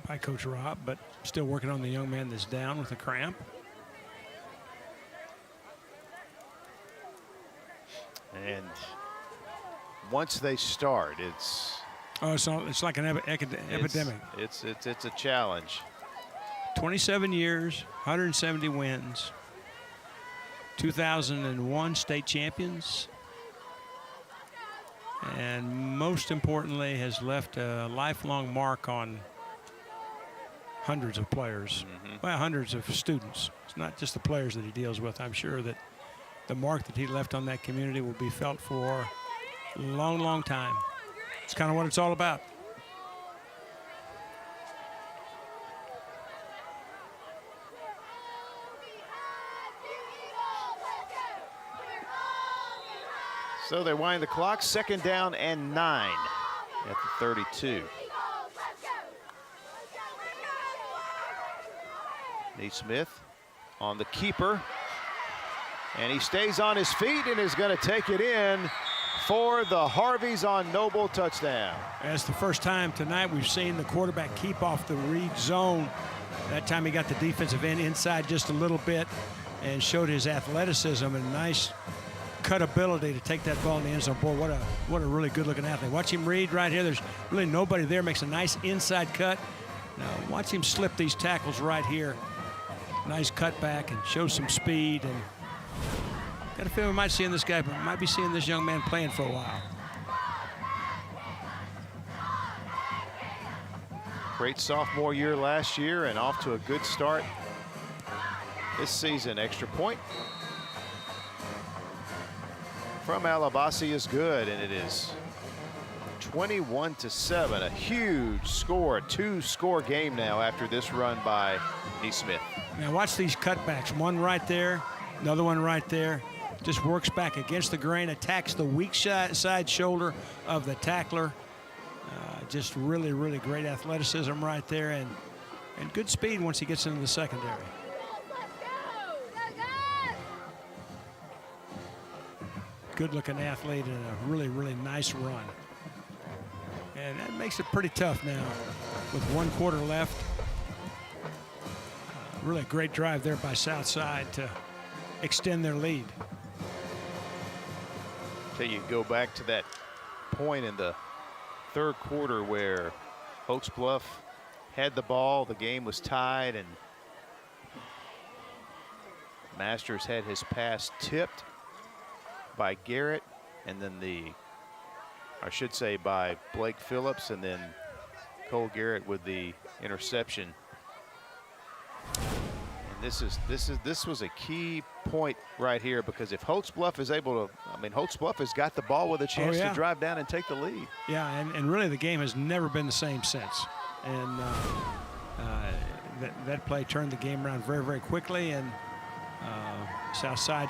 by Coach Robb, but still working on the young man that's down with a cramp. And once they start, it's like an epidemic. It's a challenge. 27 years, 170 wins, 2001 state champions, and most importantly has left a lifelong mark on hundreds of players, well, hundreds of students. It's not just the players that he deals with. I'm sure that the mark that he left on that community will be felt for a long, long time. It's kind of what it's all about. So they wind the clock, 2nd down and 9 at the 32. Naismith on the keeper, and he stays on his feet and is going to take it in for the Harveys on Noble touchdown. That's the first time tonight we've seen the quarterback keep off the read zone. That time he got the defensive end inside just a little bit and showed his athleticism and nice cut ability to take that ball in the end zone. Boy, what a really good-looking athlete. Watch him read right here. There's really nobody there. Makes a nice inside cut. Now watch him slip these tackles right here. Nice cutback and show some speed. And got a feeling we might see this guy, but might be seeing this young man playing for a while. Great sophomore year last year and off to a good start this season. Extra point from Alabasi is good, and it is 21-7, a huge score, a 2-score game now after this run by Naismith. Now watch these cutbacks. One right there, another one right there. Just works back against the grain, attacks the weak side shoulder of the tackler. Just really, really great athleticism right there, and good speed once he gets into the secondary. Good-looking athlete and a really, really nice run. And that makes it pretty tough now with 1 quarter left. Really great drive there by Southside to extend their lead. Until you go back to that point in the 3rd quarter where Hokes Bluff had the ball, the game was tied, and Masters had his pass tipped by Garrett, and then I should say by Blake Phillips, and then Cole Garrett with the interception. And this was a key point right here, because if Hokes Bluff is able to, I mean, Hokes Bluff has got the ball with a chance to drive down and take the lead. Yeah, and really the game has never been the same since. And that play turned the game around very, very quickly, and Southside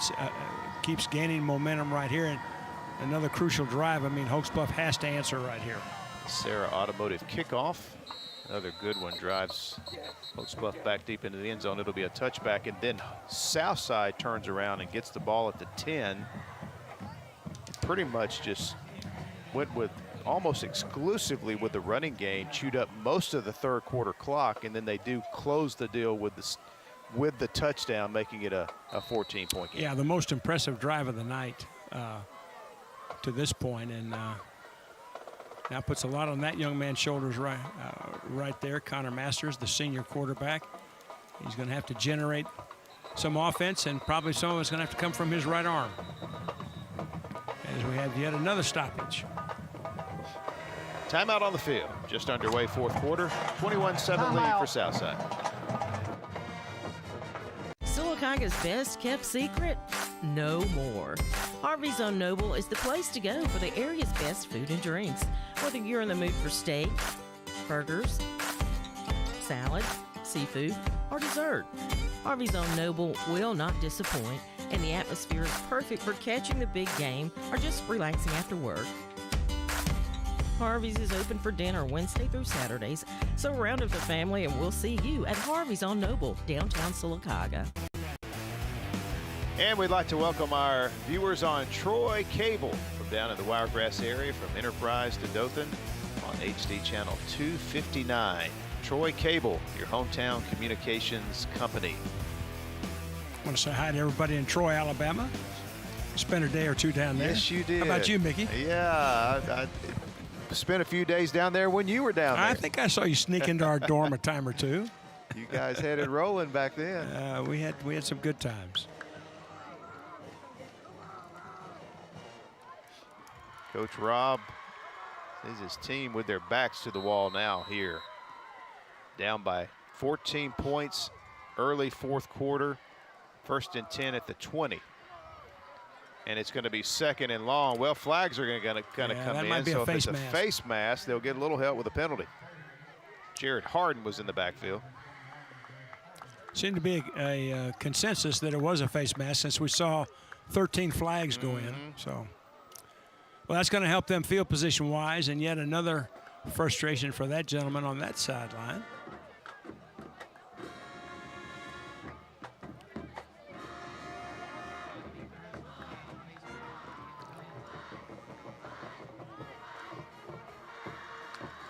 keeps gaining momentum right here. And another crucial drive. I mean, Hokes Bluff has to answer right here. Sarah Automotive kickoff. Another good one, drives Hokes Bluff back deep into the end zone. It'll be a touchback, and then Southside turns around and gets the ball at the 10. Pretty much just went with almost exclusively with the running game, chewed up most of the 3rd quarter clock, and then they do close the deal with the touchdown, making it a 14-point game. Yeah, the most impressive drive of the night to this point, and now puts a lot on that young man's shoulders right there. Connor Masters, the senior quarterback. He's going to have to generate some offense, and probably some of it's going to have to come from his right arm. As we have yet another stoppage. Timeout on the field. Just underway, fourth quarter. 21-7 lead for Southside. Silicaga's best kept secret? No more. Harvey's on Noble is the place to go for the area's best food and drinks. Whether you're in the mood for steak, burgers, salad, seafood, or dessert, Harvey's on Noble will not disappoint, and the atmosphere is perfect for catching the big game or just relaxing after work. Harvey's is open for dinner Wednesday through Saturdays, so round up the family and we'll see you at Harvey's on Noble, downtown Sylacauga. And we'd like to welcome our viewers on Troy Cable from down in the Wiregrass area, from Enterprise to Dothan on HD channel 259. Troy Cable, your hometown communications company. I want to say hi to everybody in Troy, Alabama. Spent a day or two down there. Yes, you did. How about you, Mickey? Yeah, I spent a few days down there when you were down there. I think I saw you sneak into our dorm a time or two. You guys had it rolling back then. We had some good times. Coach Rob sees his team with their backs to the wall now here. Down by 14 points early fourth quarter. First and 10 at the 20. And it's going to be second and long. Well, flags are going to come in. So if it's a face mask, they'll get a little help with a penalty. Jared Harden was in the backfield. Seemed to be a consensus that it was a face mask since we saw 13 flags go in. So, well, that's going to help them field position wise, and yet another frustration for that gentleman on that sideline.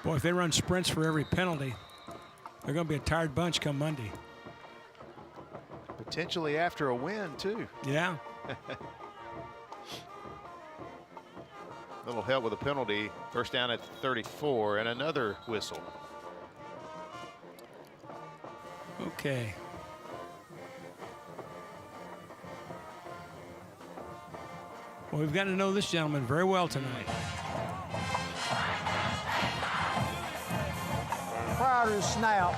Boy, if they run sprints for every penalty, they're going to be a tired bunch come Monday. Potentially after a win, too. Yeah. Little help with a penalty. First down at 34 and another whistle. Okay. Well, we've got to know this gentleman very well tonight. Prior to the snap,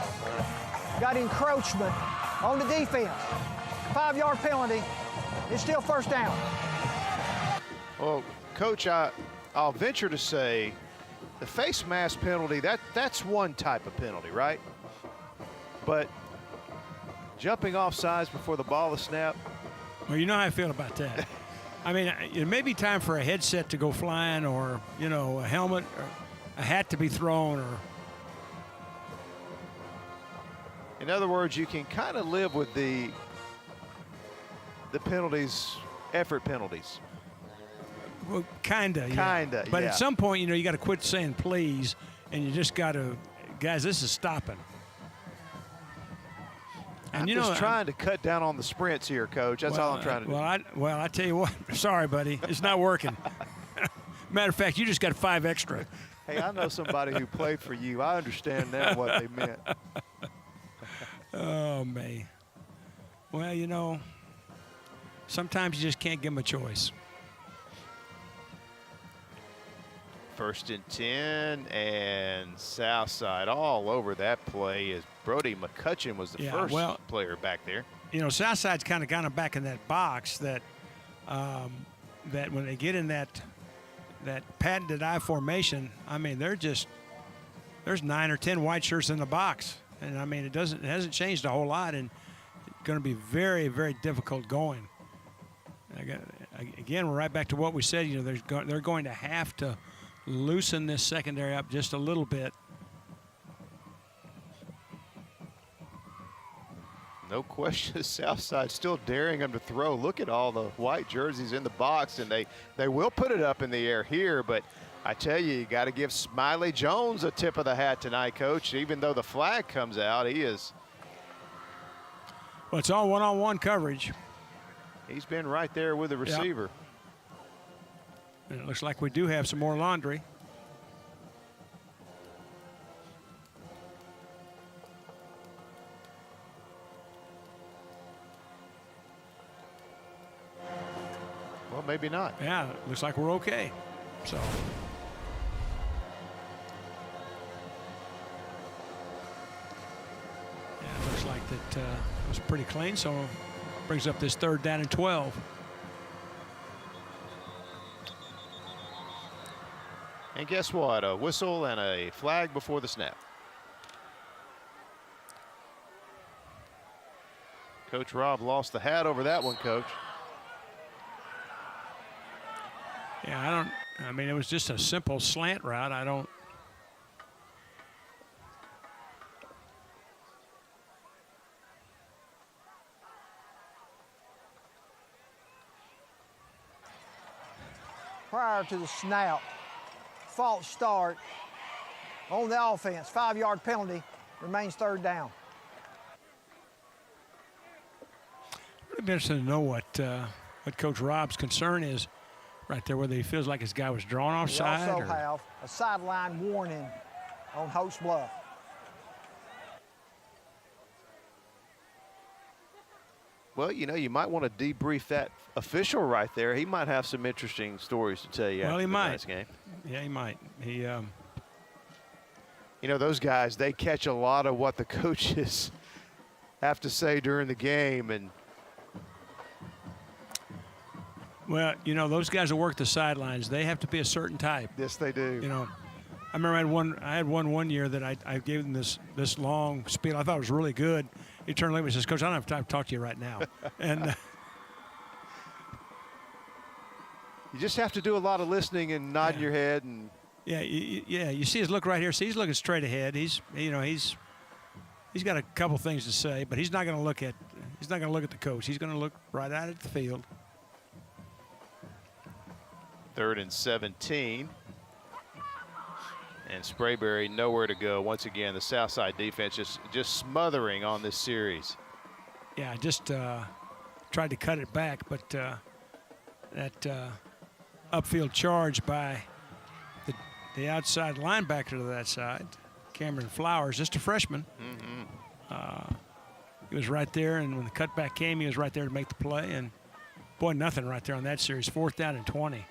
got encroachment on the defense. 5-yard penalty. It's still first down. Well, Coach, I'll venture to say the face mask penalty, that's one type of penalty, right? But jumping off sides before the ball is snapped. Well, you know how I feel about that. I mean, it may be time for a headset to go flying, or, you know, a helmet or a hat to be thrown, or. In other words, you can kind of live with the penalties, effort penalties. Well, kinda. Kinda, But yeah. at some point, you know, you got to quit saying please, and you just got to, guys, this is stopping. And I'm just trying to cut down on the sprints here, Coach. That's all I'm trying to do. Well, I tell you what. Sorry, buddy. It's not working. Matter of fact, you just got 5 extra. Hey, I know somebody who played for you. I understand now what they meant. Oh, man. Well, you know, sometimes you just can't give them a choice. First and 10, and Southside all over that play as Brody McCutcheon was the first player back there. You know, Southside's kind of gone back in that box that that when they get in that patented I formation, I mean, there's 9 or 10 white shirts in the box. And I mean, it hasn't changed a whole lot, and it's going to be very, very difficult going. Again, we're right back to what we said. You know, they're going to have to loosen this secondary up just a little bit. No question, Southside still daring them to throw. Look at all the white jerseys in the box, and they will put it up in the air here, but I tell you got to give Smiley Jones a tip of the hat tonight, Coach. Even though the flag comes out, he is. Well, it's all one-on-one coverage. He's been right there with the receiver. Yep. And it looks like we do have some more laundry. maybe not. Yeah, looks like we're okay. So. Yeah, it looks like that it was pretty clean, so brings up this 3rd down and 12. And guess what? A whistle and a flag before the snap. Coach Rob lost the hat over that one, Coach. Yeah, I mean, it was just a simple slant route. I don't. Prior to the snap, false start on the offense, 5-yard penalty, remains 3rd down. I'd be interested to know what Coach Rob's concern is right there, whether he feels like his guy was drawn offside. We also have a sideline warning on Hokes Bluff. Well, you know, you might want to debrief that official right there. He might have some interesting stories to tell you. Well, after he the might. night's game. Yeah, he might. He. You know, those guys, they catch a lot of what the coaches have to say during the game, and. Well, you know, those guys that work the sidelines, they have to be a certain type. Yes, they do. You know, I remember I had one year that I gave them this long spiel. I thought it was really good. He turned to me and says, "Coach, I don't have time to talk to you right now." And you just have to do a lot of listening and nodding your head. And yeah, you see his look right here. See, he's looking straight ahead. He's got a couple things to say, but he's not going to look at the coach. He's going to look right out at the field. 3rd and 17. And Sprayberry nowhere to go. Once again, the Southside defense just smothering on this series. Yeah, just tried to cut it back, but that upfield charge by the outside linebacker to that side, Cameron Flowers, just a freshman. He was right there, and when the cutback came, he was right there to make the play. And boy, nothing right there on that series. 4th down and 20.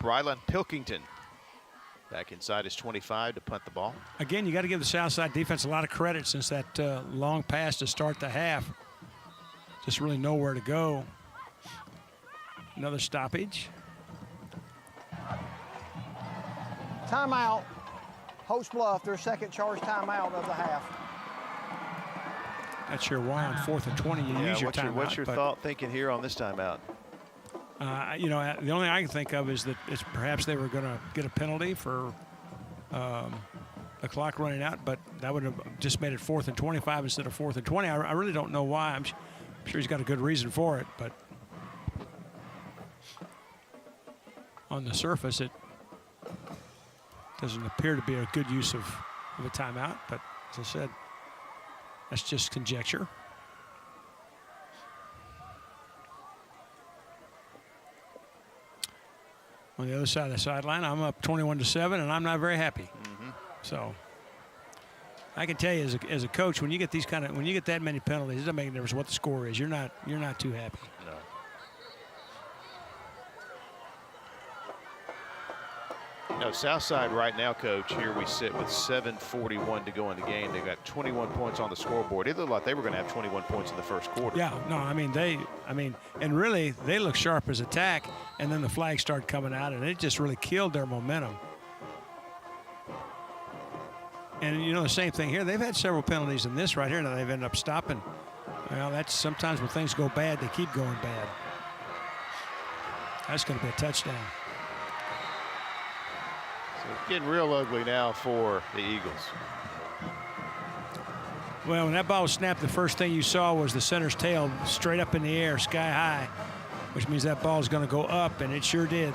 Brylan Pilkington back inside his 25 to punt the ball. Again, you got to give the Southside defense a lot of credit since that long pass to start the half. Just really nowhere to go. Another stoppage. Timeout. Hokes Bluff, their 2nd charge timeout of the half. Not sure why on 4th and 20 you use your timeout. What's your thought thinking here on this timeout? You know, the only thing I can think of is that it's perhaps they were going to get a penalty for the clock running out, but that would have just made it 4th and 25 instead of 4th and 20. I really don't know why. I'm sure he's got a good reason for it, but on the surface, it doesn't appear to be a good use of a timeout. But as I said, that's just conjecture. On the other side of the sideline, I'm up 21-7, and I'm not very happy. So I can tell you, as a coach, when you get that many penalties, it doesn't make a difference what the score is. You're not too happy. No. No, Southside right now, Coach, here we sit with 7:41 to go in the game. They've got 21 points on the scoreboard. It looked like they were going to have 21 points in the first quarter. Yeah, no, and really, they look sharp as attack, and then the flags started coming out, and it just really killed their momentum. And, you know, the same thing here. They've had several penalties in this right here that they've ended up stopping. Well, that's sometimes when things go bad, they keep going bad. That's going to be a touchdown. So it's getting real ugly now for the Eagles. Well, when that ball was snapped, the first thing you saw was the center's tail straight up in the air, sky high, which means that ball is going to go up, and it sure did.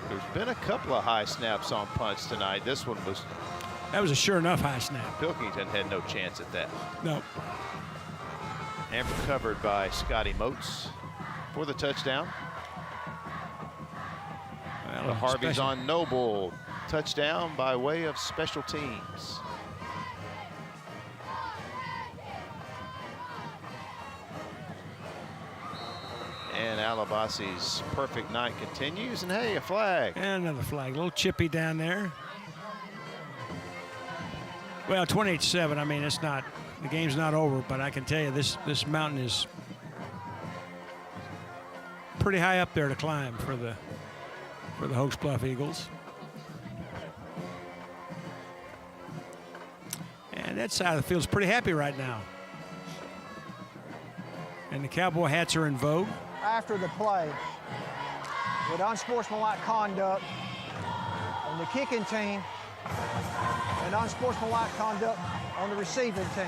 There's been a couple of high snaps on punts tonight. This one was... That was a sure enough high snap. Pilkington had no chance at that. No. And recovered by Scotty Moats for the touchdown. Well, Harvey's on Noble. Touchdown by way of special teams. And Alabasi's perfect night continues, and hey, a flag. And another flag, a little chippy down there. Well, 28-7, I mean, it's not, the game's not over, but I can tell you this mountain is pretty high up there to climb for the Hokes Bluff Eagles. And that side of the field's pretty happy right now. And the cowboy hats are in vogue. After the play, with unsportsmanlike conduct on the kicking team and unsportsmanlike conduct on the receiving team.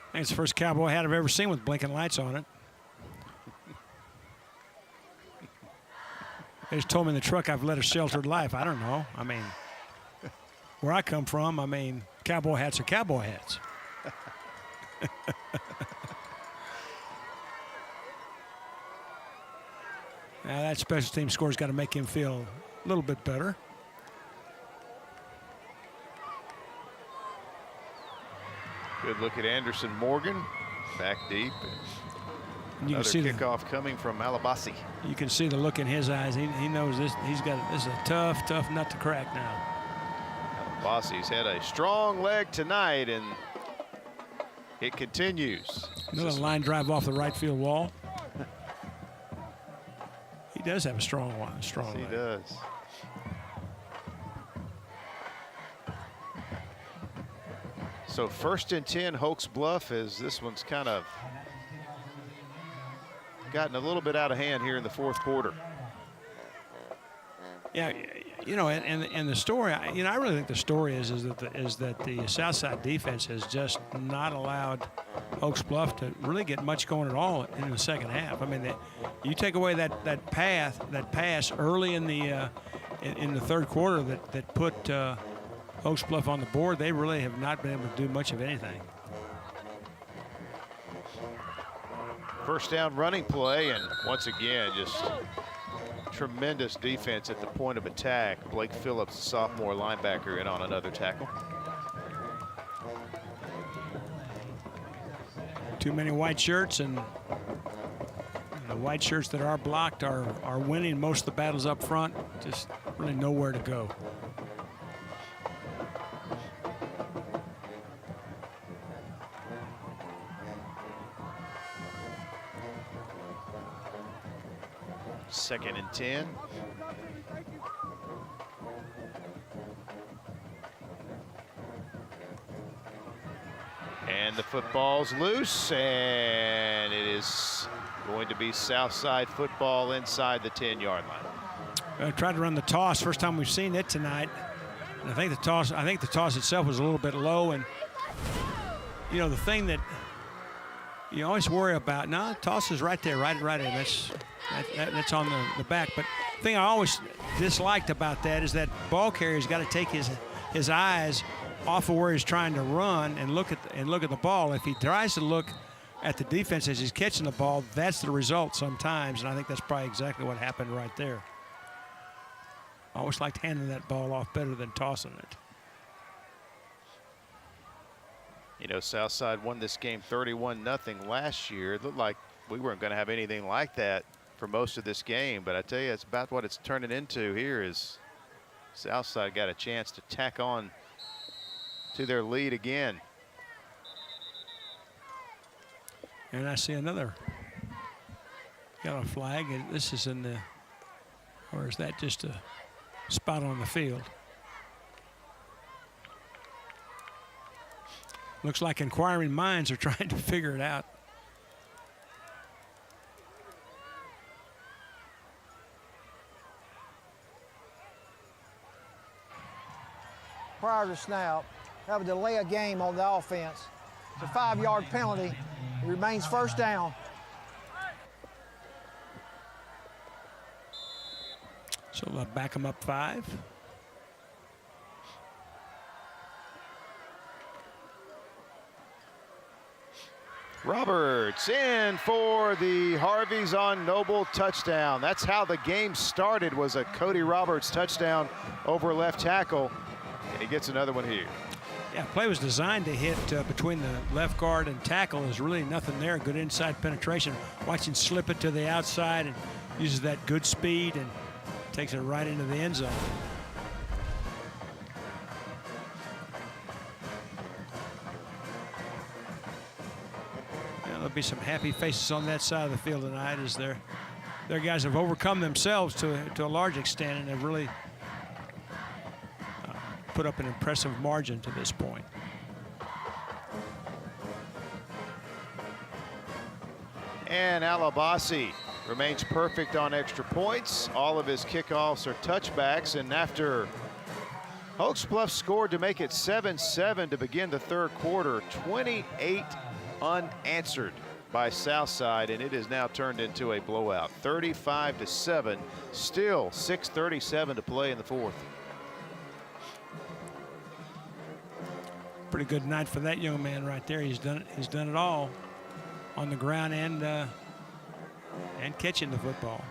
I think it's the first cowboy hat I've ever seen with blinking lights on it. They just told me in the truck I've led a sheltered life. I don't know. I mean, where I come from, I mean, cowboy hats are cowboy hats. Now that special team score's got to make him feel a little bit better. Good look at Anderson Morgan, back deep. And you can see kickoff coming from Alabasi. You can see the look in his eyes. He knows this. This is a tough nut to crack now. Alabasi's had a strong leg tonight, and it continues. Another line drive off the right field wall. He does have a strong one. Yes, he does. So 1st and 10, Hokes Bluff, as this one's kind of gotten a little bit out of hand here in the 4th quarter. Yeah, you know, and the story, you know, I really think the story is that the Southside defense has just not allowed Hokes Bluff to really get much going at all in the second half. I mean, you take away that pass early in the 3rd quarter that put Hokes Bluff on the board, they really have not been able to do much of anything. First down running play, and once again, just tremendous defense at the point of attack. Blake Phillips, the sophomore linebacker, in on another tackle. Too many white shirts, and the white shirts that are blocked are winning most of the battles up front. Just really nowhere to go. Second and 10. And the football's loose, and it is going to be Southside football inside the 10-yard line. I tried to run the toss. First time we've seen it tonight. And I think the toss itself was a little bit low. And you know, the thing that you always worry about, no, toss is right there, right in. That's on the back. But the thing I always disliked about that is that ball carrier's got to take his eyes off of where he's trying to run and look at the ball. If he tries to look at the defense as he's catching the ball, that's the result sometimes. And I think that's probably exactly what happened right there. I always liked handing that ball off better than tossing it. You know, Southside won this game 31-0 last year. It looked like we weren't going to have anything like that for most of this game, but I tell you, it's about what it's turning into here. Is Southside got a chance to tack on to their lead again. And I see another. Got a flag, and this is in the, or is that just a spot on the field? Looks like inquiring minds are trying to figure it out. Prior to snap, have a delay of game on the offense. It's a 5-yard penalty. It remains first down. So they'll back them up 5. Roberts in for the Harveys on Noble touchdown. That's how the game started, was a Cody Roberts touchdown over left tackle. And he gets another one here. Yeah, play was designed to hit between the left guard and tackle. There's really nothing there. Good inside penetration. Watch him slip it to the outside and uses that good speed and takes it right into the end zone. There'll be some happy faces on that side of the field tonight as their guys have overcome themselves to a large extent and have really put up an impressive margin to this point. And Alabasi remains perfect on extra points. All of his kickoffs are touchbacks, and after Hokes Bluff scored to make it 7-7 to begin the third quarter, 28 unanswered by Southside, and it is now turned into a blowout, 35-7. Still 6:37 to play in the fourth. Pretty good night for that young man right there. He's done it all on the ground and catching the football.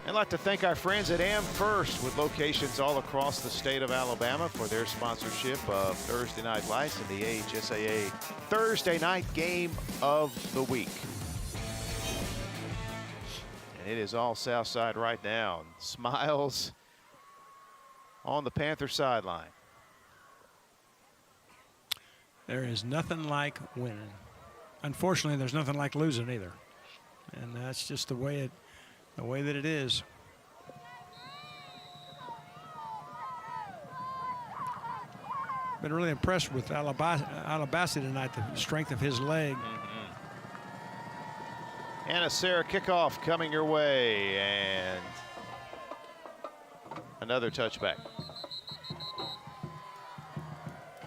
I'd like to thank our friends at AmFirst with locations all across the state of Alabama for their sponsorship of Thursday Night Lights and the AHSAA Thursday Night Game of the Week. And it is all Southside right now. Smiles on the Panther sideline. There is nothing like winning. Unfortunately, there's nothing like losing either. And that's just the way that it is. Been really impressed with Alabasi tonight, the strength of his leg. And a Sarah kickoff coming your way, and another touchback.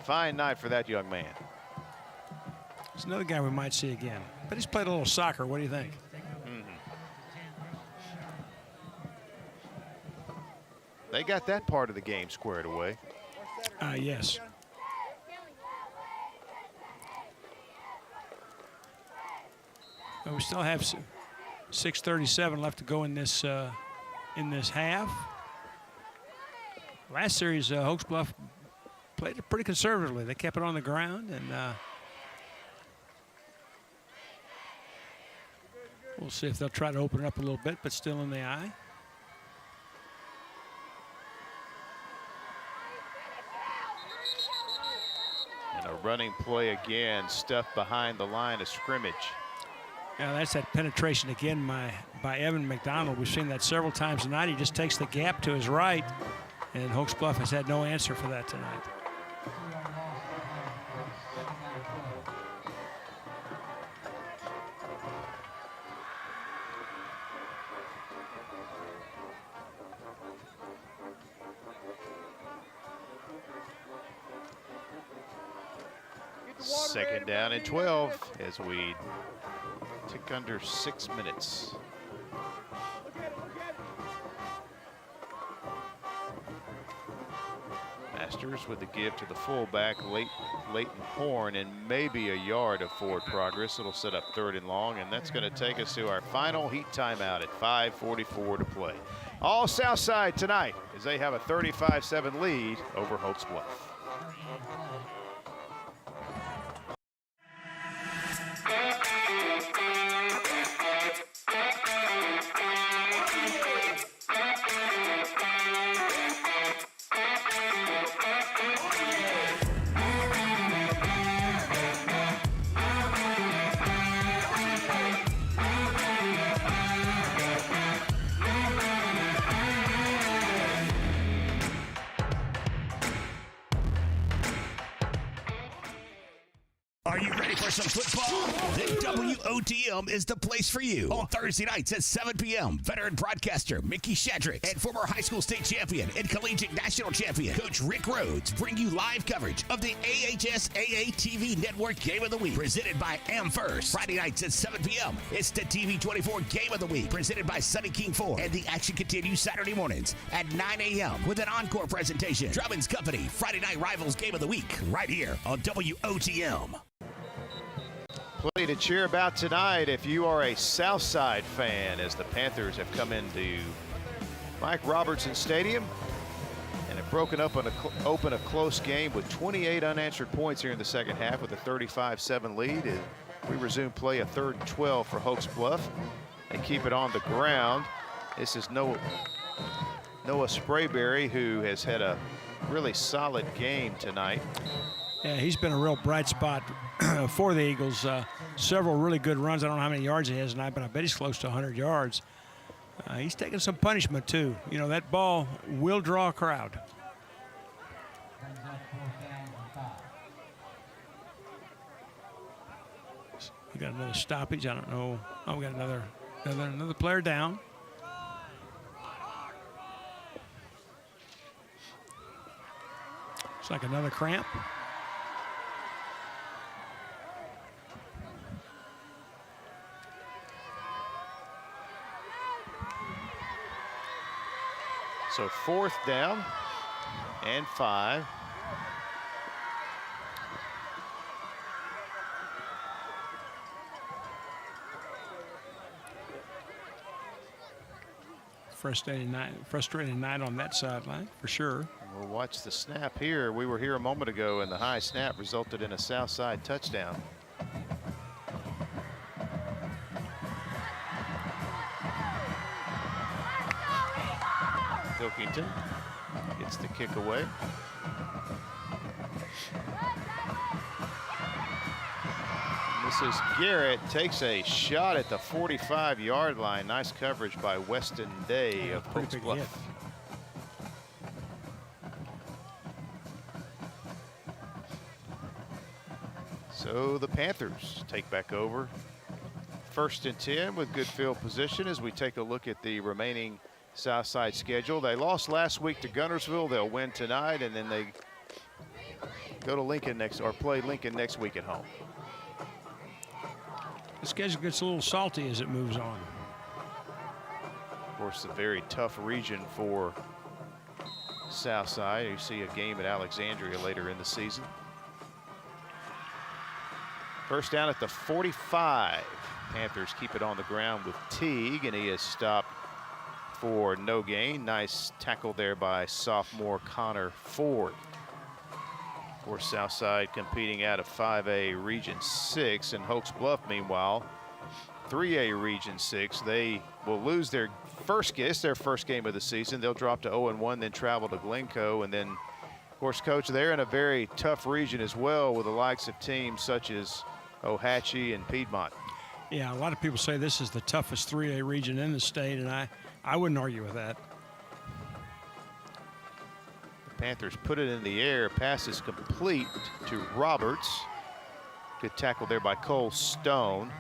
Fine night for that young man. It's another guy we might see again, but he's played a little soccer. What do you think? They got that part of the game squared away. Yes. But we still have 6:37 left to go in this half. Last series, Hokes Bluff played it pretty conservatively. They kept it on the ground, and we'll see if they'll try to open it up a little bit, but still in the eye. And a running play again, stuffed behind the line of scrimmage. Yeah, that's that penetration again by Evan McDonald. We've seen that several times tonight. He just takes the gap to his right, and Hokes Bluff has had no answer for that tonight. Second down and 12 as we tick under 6 minutes. Masters with the give to the fullback, Leighton Horn, and maybe a yard of forward progress. It'll set up 3rd and long, and that's going to take us to our final heat timeout at 5:44 to play. All Southside tonight as they have a 35-7 lead over Hokes Bluff. Are you ready for some football? Then WOTM is the place for you. On Thursday nights at 7 p.m., veteran broadcaster Mickey Shadrick and former high school state champion and collegiate national champion Coach Rick Rhodes bring you live coverage of the AHSAA TV Network Game of the Week, presented by AmFirst. Friday nights at 7 p.m., it's the TV24 Game of the Week, presented by Sunny King 4. And the action continues Saturday mornings at 9 a.m. with an encore presentation. Drummond's Company, Friday Night Rivals Game of the Week, right here on WOTM. Plenty to cheer about tonight if you are a Southside fan, as the Panthers have come into Mike Robertson Stadium and have broken up open a close game with 28 unanswered points here in the second half with a 35-7 lead. And we resume play a 3rd and 12 for Hokes Bluff and keep it on the ground. This is Noah Sprayberry, who has had a really solid game tonight. Yeah, he's been a real bright spot for the Eagles. Several really good runs. I don't know how many yards he has tonight, but I bet he's close to 100 yards. He's taking some punishment, too. You know, that ball will draw a crowd. We got another stoppage. I don't know. Oh, we got another player down. It's like another cramp. So 4th down and 5. Frustrating night on that sideline, for sure. We'll watch the snap here. We were here a moment ago, and the high snap resulted in a Southside touchdown. Pilkington gets the kick away. Mrs. Garrett takes a shot at the 45-yard line. Nice coverage by Weston Day of Hokes Bluff. So the Panthers take back over. 1st and 10 with good field position as we take a look at the remaining Southside schedule. They lost last week to Guntersville. They'll win tonight, and then they go to Lincoln play Lincoln next week at home. The schedule gets a little salty as it moves on. Of course, a very tough region for Southside. You see a game at Alexandria later in the season. 1st down at the 45. Panthers keep it on the ground with Teague, and he is stopped for no gain. Nice tackle there by sophomore Connor Ford. Of course, Southside competing out of 5A Region 6, and Hokes Bluff, meanwhile, 3A Region 6. They will lose their first game of the season. They'll drop to 0-1, then travel to Glencoe, and then, of course, Coach, they're in a very tough region as well with the likes of teams such as AHSAA and Piedmont. Yeah, a lot of people say this is the toughest 3A region in the state, and I wouldn't argue with that. Panthers put it in the air. Pass is complete to Roberts. Good tackle there by Cole Stone.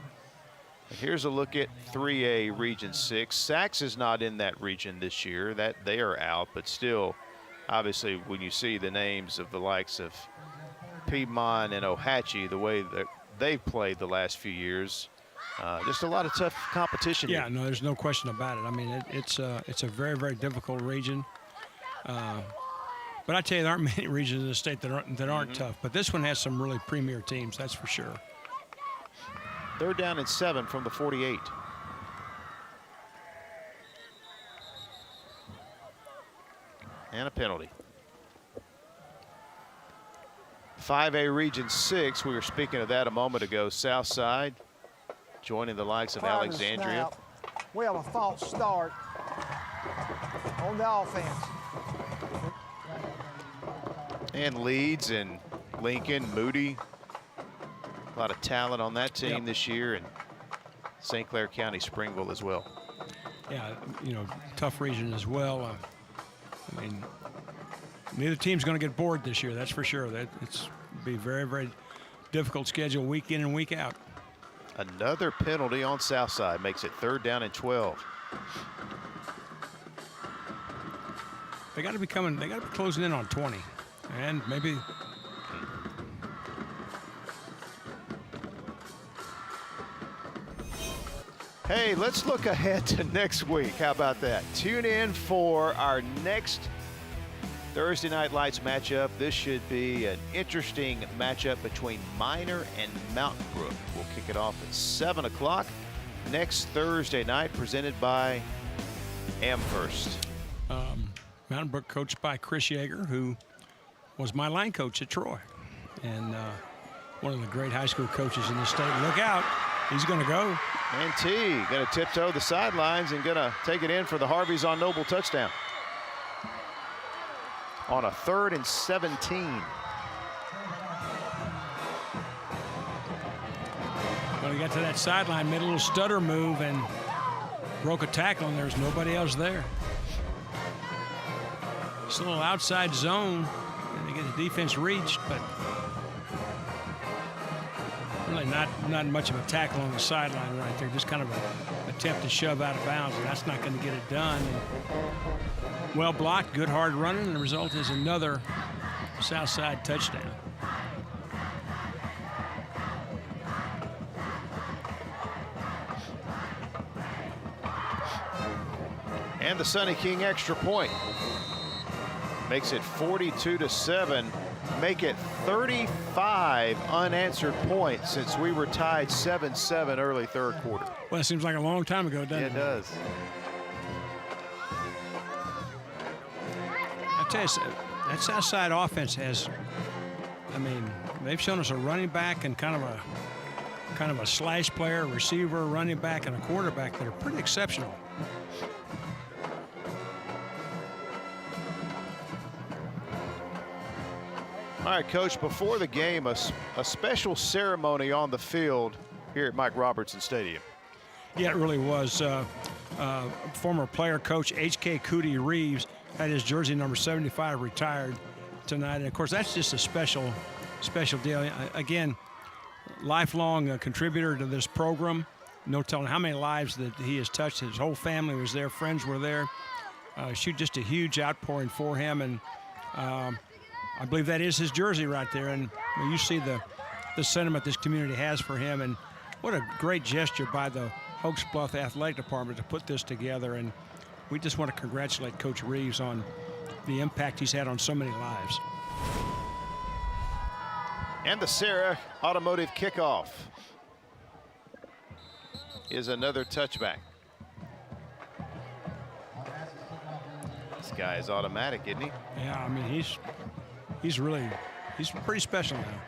And here's a look at 3A Region 6. Sax is not in that region this year. That they are out, but still, obviously, when you see the names of the likes of Piedmont and AHSAA, the way that they've played the last few years, just a lot of tough competition. Yeah, no, there's no question about it. I mean, it's a very, very difficult region. But I tell you, there aren't many regions in the state that aren't tough. But this one has some really premier teams, that's for sure. 3rd down and 7 from the 48. And a penalty. 5A Region 6, we were speaking of that a moment ago. Southside joining the likes of Alexandria. We have a false start on the offense. And Leeds and Lincoln, Moody. A lot of talent on that team this year, and St. Clair County, Springville as well. Yeah, you know, tough region as well. I mean, neither team's going to get bored this year, that's for sure. It's be very, very difficult schedule week in and week out. Another penalty on Southside makes it 3rd down and 12. They got to be closing in on 20. And maybe hey, let's look ahead to next week. How about that? Tune in for our next Thursday Night Lights matchup. This should be an interesting matchup between Minor and Mountain Brook. We'll kick it off at 7 o'clock next Thursday night, presented by AmFirst. Mountain Brook coached by Chris Yeager, who was my line coach at Troy, and one of the great high school coaches in the state. Look out, he's going to go. And T going to tiptoe the sidelines and going to take it in for the Harveys on Noble touchdown. On a 3rd and 17. When he got to that sideline, made a little stutter move and broke a tackle, and there's nobody else there. It's a little outside zone, and they get the defense reached, but really not much of a tackle on the sideline right there. Just kind of an attempt to shove out of bounds, and that's not going to get it done. And well blocked, good hard running, and the result is another Southside touchdown. And the Sonny King extra point makes it 42-7. Make it 35 unanswered points since we were tied 7-7 early 3rd quarter. Well, it seems like a long time ago, doesn't it? It does. I tell you, that Southside offense has, I mean, they've shown us a running back and kind of a slash player, a receiver, running back, and a quarterback that are pretty exceptional. All right, Coach, before the game, a special ceremony on the field here at Mike Robertson Stadium. Yeah, it really was. Former player coach H.K. Cootie Reeves had his jersey number 75 retired tonight. And, of course, that's just a special deal. Again, lifelong contributor to this program. No telling how many lives that he has touched. His whole family was there. Friends were there. Just a huge outpouring for him. And I believe that is his jersey right there. And you see the sentiment this community has for him. And what a great gesture by the Hokes Bluff Athletic Department to put this together. And we just want to congratulate Coach Reeves on the impact he's had on so many lives. And the Sarah Automotive kickoff is another touchback. This guy is automatic, isn't he? Yeah, I mean, he's pretty special now.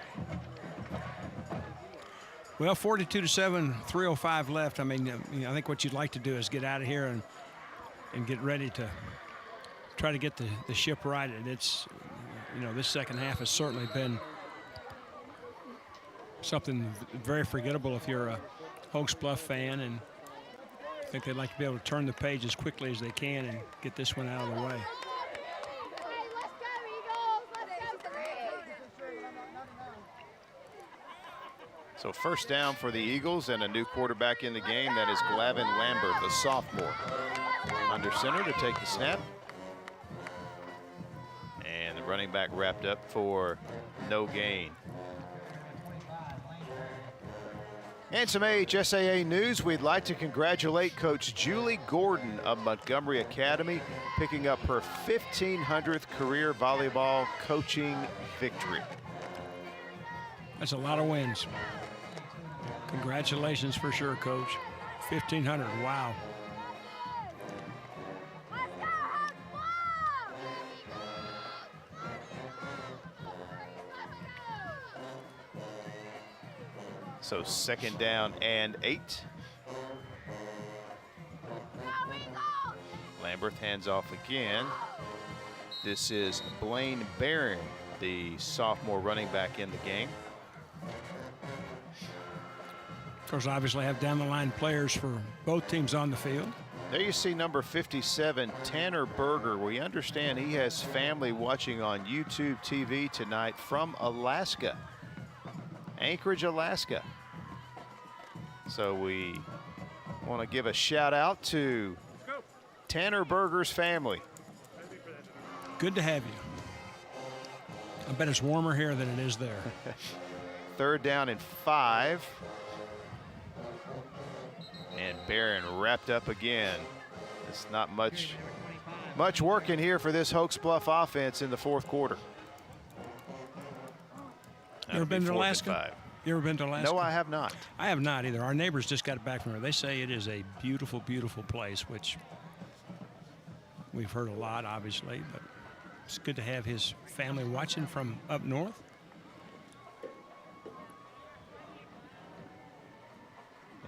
Well, 42-7, 3:05 left. I mean, I think what you'd like to do is get out of here and get ready to try to get the ship righted. It's, this second half has certainly been something very forgettable if you're a Hokes Bluff fan, and I think they'd like to be able to turn the page as quickly as they can and get this one out of the way. So first down for the Eagles and a new quarterback in the game. That is Glavin Lambert, the sophomore. Under center to take the snap. And the running back wrapped up for no gain. And some AHSAA news. We'd like to congratulate Coach Julie Gordon of Montgomery Academy, picking up her 1,500th career volleyball coaching victory. That's a lot of wins. Congratulations for sure, Coach. 1,500, wow. So second down and 8. Lambert hands off again. This is Blaine Barron, the sophomore running back in the game. Of course, obviously have down the line players for both teams on the field. There you see number 57, Tanner Berger. We understand he has family watching on YouTube TV tonight from Alaska, Anchorage, Alaska. So we want to give a shout out to Tanner Berger's family. Good to have you. I bet it's warmer here than it is there. Third down and 5. And Barron wrapped up again. It's not much Much work in here for this Hokes Bluff offense in the fourth quarter. You ever been to Alaska? You ever been to Alaska? No, I have not. I have not either. Our neighbors just got back from there. They say it is a beautiful, beautiful place, which we've heard a lot, obviously, but it's good to have his family watching from up north.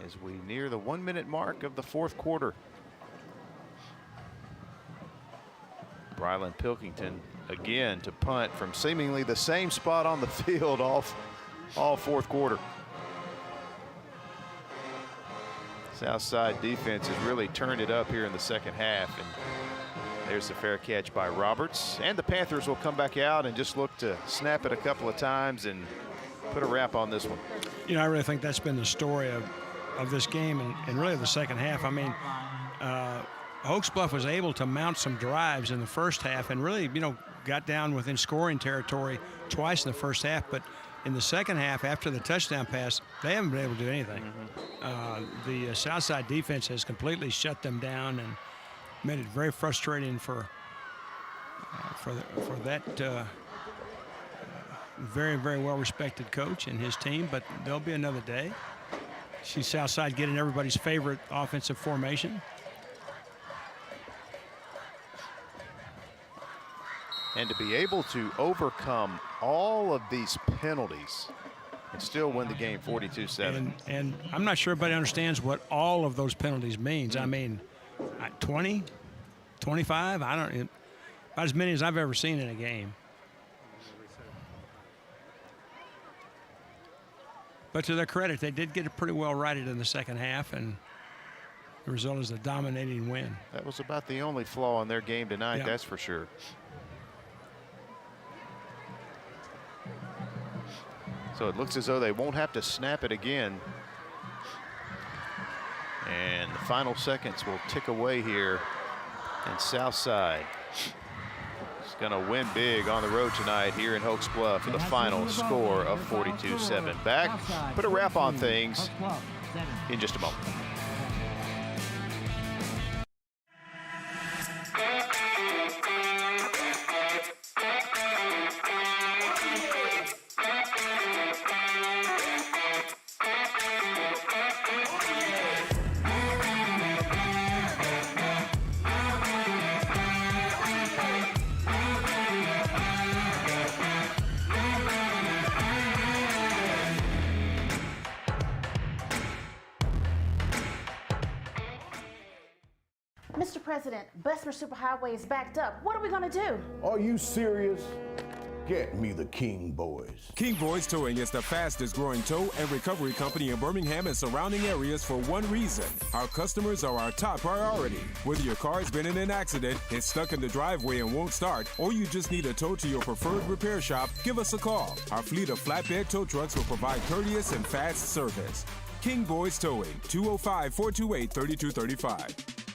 As we near the 1 minute mark of the fourth quarter. Brylan Pilkington again to punt from seemingly the same spot on the field all fourth quarter. Southside defense has really turned it up here in the second half, and there's the fair catch by Roberts. And the Panthers will come back out and just look to snap it a couple of times and put a wrap on this one. You know, I really think that's been the story of this game and really the second half. I mean, Hokes Bluff was able to mount some drives in the first half and really, you know, got down within scoring territory twice in the first half. But in the second half, after the touchdown pass, they haven't been able to do anything. The Southside defense has completely shut them down and made it very frustrating for that very, very well-respected coach and his team. But there'll be another day. See Southside getting everybody's favorite offensive formation. And to be able to overcome all of these penalties and still win the game 42-7. And I'm not sure everybody understands what all of those penalties means. I mean, 20, 25, I don't, about as many as I've ever seen in a game. But to their credit, they did get it pretty well righted in the second half, and the result is a dominating win. That was about the only flaw in their game tonight, that's for sure. So it looks as though they won't have to snap it again. And the final seconds will tick away here. And Southside is going to win big on the road tonight here in Hokes Bluff with a final score of 42-7. Back, put a wrap on things in just a moment. Mr. President, Bessemer Superhighway is backed up. What are we going to do? Are you serious? Get me the King Boys. King Boys Towing is the fastest growing tow and recovery company in Birmingham and surrounding areas for one reason. Our customers are our top priority. Whether your car has been in an accident, is stuck in the driveway and won't start, or you just need a tow to your preferred repair shop, give us a call. Our fleet of flatbed tow trucks will provide courteous and fast service. King Boys Towing, 205-428-3235.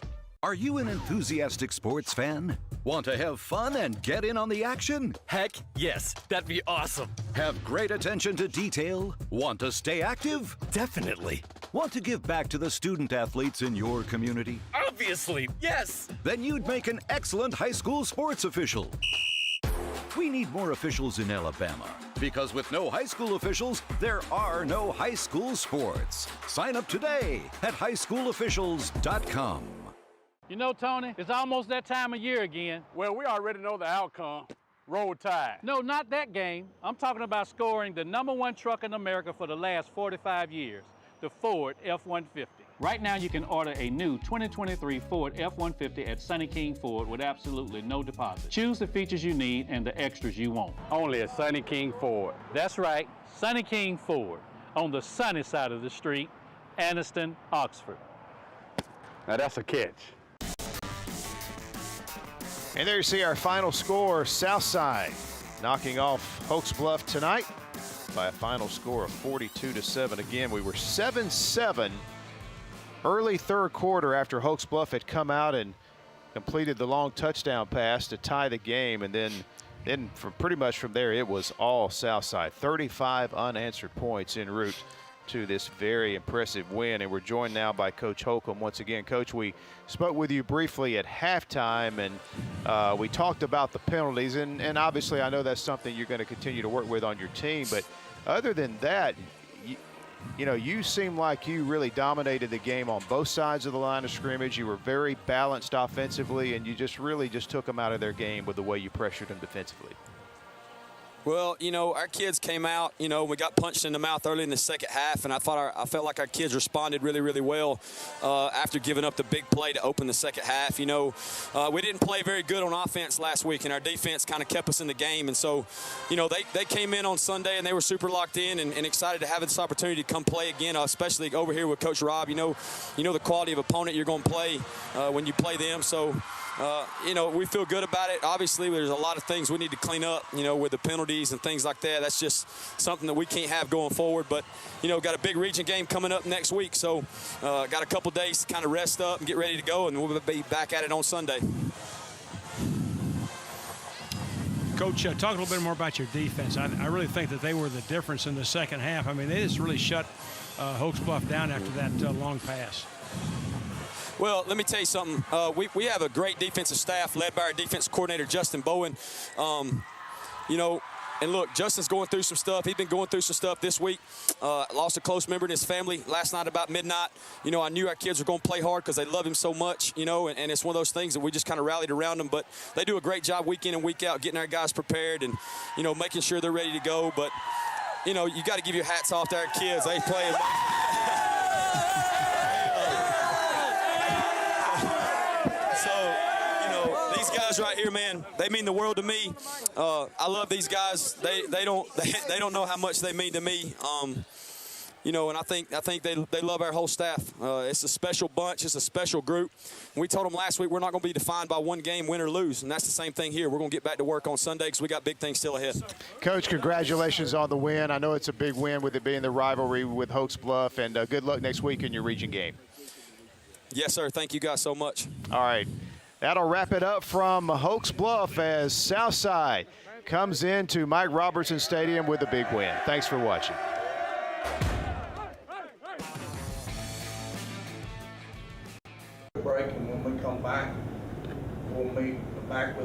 Are you an enthusiastic sports fan? Want to have fun and get in on the action? Heck, yes. That'd be awesome. Have great attention to detail? Want to stay active? Definitely. Want to give back to the student athletes in your community? Obviously, yes. Then you'd make an excellent high school sports official. We need more officials in Alabama, because with no high school officials, there are no high school sports. Sign up today at highschoolofficials.com. You know, Tony, it's almost that time of year again. Well, we already know the outcome. Roll Tide. No, not that game. I'm talking about scoring the #1 truck in America for the last 45 years, the Ford F-150. Right now, you can order a new 2023 Ford F-150 at Sunny King Ford with absolutely no deposit. Choose the features you need and the extras you want. Only at Sunny King Ford. That's right, Sunny King Ford, on the sunny side of the street, Anniston, Oxford. Now that's a catch. And there you see our final score. Southside knocking off Hokes Bluff tonight by a final score of 42-7. Again, we were 7-7 early third quarter after Hokes Bluff had come out and completed the long touchdown pass to tie the game. And then from pretty much from there, it was all Southside. 35 unanswered points en route to this very impressive win. And we're joined now by Coach Holcomb. Once again, Coach, we spoke with you briefly at halftime, and we talked about the penalties. And obviously, I know that's something you're going to continue to work with on your team. But other than that, you seem like you really dominated the game on both sides of the line of scrimmage. You were very balanced offensively, and you just really took them out of their game with the way you pressured them defensively. Well, our kids came out, we got punched in the mouth early in the second half, and I felt like our kids responded really, really well after giving up the big play to open the second half. We didn't play very good on offense last week, and our defense kind of kept us in the game. And so, they came in on Sunday, and they were super locked in and excited to have this opportunity to come play again, especially over here with Coach Rob. You know the quality of opponent you're going to play when you play them. So, we feel good about it. Obviously, there's a lot of things we need to clean up, with the penalties and things like that. That's just something that we can't have going forward. But, got a big region game coming up next week. So, got a couple days to kind of rest up and get ready to go, and we'll be back at it on Sunday. Coach, talk a little bit more about your defense. I really think that they were the difference in the second half. I mean, they just really shut Hokes Bluff down after that long pass. Well, let me tell you something. We have a great defensive staff led by our defense coordinator, Justin Bowen. And look, Justin's going through some stuff. He's been going through some stuff this week. Lost a close member in his family last night about midnight. I knew our kids were going to play hard because they love him so much, and it's one of those things that we just kind of rallied around them. But they do a great job week in and week out getting our guys prepared and, making sure they're ready to go. But, you got to give your hats off to our kids. They play. These guys right here, man, they mean the world to me. I love these guys. They don't know how much they mean to me. And I think they love our whole staff. It's a special bunch. It's a special group. We told them last week we're not going to be defined by one game, win or lose, and that's the same thing here. We're going to get back to work on Sunday because we got big things still ahead. Coach, congratulations on the win. I know it's a big win with it being the rivalry with Hokes Bluff, and good luck next week in your region game. Yes, sir. Thank you guys so much. All right. That'll wrap it up from Hokes Bluff as Southside comes into Mike Robertson Stadium with a big win. Thanks for watching. Break, and when we come back, we'll meet back with